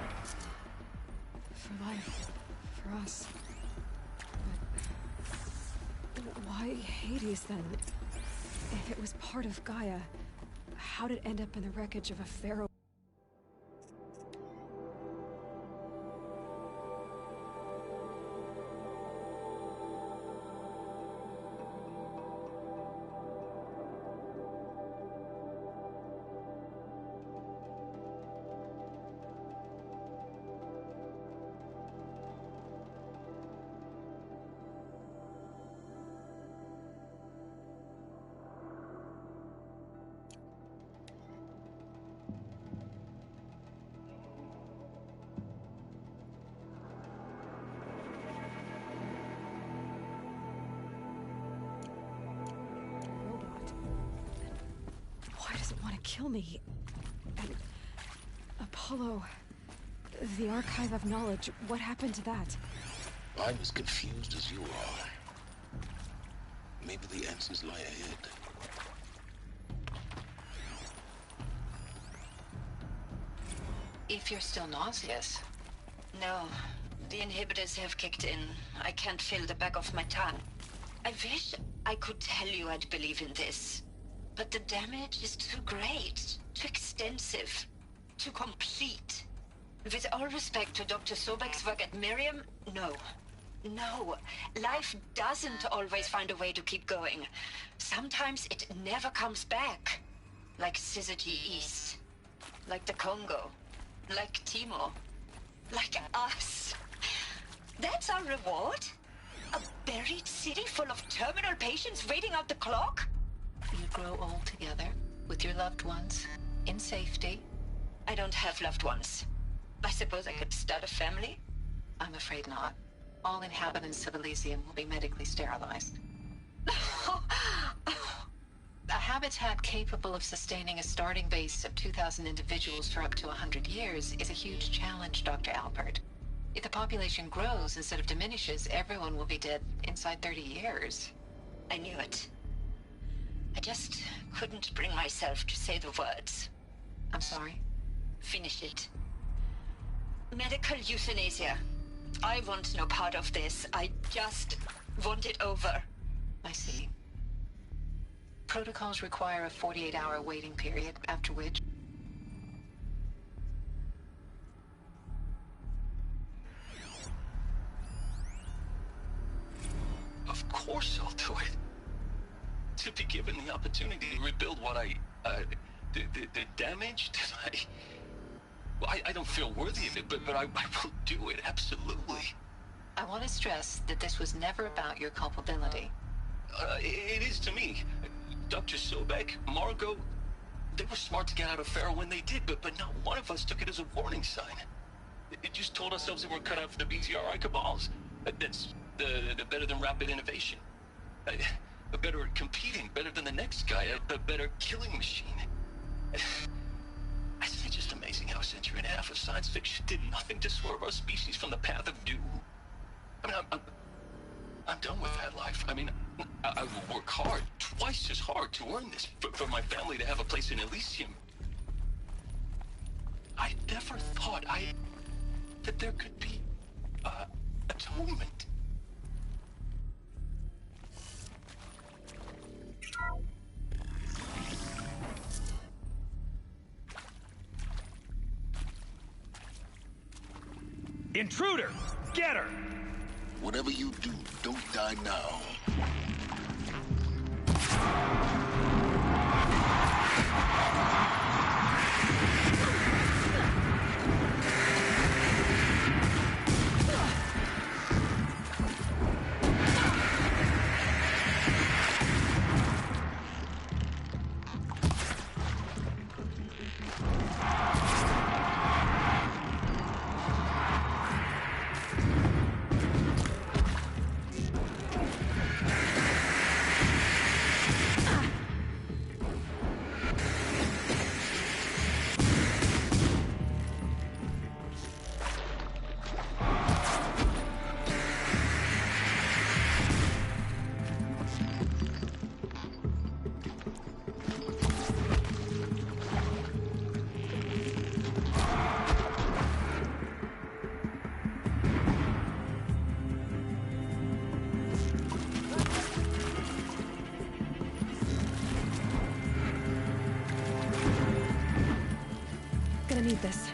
For life. For us. But why Hades then? If it was part of Gaia, how did it end up in the wreckage of a pharaoh? Kill me. And Apollo, the Archive of Knowledge, what happened to that? I'm as confused as you are. Maybe the answers lie ahead. If you're still nauseous. No, the inhibitors have kicked in. I can't feel the back of my tongue. I wish I could tell you I'd believe in this. But the damage is too great, too extensive, too complete. With all respect to Dr. Sobek's work at Miriam, no. No, life doesn't always find a way to keep going. Sometimes it never comes back. Like Syzygy East. Like the Congo. Like Timo. Like us. That's our reward? A buried city full of terminal patients waiting out the clock? You grow old together, with your loved ones, in safety. I don't have loved ones. I suppose I could start a family? I'm afraid not. All inhabitants of Elysium will be medically sterilized. A habitat capable of sustaining a starting base of 2,000 individuals for up to 100 years is a huge challenge, Dr. Alpert. If the population grows instead of diminishes, everyone will be dead inside 30 years. I knew it. I just couldn't bring myself to say the words. I'm sorry? Finish it. Medical euthanasia. I want no part of this. I just want it over. I see. Protocols require a 48-hour waiting period, after which... Of course I'll do it. To be given the opportunity to rebuild what the damage that I don't feel worthy of it, but I will do it, absolutely. I want to stress that this was never about your culpability. It is to me. Dr. Sobek, Margot, they were smart to get out of Pharaoh when they did, but not one of us took it as a warning sign. It just told ourselves that we're cut out for the BTRI cabals. That's the better than rapid innovation. Better at competing, better than the next guy, a better killing machine. I think it's just amazing how a century and a half of science fiction did nothing to swerve our species from the path of doom. I mean, I'm done with that life. I mean, I will work hard, twice as hard, to earn this, for my family to have a place in Elysium. I never thought that there could be, atonement. Intruder! Get her! Whatever you do, don't die now. Gonna need this.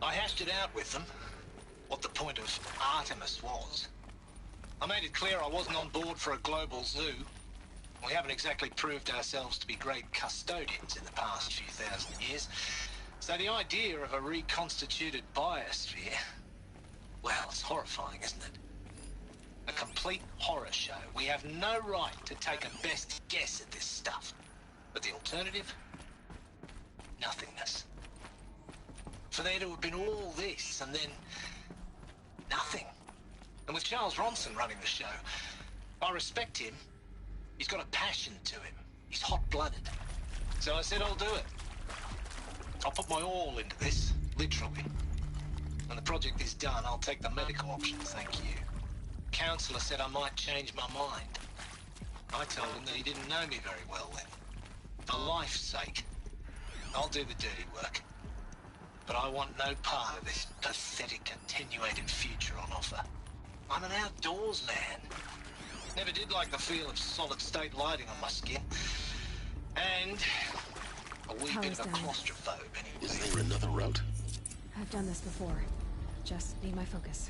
I hashed it out with them, what the point of Artemis was. I made it clear I wasn't on board for a global zoo. We haven't exactly proved ourselves to be great custodians in the past few thousand years. So the idea of a reconstituted biosphere, well, it's horrifying, isn't it? A complete horror show. We have no right to take a best guess at this stuff. But the alternative? Nothingness. For there to have been all this, and then nothing. And with Charles Ronson running the show, I respect him. He's got a passion to him. He's hot-blooded. So I said I'll do it. I'll put my all into this, literally. When the project is done, I'll take the medical option, thank you. Counselor said I might change my mind. I told him that he didn't know me very well then. For life's sake, I'll do the dirty work. But I want no part of this pathetic, attenuated future on offer. I'm an outdoors man. Never did like the feel of solid-state lighting on my skin. And a wee bit of a claustrophobe anyway. Is there another route? I've done this before. Just need my focus.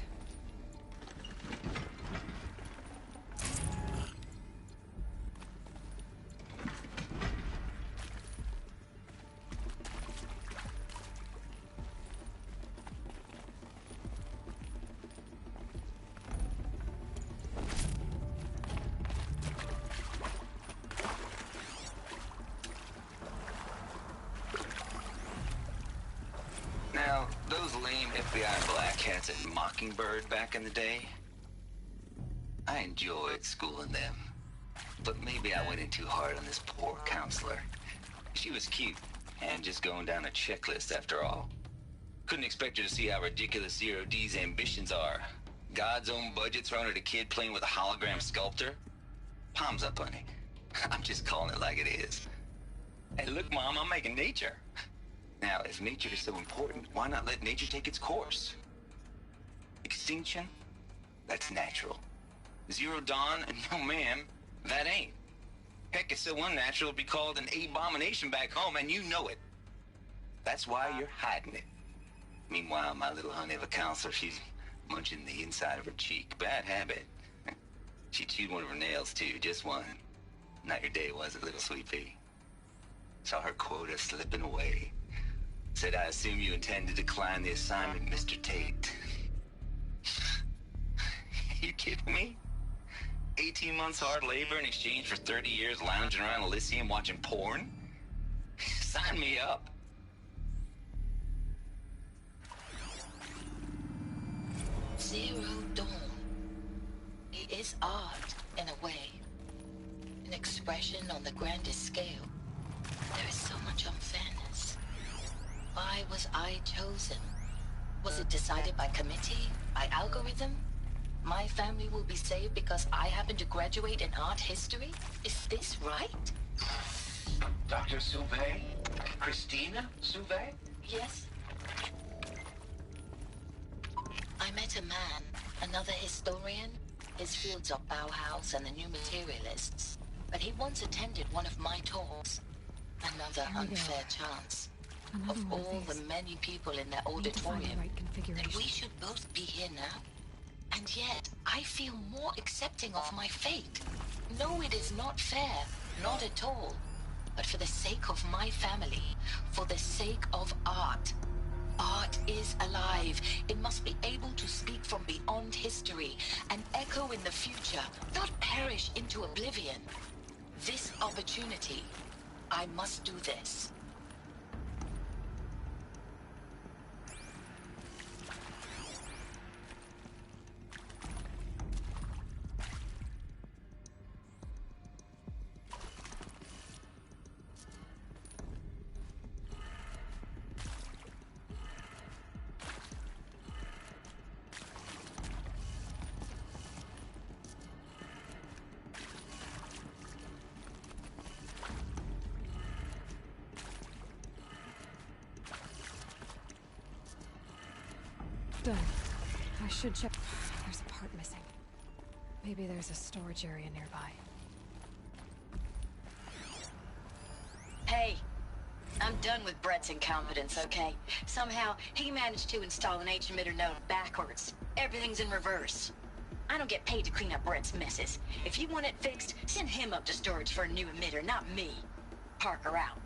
Now, those lame FBI black hats at Mockingbird back in the day, I enjoyed schooling them. But maybe I went in too hard on this poor counselor. She was cute, and just going down a checklist after all. Couldn't expect her to see how ridiculous Zero D's ambitions are. God's own budget thrown at a kid playing with a hologram sculptor? Palms up, honey. I'm just calling it like it is. Hey, look, Mom, I'm making nature. Now, if nature is so important, why not let nature take its course? Extinction? That's natural. Zero Dawn? No, ma'am, that ain't. Heck, it's so unnatural it'd be called an abomination back home, and you know it. That's why you're hiding it. Meanwhile, my little honey of a counselor, she's munching the inside of her cheek. Bad habit. She chewed one of her nails, too, just one. Not your day, was it, little sweet pea? Saw her quota slipping away. Said, I assume you intend to decline the assignment, Mr. Tate. You kidding me? 18 months hard labor in exchange for 30 years lounging around Elysium watching porn? Sign me up. Zero Dawn. It is art, in a way. An expression on the grandest scale. There is so much unfairness. Why was I chosen? Was it decided by committee? By algorithm? My family will be saved because I happen to graduate in art history? Is this right? Dr. Sauvé? Christina Sauvé? Yes. I met a man, another historian. His fields are Bauhaus and the New Materialists. But he once attended one of my talks. Another unfair chance. Of all the many people in that auditorium, that we should both be here now. And yet, I feel more accepting of my fate. No, it is not fair. Not at all. But for the sake of my family, for the sake of art. Art is alive. It must be able to speak from beyond history and echo in the future, not perish into oblivion. This opportunity, I must do this. Done. I should check. There's a part missing. Maybe there's a storage area nearby. Hey, I'm done with Brett's incompetence, okay? Somehow, he managed to install an H-emitter node backwards. Everything's in reverse. I don't get paid to clean up Brett's messes. If you want it fixed, send him up to storage for a new emitter, not me. Parker out.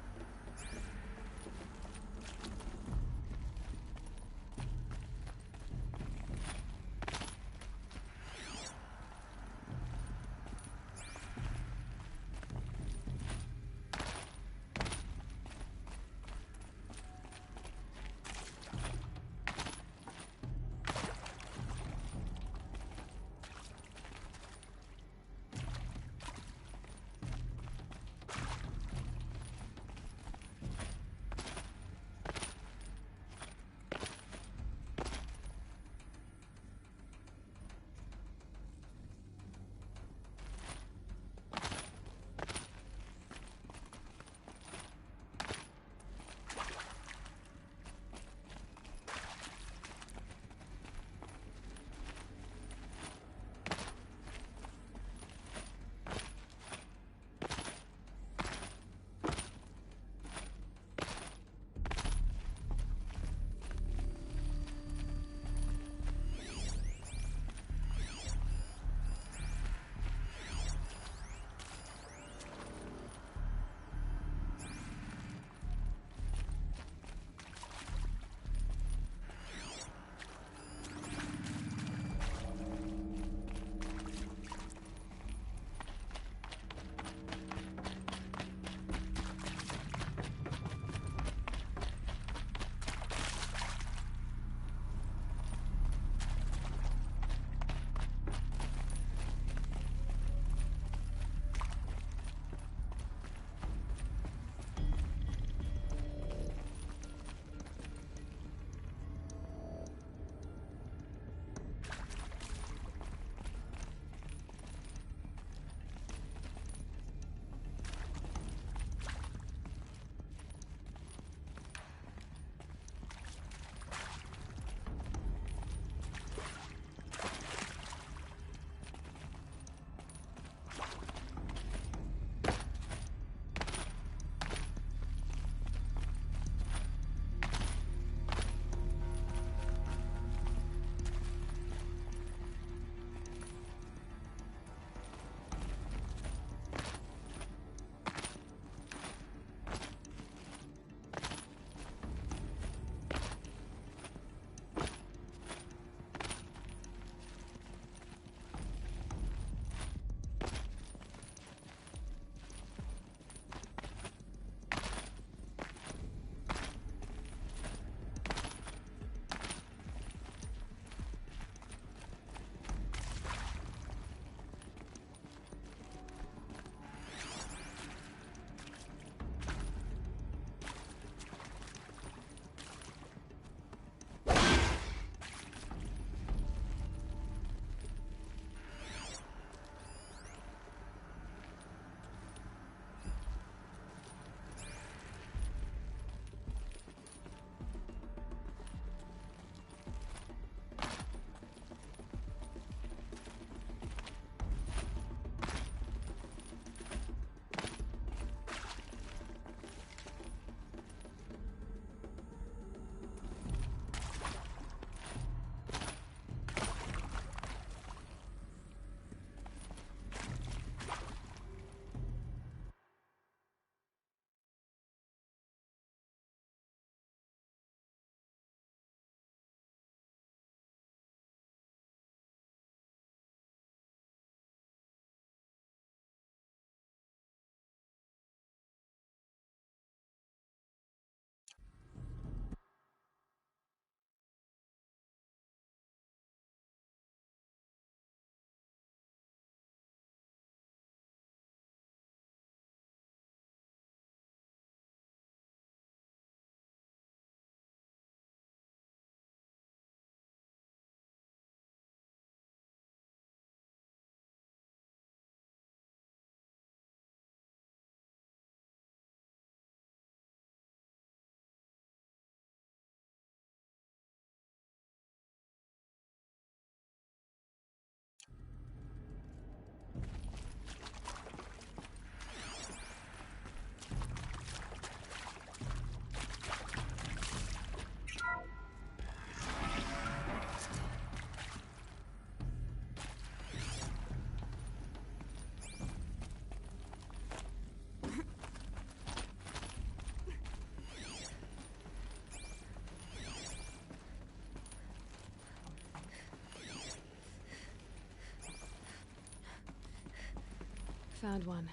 Found one.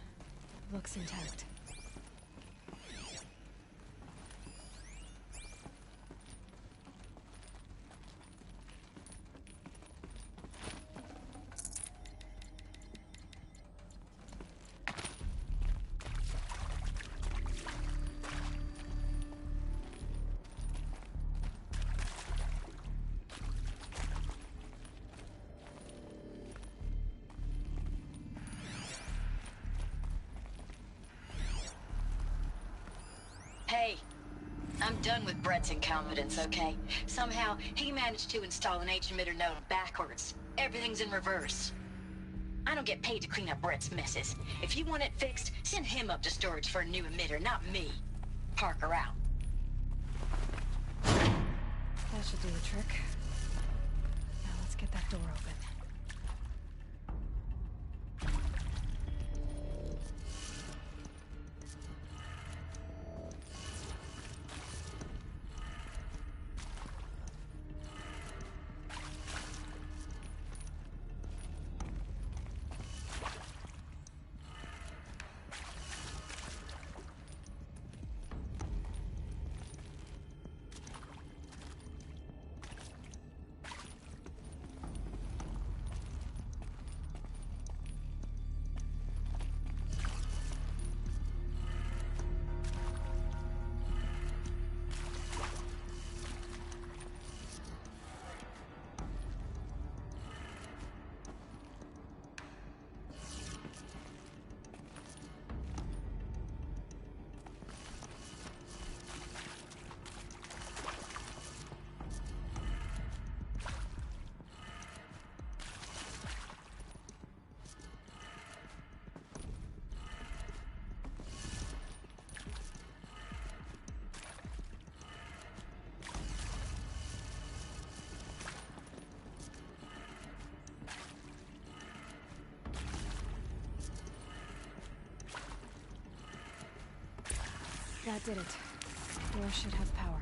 Looks intact. Hey, I'm done with Brett's incompetence, okay? Somehow, he managed to install an H-emitter node backwards. Everything's in reverse. I don't get paid to clean up Brett's messes. If you want it fixed, send him up to storage for a new emitter, not me. Parker out. That should do the trick. Now let's get that door open. That did it. Door should have power.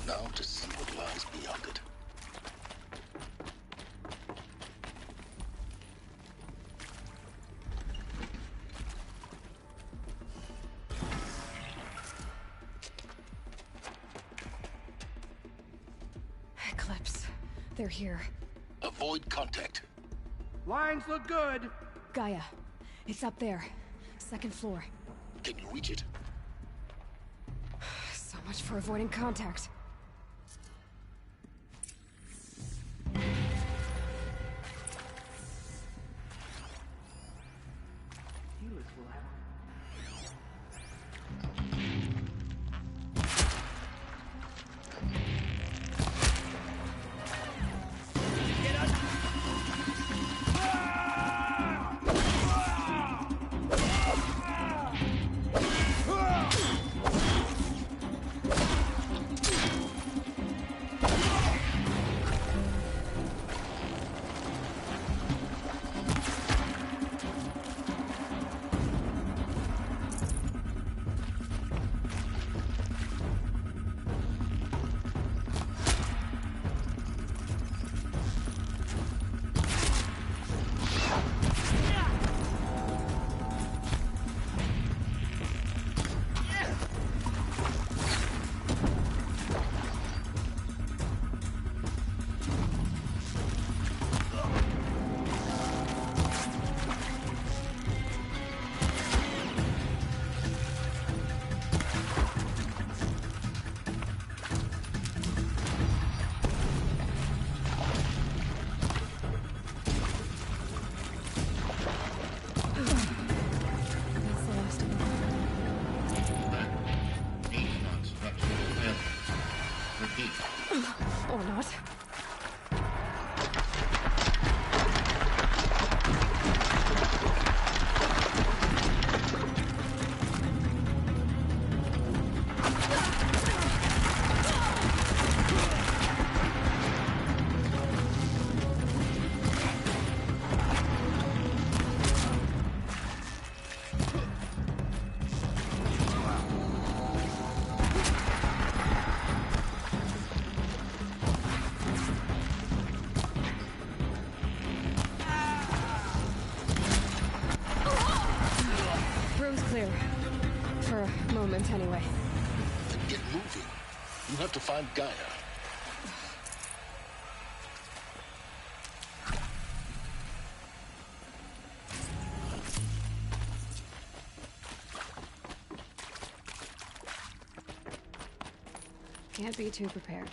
Now to see what lies beyond it. Eclipse. They're here. Avoid contact. Lines look good. Gaia. It's up there. Second floor. Can you reach it? So much for avoiding contact. Or not. You have to find Gaia. Can't be too prepared.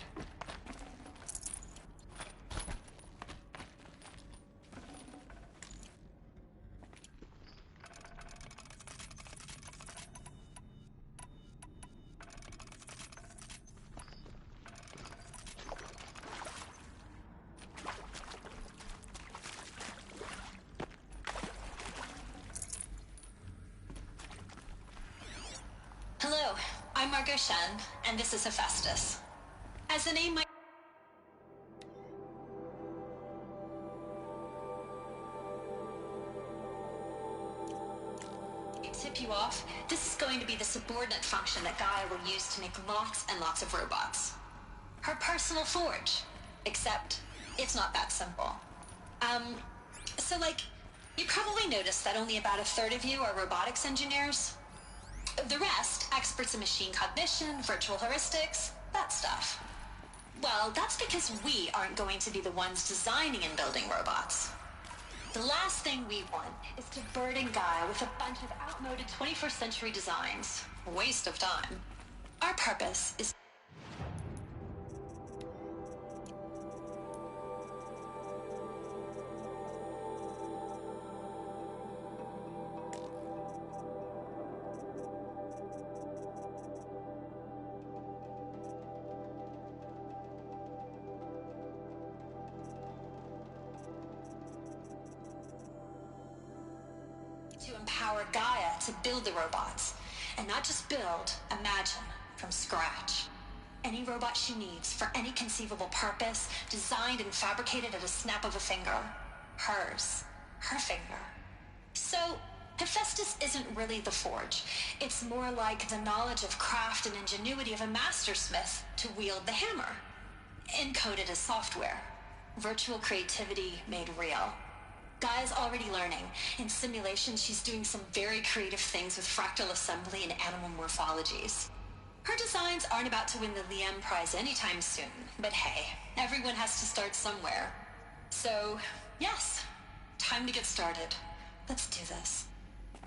Hello, I'm Margot Shen, and this is Hephaestus. As the name might tip you off, this is going to be the subordinate function that Gaia will use to make lots and lots of robots. Her personal forge. Except, it's not that simple. So you probably noticed that only about a third of you are robotics engineers. The rest, experts in machine cognition, virtual heuristics, that stuff. Well, that's because we aren't going to be the ones designing and building robots. The last thing we want is to burden Gaia with a bunch of outmoded 21st century designs. Waste of time. Our purpose is to empower Gaia to build the robots. And not just build, imagine, from scratch. Any robot she needs for any conceivable purpose, designed and fabricated at a snap of a finger. Hers. Her finger. So, Hephaestus isn't really the forge. It's more like the knowledge of craft and ingenuity of a mastersmith to wield the hammer. Encoded as software. Virtual creativity made real. Gaia's already learning. In simulation, she's doing some very creative things with fractal assembly and animal morphologies. Her designs aren't about to win the Liam Prize anytime soon, but hey, everyone has to start somewhere. So, yes, time to get started. Let's do this.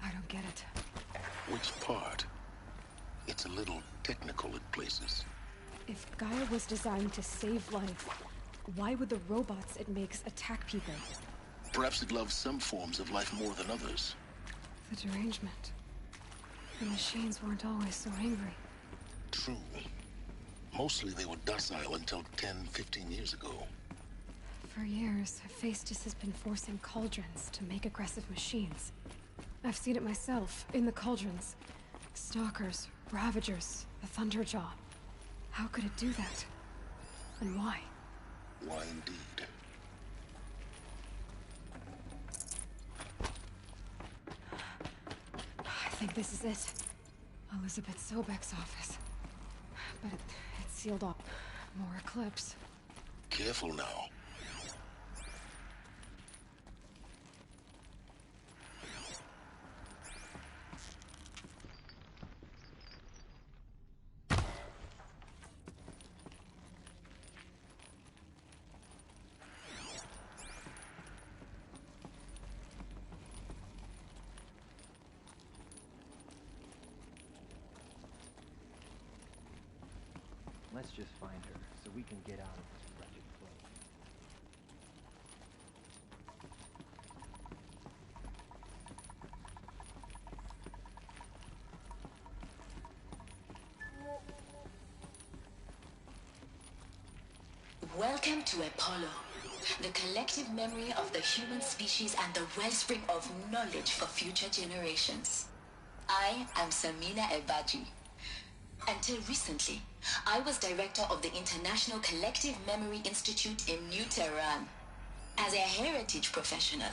I don't get it. Which part? It's a little technical at places. If Gaia was designed to save life, why would the robots it makes attack people? Perhaps it loves some forms of life more than others. The derangement. The machines weren't always so angry. True. Mostly they were docile until 10, 15 years ago. For years, Hephaestus has been forcing cauldrons to make aggressive machines. I've seen it myself, in the cauldrons. Stalkers, Ravagers, the Thunderjaw. How could it do that? And why? Why indeed? I think this is it. Elizabeth Sobek's office. But it's sealed up. More Eclipse. Careful now. Let's just find her, so we can get out of this wretched place. Welcome to Apollo, the collective memory of the human species and the wellspring of knowledge for future generations. I am Samina Ebaji. Until recently, I was director of the International Collective Memory Institute in New Tehran. As a heritage professional,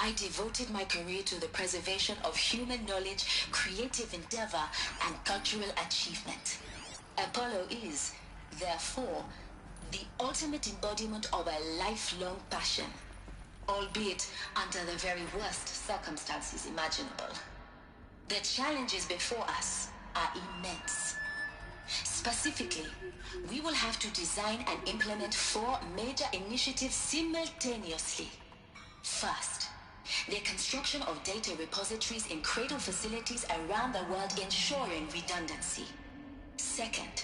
I devoted my career to the preservation of human knowledge, creative endeavor, and cultural achievement. Apollo is, therefore, the ultimate embodiment of a lifelong passion, albeit under the very worst circumstances imaginable. The challenges before us are immense. Specifically, we will have to design and implement 4 major initiatives simultaneously. First, the construction of data repositories in cradle facilities around the world, ensuring redundancy. Second,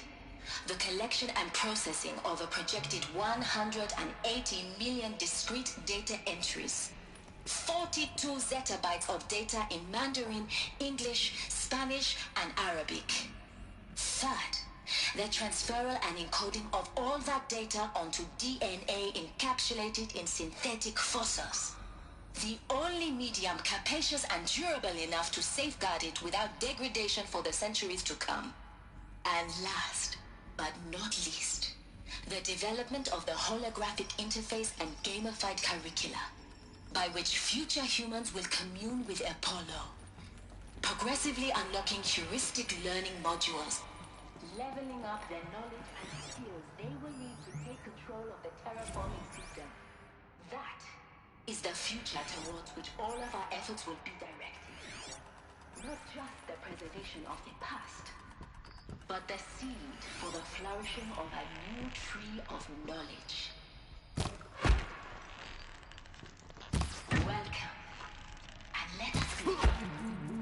the collection and processing of a projected 180 million discrete data entries. 42 zettabytes of data in Mandarin, English, Spanish, and Arabic. Third, the transferal and encoding of all that data onto DNA encapsulated in synthetic fossils. The only medium capacious and durable enough to safeguard it without degradation for the centuries to come. And last, but not least, the development of the holographic interface and gamified curricula, by which future humans will commune with Apollo, progressively unlocking heuristic learning modules, leveling up the knowledge and skills they will need to take control of the terraforming system. That is the future towards which all of our efforts will be directed. Not just the preservation of the past, but the seed for the flourishing of a new tree of knowledge. Welcome, and let us begin.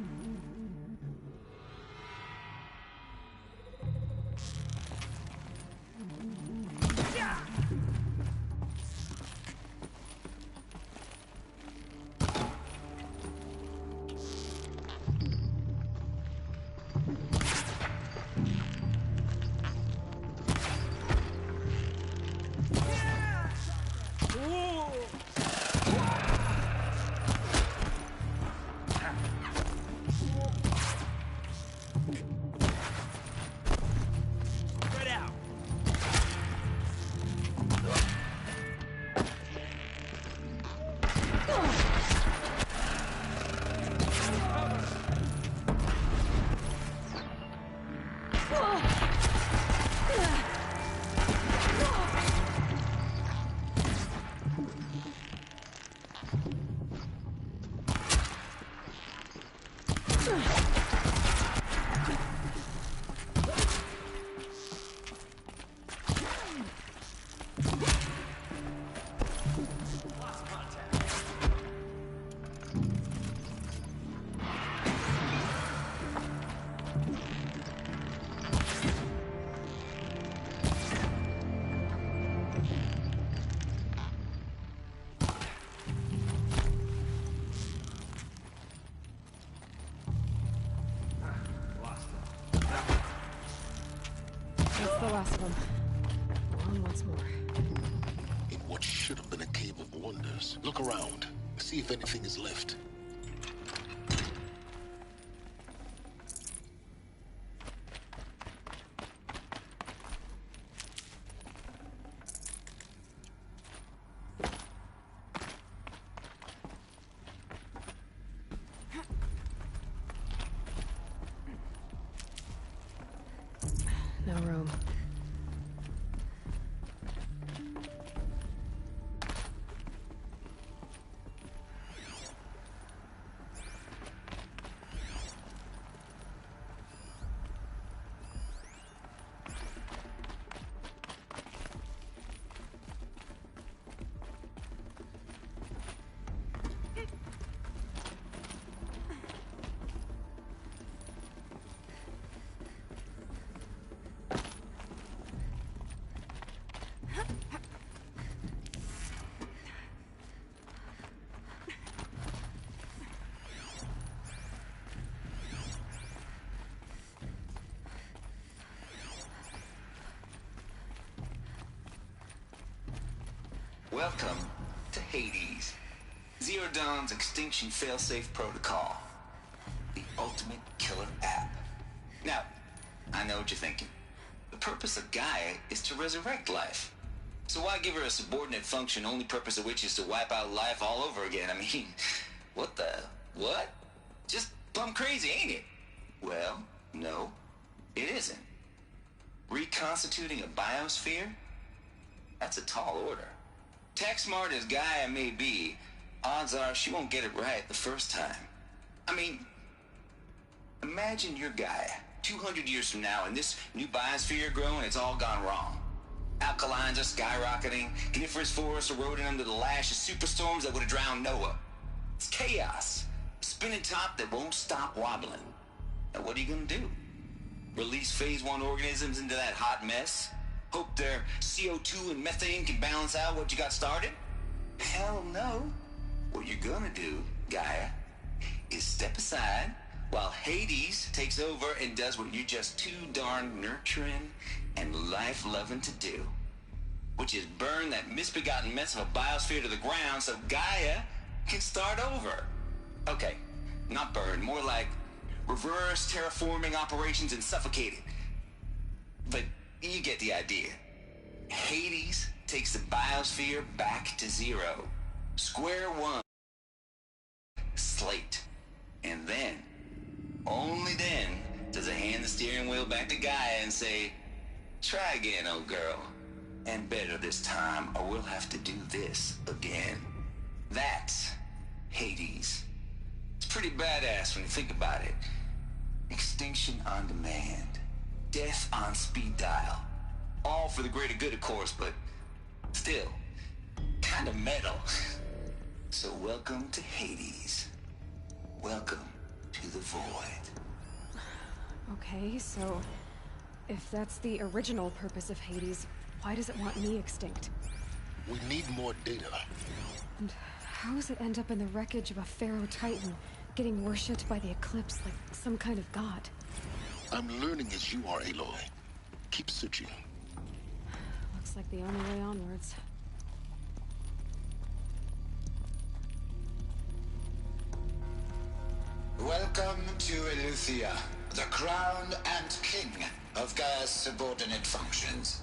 The last of them. On once more. In what should have been a cave of wonders. Look around. See if anything is left. No room. Welcome to Hades, Zero Dawn's extinction failsafe protocol, the ultimate killer app. Now, I know what you're thinking. The purpose of Gaia is to resurrect life. So why give her a subordinate function, only purpose of which is to wipe out life all over again? I mean, what? Just plumb crazy, ain't it? Well, no, it isn't. Reconstituting a biosphere? That's a tall order. Tech smart as Gaia may be, odds are she won't get it right the first time. I mean, imagine you're Gaia, 200 years from now, and this new biosphere growing, it's all gone wrong. Alkalines are skyrocketing, coniferous forests eroding under the lash of superstorms that would have drowned Noah. It's chaos. A spinning top that won't stop wobbling. Now what are you gonna do? Release Phase 1 organisms into that hot mess? Hope their CO2 and methane can balance out what you got started? Hell no. What you're gonna do, Gaia, is step aside while Hades takes over and does what you're just too darn nurturing and life-loving to do, which is burn that misbegotten mess of a biosphere to the ground so Gaia can start over. Okay, not burn, more like reverse terraforming operations and suffocate it. But you get the idea. Hades takes the biosphere back to zero. Square one. Slate. And then, only then, does it hand the steering wheel back to Gaia and say, try again, old girl. And better this time, or we'll have to do this again. That's Hades. It's pretty badass when you think about it. Extinction on demand. Death on speed dial. All for the greater good, of course, but still, kind of metal. So welcome to Hades. Welcome to the void. Okay, so if that's the original purpose of Hades, why does it want me extinct? We need more data. And how does it end up in the wreckage of a Pharaoh Titan, getting worshipped by the Eclipse like some kind of god? I'm learning as you are, Aloy. Keep searching. Looks like the only way onwards. Welcome to Eleuthia, the crown and king of Gaia's subordinate functions.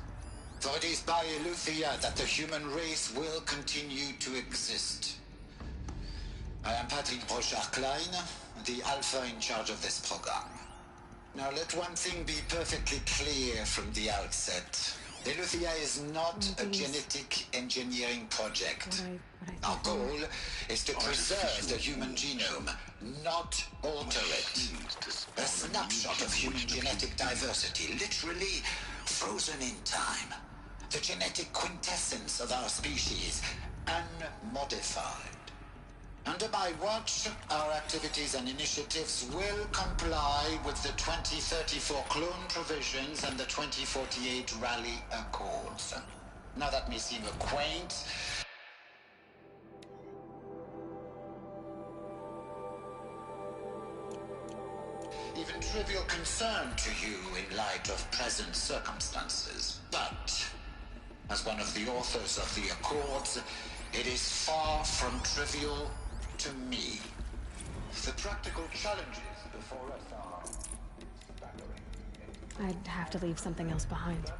For it is by Eleuthia that the human race will continue to exist. I am Patrick Brochard-Klein, the Alpha in charge of this program. Now let one thing be perfectly clear from the outset. Eleuthia is not a genetic engineering project. Our goal is to preserve the human genome, not alter it. A snapshot of human genetic diversity, literally frozen in time. The genetic quintessence of our species, unmodified. Under my watch, our activities and initiatives will comply with the 2034 clone provisions and the 2048 Rally Accords. Now that may seem a quaint, even trivial concern to you in light of present circumstances. But, as one of the authors of the Accords, it is far from trivial to me. The practical challenges before us are staggering. I'd have to leave something else behind.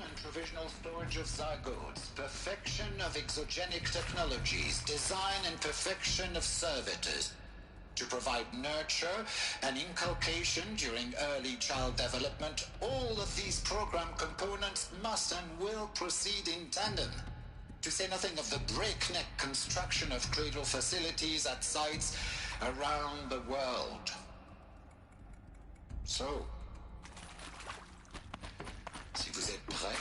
And provisional storage of zygotes, perfection of exogenic technologies, design and perfection of servitors, to provide nurture and inculcation during early child development. All of these program components must and will proceed in tandem, to say nothing of the breakneck construction of cradle facilities at sites around the world. So, si vous êtes prêts,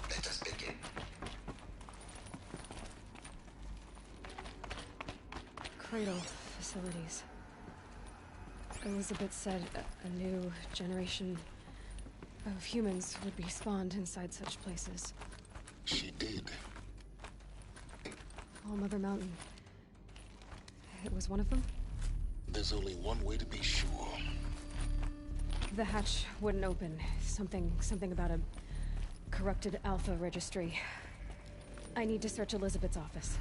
let us begin. Cradle facilities. Elizabeth said a new generation of humans would be spawned inside such places. She did. All Mother Mountain. It was one of them? There's only one way to be sure. The hatch wouldn't open. Something about a corrupted Alpha registry. I need to search Elizabeth's office.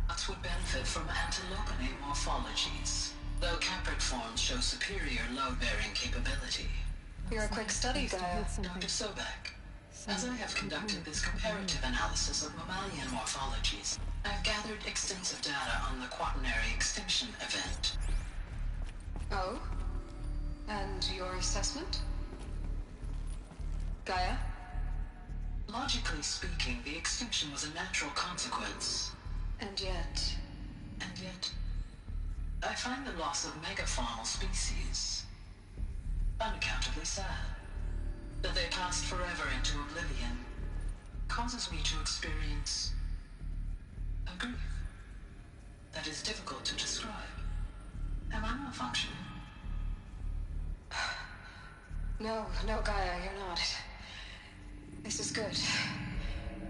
Us would benefit from antilopinate morphologies, though Caprid forms show superior load-bearing capability. You're a quick study, Gaia. Dr. Sobek. As I have conducted this comparative analysis of mammalian morphologies, I've gathered extensive data on the quaternary extinction event. Oh? And your assessment? Gaia? Logically speaking, the extinction was a natural consequence. And yet, I find the loss of megafaunal species unaccountably sad. That they passed forever into oblivion causes me to experience a grief that is difficult to describe. Am I malfunctioning? No, Gaia, you're not. This is good.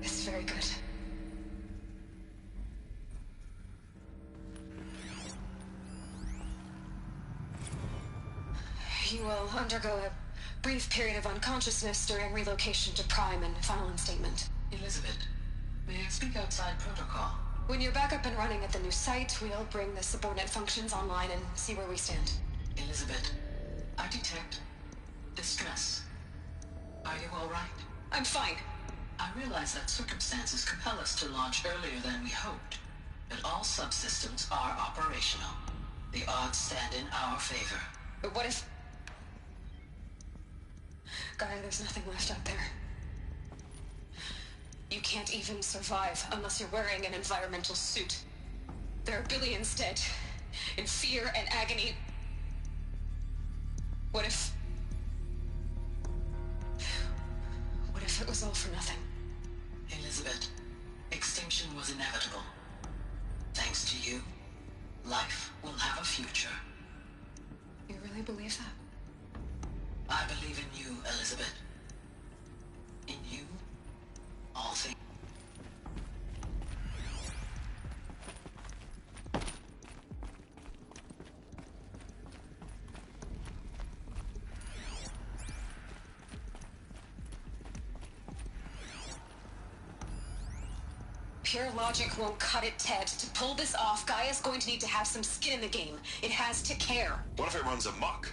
It's very good. You will undergo a brief period of unconsciousness during relocation to Prime and final instatement. Elizabeth, may I speak outside protocol? When you're back up and running at the new site, we'll bring the subordinate functions online and see where we stand. Elizabeth, I detect distress. Are you all right? I'm fine. I realize that circumstances compel us to launch earlier than we hoped, but all subsystems are operational. The odds stand in our favor. But what if... Gaia, there's nothing left out there. You can't even survive unless you're wearing an environmental suit. There are billions dead, in fear and agony. What if it was all for nothing? Elizabeth, extinction was inevitable. Thanks to you, life will have a future. You really believe that? I believe in you, Elizabeth. In you, all things. Pure logic won't cut it, Ted. To pull this off, Gaia's going to need to have some skin in the game. It has to care. What if it runs amok?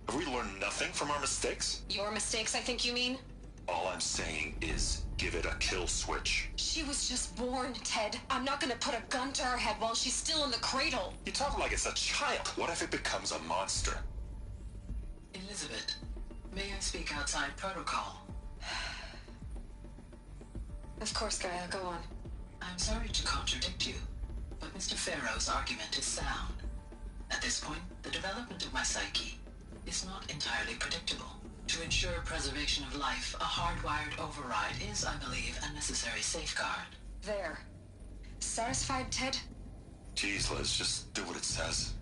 Have we learned nothing from our mistakes? Your mistakes, I think you mean? All I'm saying is, give it a kill switch. She was just born, Ted. I'm not gonna put a gun to her head while she's still in the cradle. You talk like it's a child. What if it becomes a monster? Elizabeth, may I speak outside protocol? Of course, Gaia, go on. I'm sorry to contradict you, but Mr. Farrow's argument is sound. At this point, the development of my psyche is not entirely predictable. To ensure preservation of life, a hardwired override is, I believe, a necessary safeguard. There. Satisfied, Ted? Jeez, Liz, just do what it says.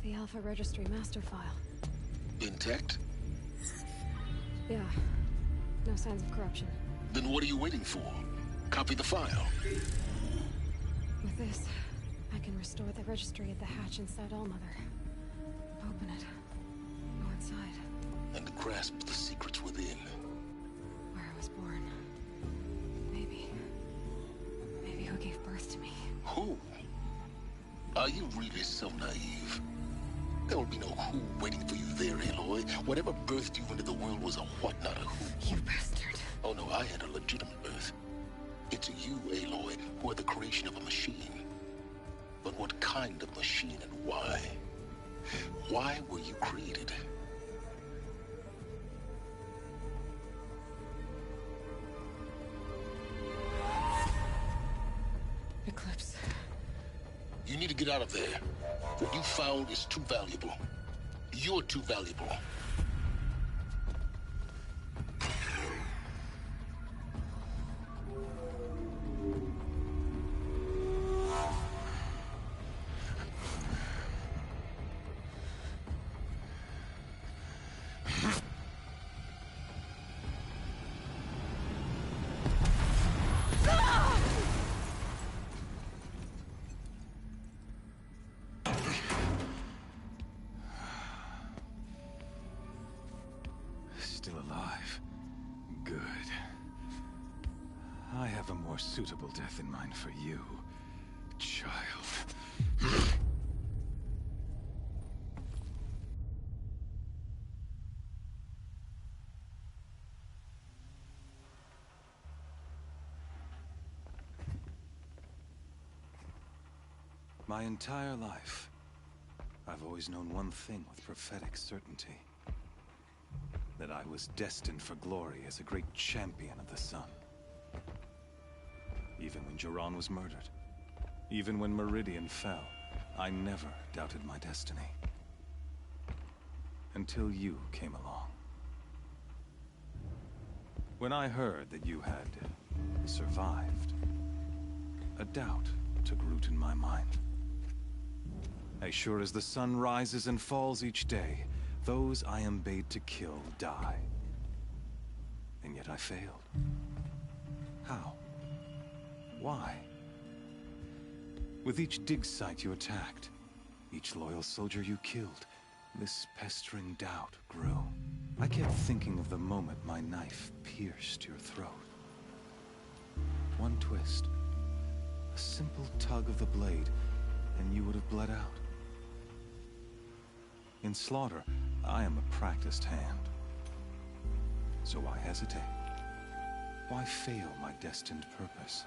The Alpha Registry master file. Intact? Yeah. No signs of corruption. Then what are you waiting for? Copy the file. With this, I can restore the registry at the hatch inside Allmother. Open it. Go inside. And grasp the secrets within. Where I was born. Maybe who gave birth to me. Who? Are you really so naive? There will be no who waiting for you there, Aloy. Whatever birthed you into the world was a what, not a who. You bastard. Oh no, I had a legitimate birth. It's you, Aloy, who are the creation of a machine. But what kind of machine and why? Why were you created? Eclipse. You need to get out of there. What you found is too valuable. You're too valuable. Still alive. Good. I have a more suitable death in mind for you, child. My entire life, I've always known one thing with prophetic certainty. That I was destined for glory as a great champion of the sun. Even when Jiran was murdered, even when Meridian fell, I never doubted my destiny. Until you came along. When I heard that you had survived, a doubt took root in my mind. As sure as the sun rises and falls each day, those I am bade to kill die. And yet I failed. How? Why? With each dig site you attacked, each loyal soldier you killed, this pestering doubt grew. I kept thinking of the moment my knife pierced your throat. One twist, a simple tug of the blade, and you would have bled out. In slaughter, I am a practiced hand. So why hesitate? Why fail my destined purpose?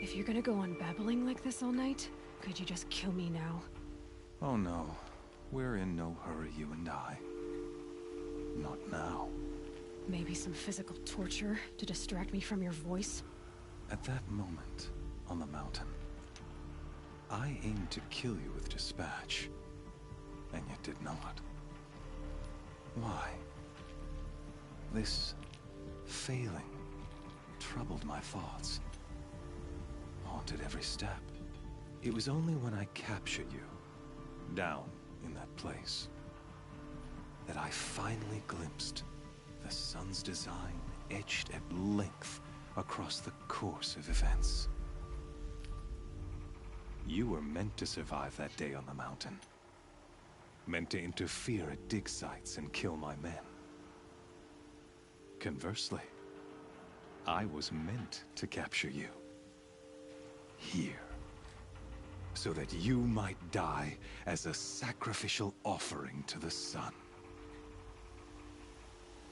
If you're gonna go on babbling like this all night, could you just kill me now? Oh no, we're in no hurry, you and I. Not now. Maybe some physical torture to distract me from your voice? At that moment, on the mountain, I aimed to kill you with dispatch, and yet did not. Why? This failing troubled my thoughts, haunted every step. It was only when I captured you, down in that place, that I finally glimpsed the sun's design etched at length across the course of events. You were meant to survive that day on the mountain. Meant to interfere at dig sites and kill my men. Conversely, I was meant to capture you. Here. So that you might die as a sacrificial offering to the sun.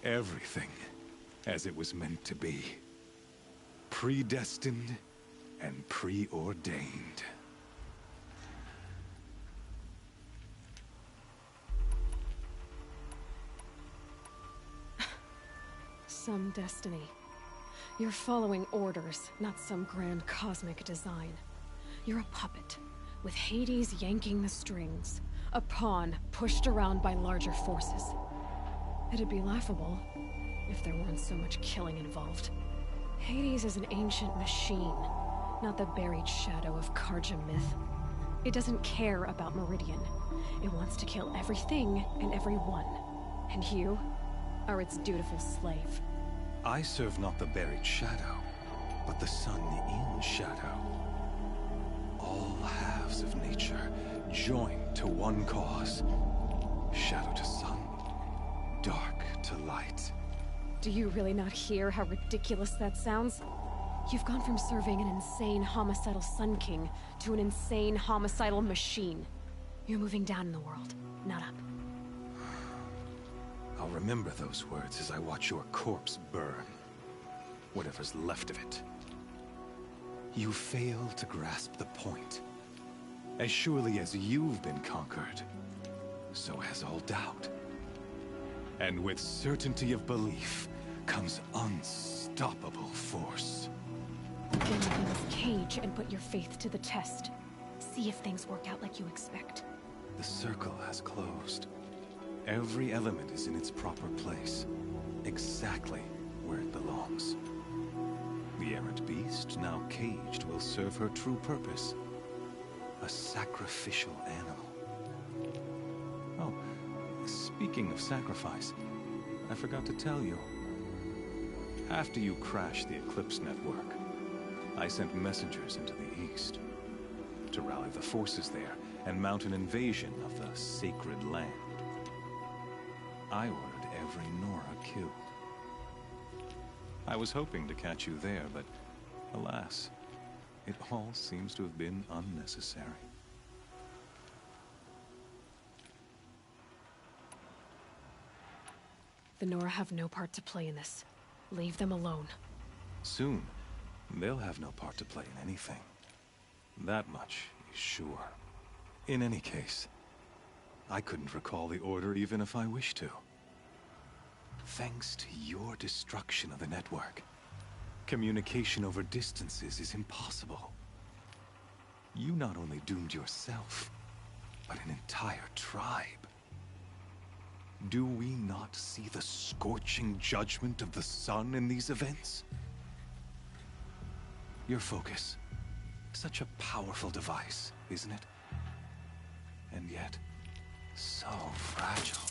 Everything as it was meant to be. Predestined and preordained. Some destiny. You're following orders, not some grand cosmic design. You're a puppet, with Hades yanking the strings. A pawn pushed around by larger forces. It'd be laughable if there weren't so much killing involved. Hades is an ancient machine, not the buried shadow of Carja myth. It doesn't care about Meridian. It wants to kill everything and everyone. And you are its dutiful slave. I serve not the buried shadow, but the sun in shadow. All halves of nature joined to one cause. Shadow to sun, dark to light. Do you really not hear how ridiculous that sounds? You've gone from serving an insane homicidal Sun King to an insane homicidal machine. You're moving down in the world, not up. I'll remember those words as I watch your corpse burn. Whatever's left of it. You fail to grasp the point. As surely as you've been conquered, so has all doubt. And with certainty of belief comes unstoppable force. Then look in this cage and put your faith to the test. See if things work out like you expect. The circle has closed. Every element is in its proper place, exactly where it belongs. The errant beast, now caged, will serve her true purpose. A sacrificial animal. Oh, speaking of sacrifice, I forgot to tell you. After you crashed the Eclipse network, I sent messengers into the east to rally the forces there and mount an invasion of the sacred land. I ordered every Nora killed. I was hoping to catch you there, but alas, it all seems to have been unnecessary. The Nora have no part to play in this. Leave them alone. Soon, they'll have no part to play in anything. That much is sure. In any case, I couldn't recall the order even if I wished to. Thanks to your destruction of the network, communication over distances is impossible. You not only doomed yourself, but an entire tribe. Do we not see the scorching judgment of the sun in these events? Your focus, such a powerful device, isn't it? And yet, so fragile.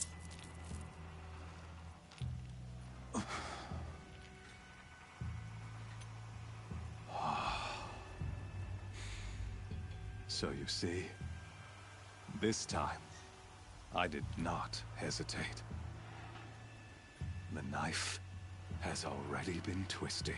So you see, this time, I did not hesitate. The knife has already been twisted.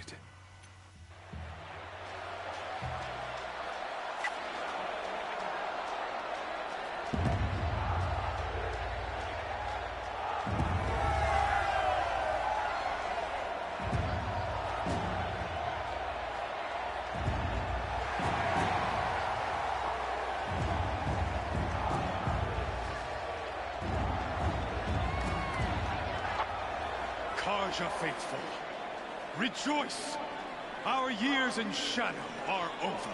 Carja faithful, rejoice! Our years in shadow are over.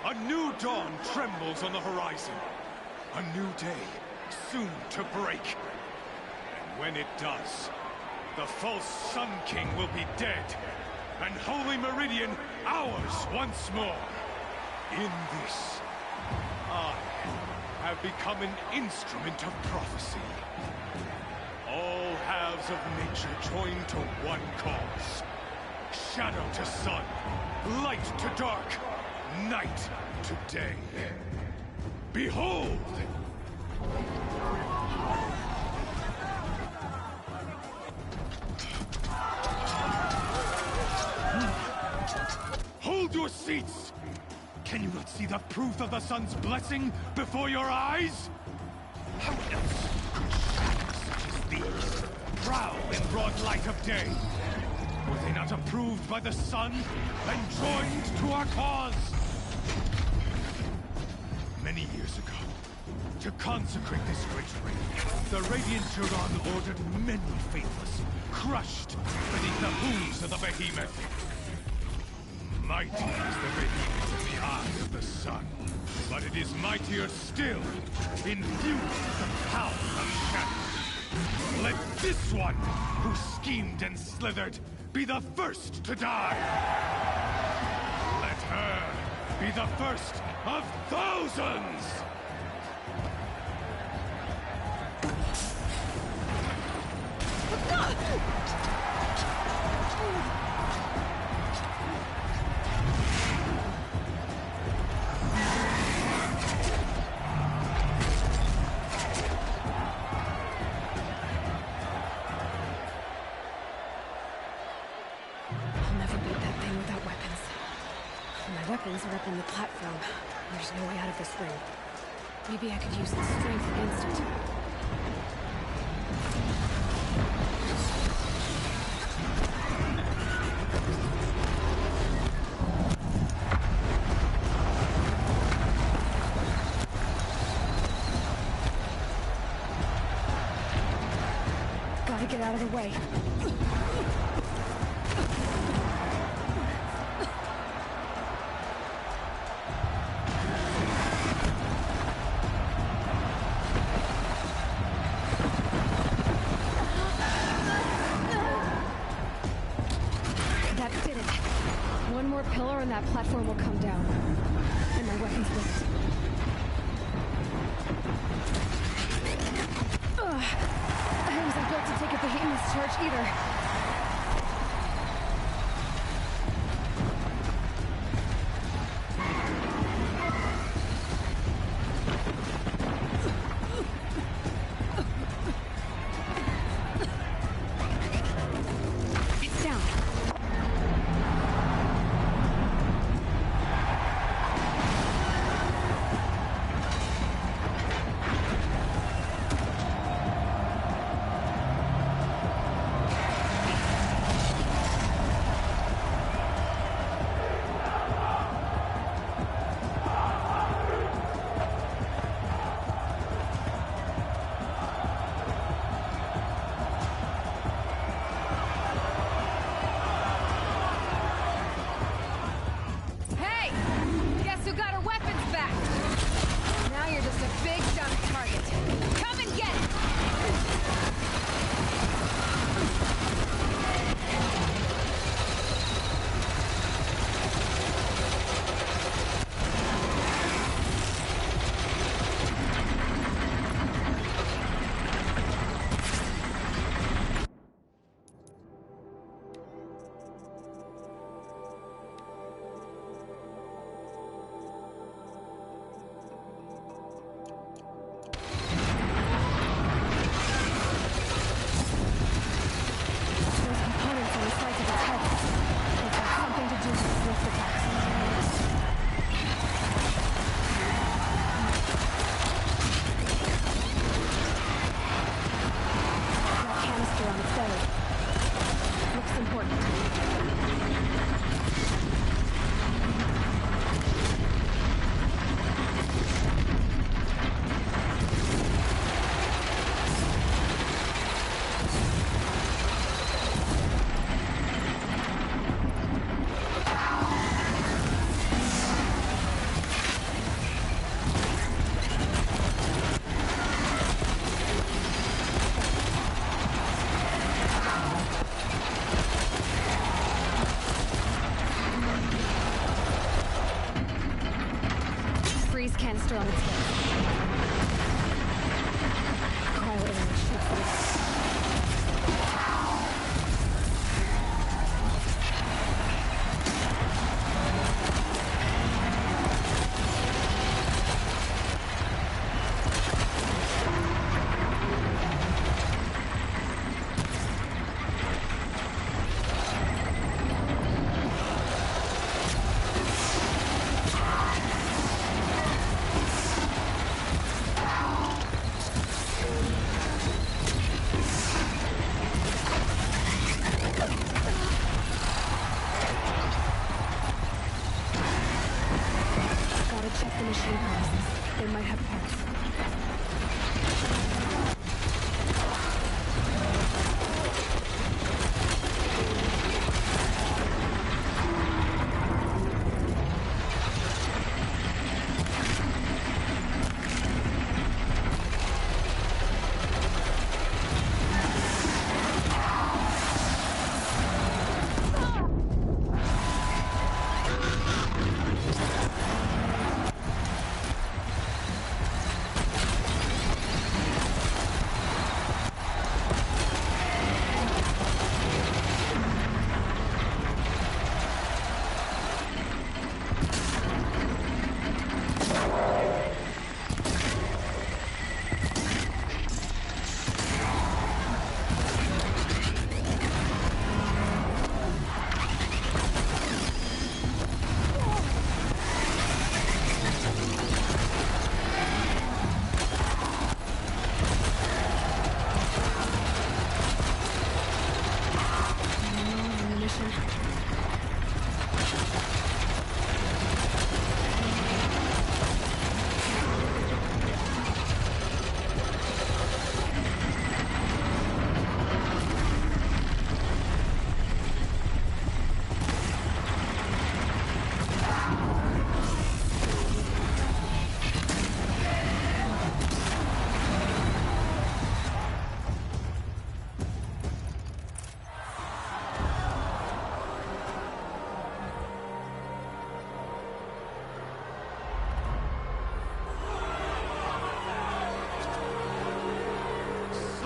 A new dawn trembles on the horizon. A new day, soon to break. And when it does, the false Sun King will be dead, and Holy Meridian ours once more. In this, I have become an instrument of prophecy. All halves of nature join to one cause. Shadow to sun, light to dark, night to day. Behold! Hold your seats! Can you not see the proof of the sun's blessing before your eyes? How else could shadows such as these prowl in broad light of day? Were they not approved by the sun and joined to our cause? Many years ago, to consecrate this great ring, the Radiant Turon ordered many faithless, crushed beneath the hooves of the behemoth. Mighty is the behemoth in the eye of the sun, but it is mightier still, infused with the power of shadow. Let this one, who schemed and slithered, be the first to die! Let her be the first of thousands! bones are up on the platform. There's no way out of this ring. Maybe I could use its strength against it. Gotta get out of the way. That platform will come down, and my weapon's with it. I wasn't built to take a behemoth's charge either.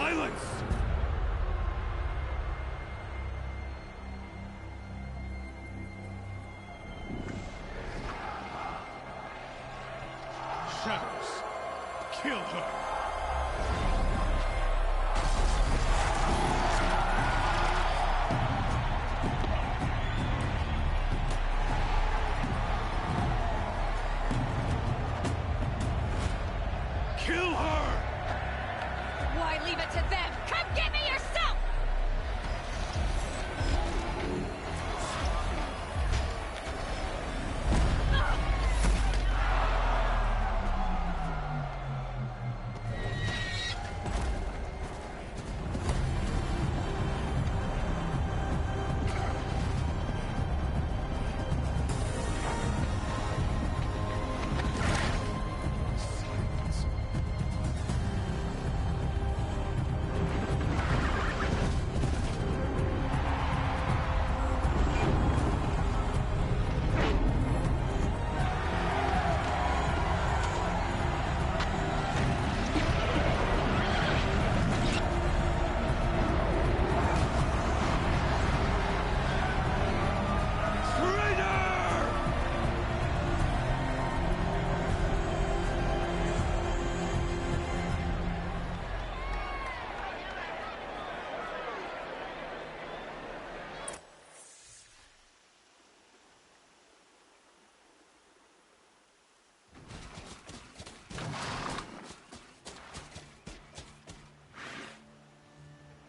Silence! Shadows, kill her! Kill her! Why leave it to them? Come get me yourself!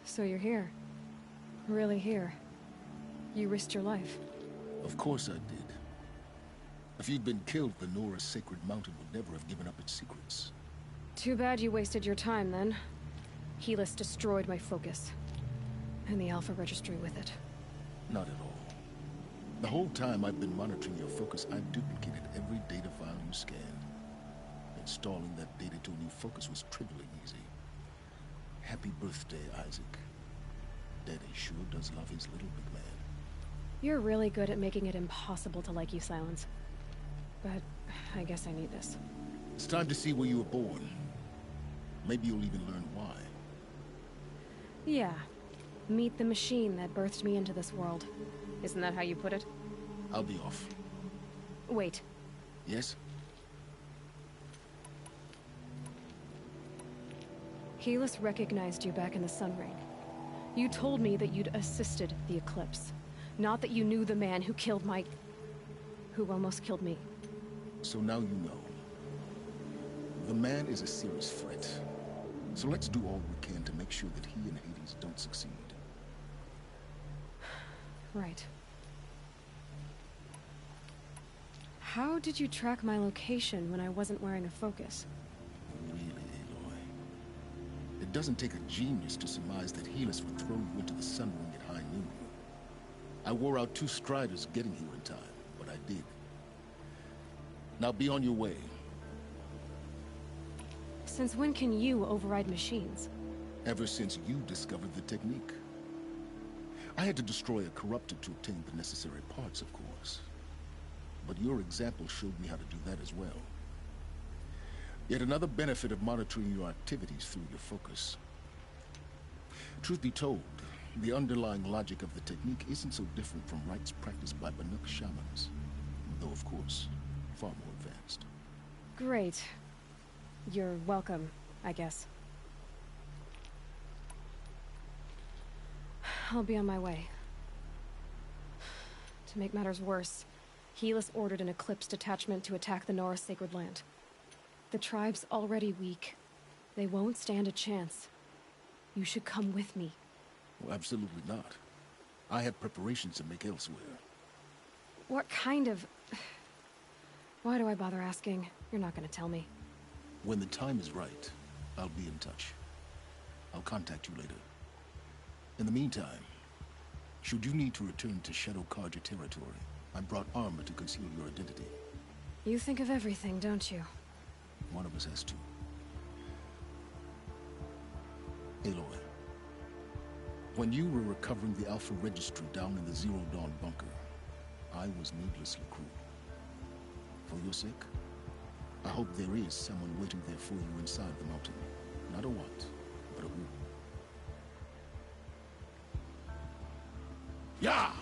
So you're here. Really here. You risked your life. Of course I did. If you'd been killed, the Nora's Sacred Mountain would never have given up its secrets. Too bad you wasted your time, then. Helis destroyed my focus. And the Alpha Registry with it. Not at all. The whole time I've been monitoring your focus, I've duplicated every data file you scanned. Installing that data to a new focus was trivially easy. Happy birthday, Isaac. Daddy sure does love his little big man. You're really good at making it impossible to like you, Silence. But I guess I need this. It's time to see where you were born. Maybe you'll even learn why. Yeah. Meet the machine that birthed me into this world. Isn't that how you put it? I'll be off. Wait. Yes? Helis recognized you back in the Sun Ring. You told me that you'd assisted the Eclipse. Not that you knew the man who killed my... who almost killed me. So now you know. The man is a serious threat. So let's do all we can to make sure that he and Hades don't succeed. Right. How did you track my location when I wasn't wearing a focus? Really, Aloy? It doesn't take a genius to surmise that Helis would throw you into the Sun Ring at high noon. I wore out 2 Striders getting here in time, but I did. Now be on your way. Since when can you override machines? Ever since you discovered the technique. I had to destroy a corruptor to obtain the necessary parts, of course. But your example showed me how to do that as well. Yet another benefit of monitoring your activities through your focus. Truth be told, the underlying logic of the technique isn't so different from rites practiced by Banuk shamans. Though, of course, far more advanced. Great. You're welcome, I guess. I'll be on my way. To make matters worse, Helis ordered an Eclipse detachment to attack the Nora Sacred Land. The tribe's already weak. They won't stand a chance. You should come with me. Well, absolutely not. I have preparations to make elsewhere. What kind of... Why do I bother asking? You're not gonna tell me. When the time is right, I'll be in touch. I'll contact you later. In the meantime, should you need to return to Shadow Carja territory, I brought armor to conceal your identity. You think of everything, don't you? One of us has to. Aloy, when you were recovering the Alpha Registry down in the Zero Dawn bunker, I was needlessly cruel. For your sake, I hope there is someone waiting there for you inside the mountain. Not a what, but a who. Nah!